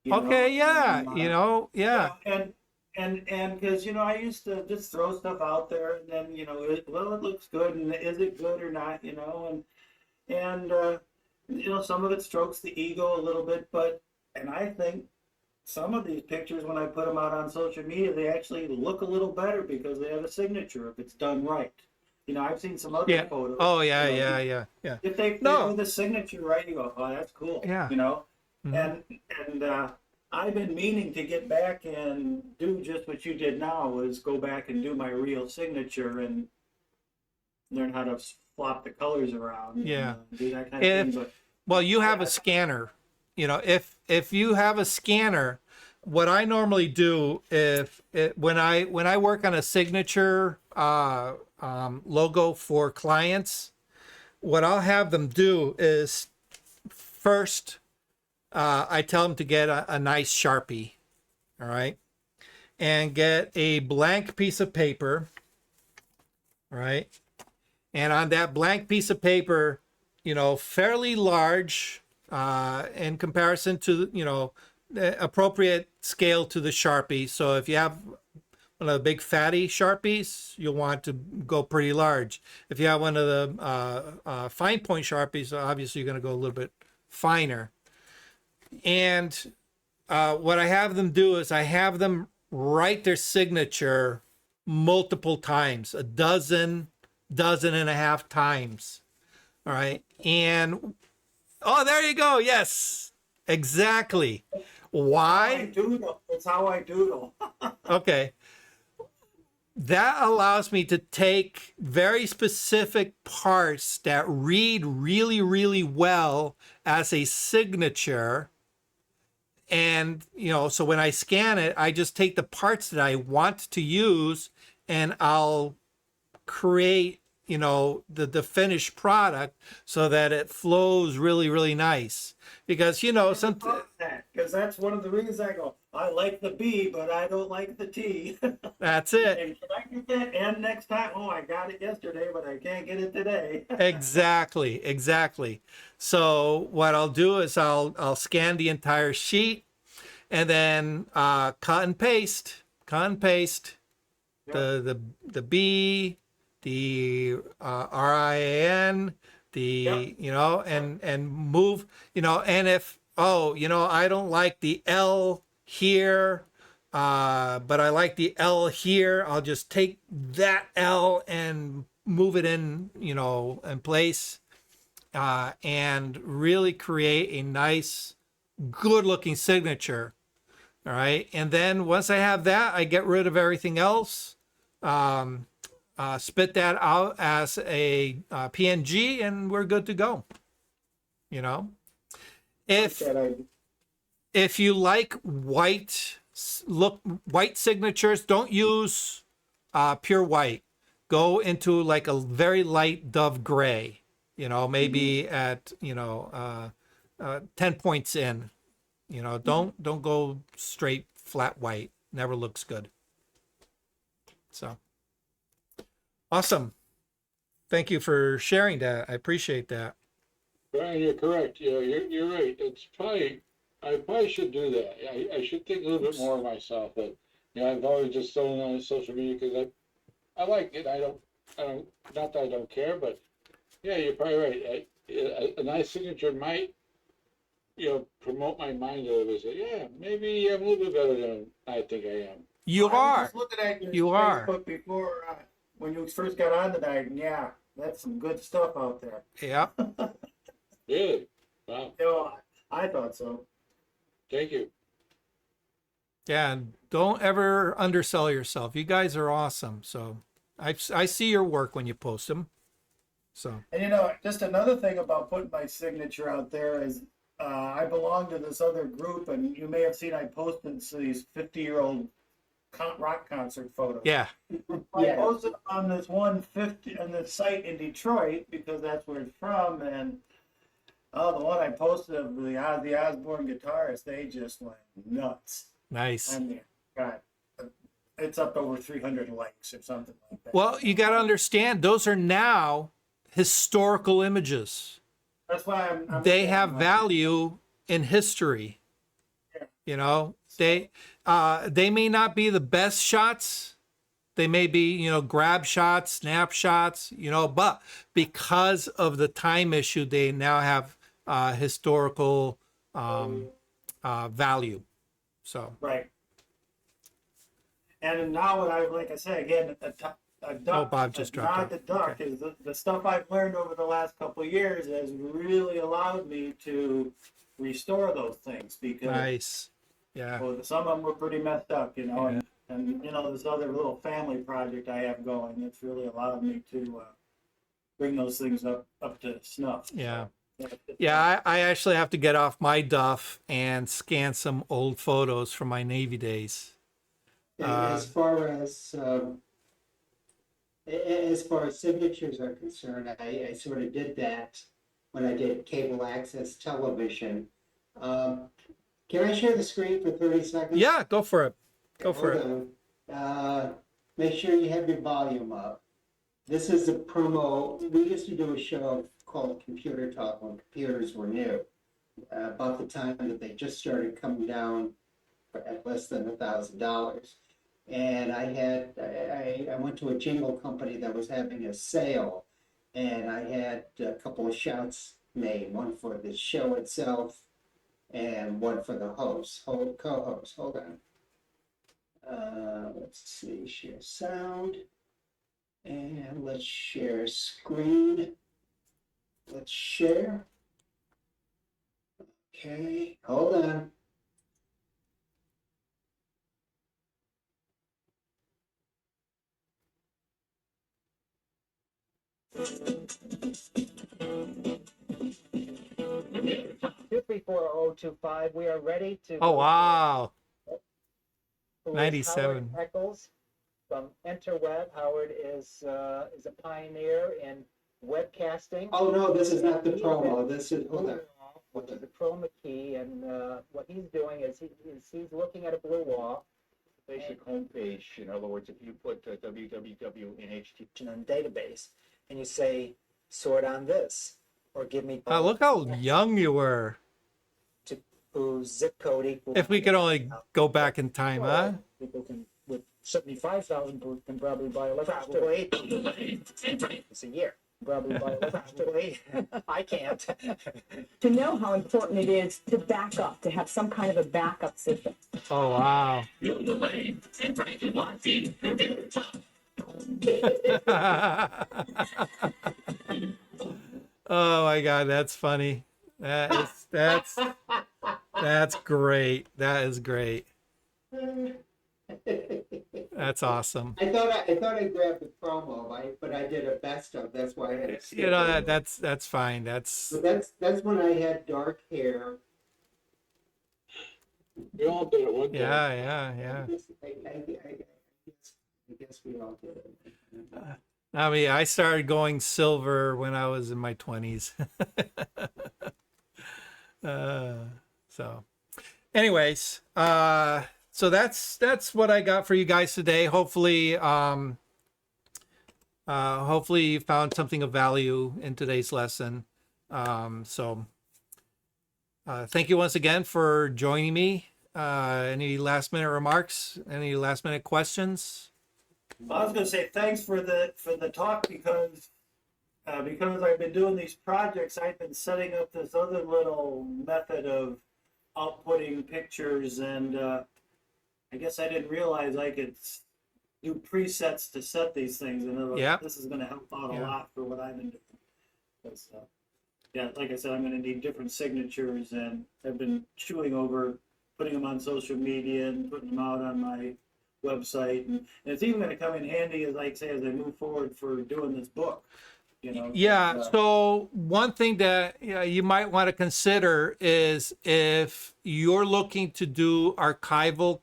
You Okay, know? yeah, And, you know, yeah. and because, you know, I used to just throw stuff out there, and then, you know, it looks good, and is it good or not, you know, and you know, some of it strokes the ego a little bit, and I think some of these pictures, when I put them out on social media, they actually look a little better because they have a signature if it's done right. You know, I've seen some other Yeah. photos. Oh, yeah, you know, yeah. if they No. do the signature right, you go, oh, that's cool. Yeah. You know, Mhm. and I've been meaning to get back and do just what you did now, is go back and do my real signature and learn how to flop the colors around. Yeah. And, do that kind of If, thing. But well, you have a scanner. You know, if you have a scanner, what I normally do when I work on a signature logo for clients, what I'll have them do is first I tell them to get a nice Sharpie, all right, and get a blank piece of paper, all right, and on that blank piece of paper, you know, fairly large in comparison to, you know, the appropriate scale to the Sharpie. So if you have one of the big fatty Sharpies, you'll want to go pretty large. If you have one of the fine point Sharpies, obviously you're going to go a little bit finer. And what I have them do is I have them write their signature multiple times, a dozen and a half times. All right. And oh, there you go. Yes, exactly. Why? It's how I doodle. Okay. That allows me to take very specific parts that read really, really well as a signature. And, you know, so when I scan it, I just take the parts that I want to use and I'll create, you know, the finished product so that it flows really, really nice. Because, you know, Because that's one of the reasons I go, I like the B, but I don't like the T. that's it. And can I get that N next time? Oh, I got it yesterday, but I can't get it today. Exactly. So what I'll do is I'll scan the entire sheet and then cut and paste the B, the RIAN, the you know, and move, you know, and if you know, I don't like the L here, but I like the L here, I'll just take that L and move it in, you know, in place, and really create a nice, good looking signature. All right. And then once I have that, I get rid of everything else, spit that out as a PNG, and we're good to go. You know, if you like white signatures, don't use pure white. Go into like a very light dove gray, you know, maybe at, you know, 10 points in. You know, don't go straight flat white. Never looks good. So awesome. Thank you for sharing that. I appreciate that. Brian, you're correct. Yeah, you're right. I probably should do that. I should think a little bit more of myself. But You know, I've always just thrown it on social media because I like it. I don't, not that I don't care, but yeah, you're probably right. A nice signature might, you know, promote my mind a little bit. Say, yeah, maybe I'm a little bit better than I think I am. You I was are. just looking at your You are. Facebook before when you first got on tonight, and yeah, that's some good stuff out there. Yeah. Really? Wow. You know, I thought so. Thank you. Yeah. And don't ever undersell yourself. You guys are awesome. So I see your work when you post them. So And you know, just another thing about putting my signature out there is I belong to this other group, and you may have seen I posted these 50-year-old rock concert photos. yeah. I Yeah. posted on this 150 on this site in Detroit because that's where it's from, and the one I posted of the Ozzy Osbourne guitarist, they just went nuts. Nice. I mean, God, it's up to over 300 likes or something like that. Well, you got to understand, those are now historical images. That's why I'm They saying, have like, value in history. Yeah. You know, they may not be the best shots. They may be, you know, grab shots, snap shots, you know, but because of the time issue, they now have historical value. So Right. And now what like I say again, a duck, Bob just dropped not out. the duck, Okay. is the stuff I've learned over the last couple of years has really allowed me to restore those things because nice. Yeah. well, some of them were pretty messed up, you know, Yeah. and you know, this other little family project I have going, it's really allowed me to bring those things up to snuff. Yeah. So, Yeah, I actually have to get off my duff and scan some old photos from my Navy days. As far as signatures are concerned, I sort of did that when I did cable access television. Can I share the screen for 30 seconds? Yeah, go for it. Go for it. Hold on. Make sure you have your volume up. This is a promo. We used to do a show called Computer Talk when computers were new, about the time that they just started coming down at less than $1,000. And I went to a jingle company that was having a sale, and I had a couple of shouts made, one for the show itself and one for the co-host. Hold on. Let's see, share sound. And let's share screen. Let's share. Okay, hold on. Two three four 025. We are ready to. Oh, wow. Who is 97. Howard Eccles from Interweb. Howard is a pioneer in webcasting. Oh, no, this is not the promo. This is, hold on. Which is a chroma key, and what he's doing is he's looking at a blue wall. Basic homepage. In other words, if you put www in HTTP On database, and you say sort on this, or give me Oh, look how young you were. whose zip code equals. If we could only go back in time, huh? People can with 75,000 can probably buy a probably. It's a year. Probably buy a probably. I can't. To know how important it is to back up, to have some kind of a backup system. Oh, wow. Oh my God, that's funny. That's great. That is great. That's awesome. I thought I grabbed the promo, but I did a best of. That's why I had to skip You know it. that's fine. But that's when I had dark hair. We all did it one time. yeah. I guess we all did it. I mean, I started going silver when I was in my 20s. So anyways, so that's what I got for you guys today. Hopefully you found something of value in today's lesson. Thank you once again for joining me. Any last minute remarks? Any last minute questions? Well, I was going to say thanks for the talk because I've been doing these projects. I've been setting up this other little method of outputting pictures, and I guess I didn't realize I could do presets to set these things, and this is going to help out a lot for what I've been doing. Because, yeah, like I said, I'm going to need different signatures, and I've been chewing over putting them on social media and putting them out on my website, and it's even going to come in handy as I move forward for doing this book. Yeah. So one thing that you might want to consider is if you're looking to do archival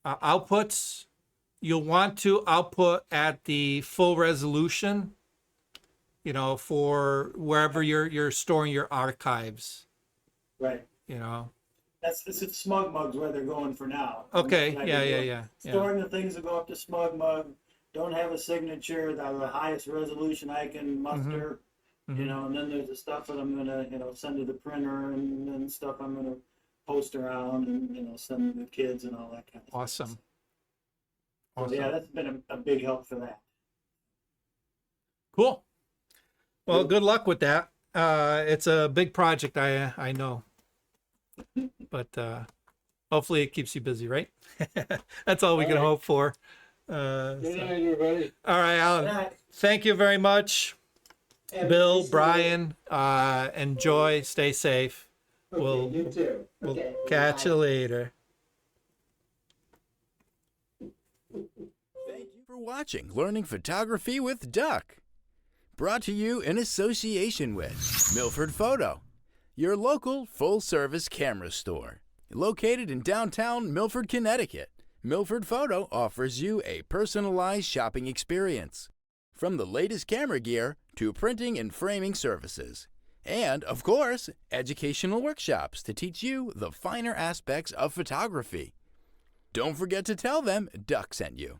outputs, you'll want to output at the full resolution, for wherever you're storing your archives. Right. This is Smug Mug's where they're going for now. Okay. Yeah. Storing the things that go up to Smug Mug. Don't have a signature, the highest resolution I can muster, and then there's the stuff that I'm gonna, send to the printer, and then stuff I'm gonna post around and, send to the kids and all that kind of Awesome. stuff. Awesome. So, yeah, that's been a big help for that. Cool. Well, good luck with that. It's a big project, I know, but hopefully it keeps you busy, right? That's all we can hope for. Good night, everybody. All right, Alan. Thank you very much. Bill, Brian, enjoy, stay safe. Okay, you too. We'll catch you later. Thank you for watching Learning Photography with Duck. Brought to you in association with Milford Photo, your local full-service camera store. Located in downtown Milford, Connecticut, Milford Photo offers you a personalized shopping experience. From the latest camera gear to printing and framing services. And, of course, educational workshops to teach you the finer aspects of photography. Don't forget to tell them Duck sent you.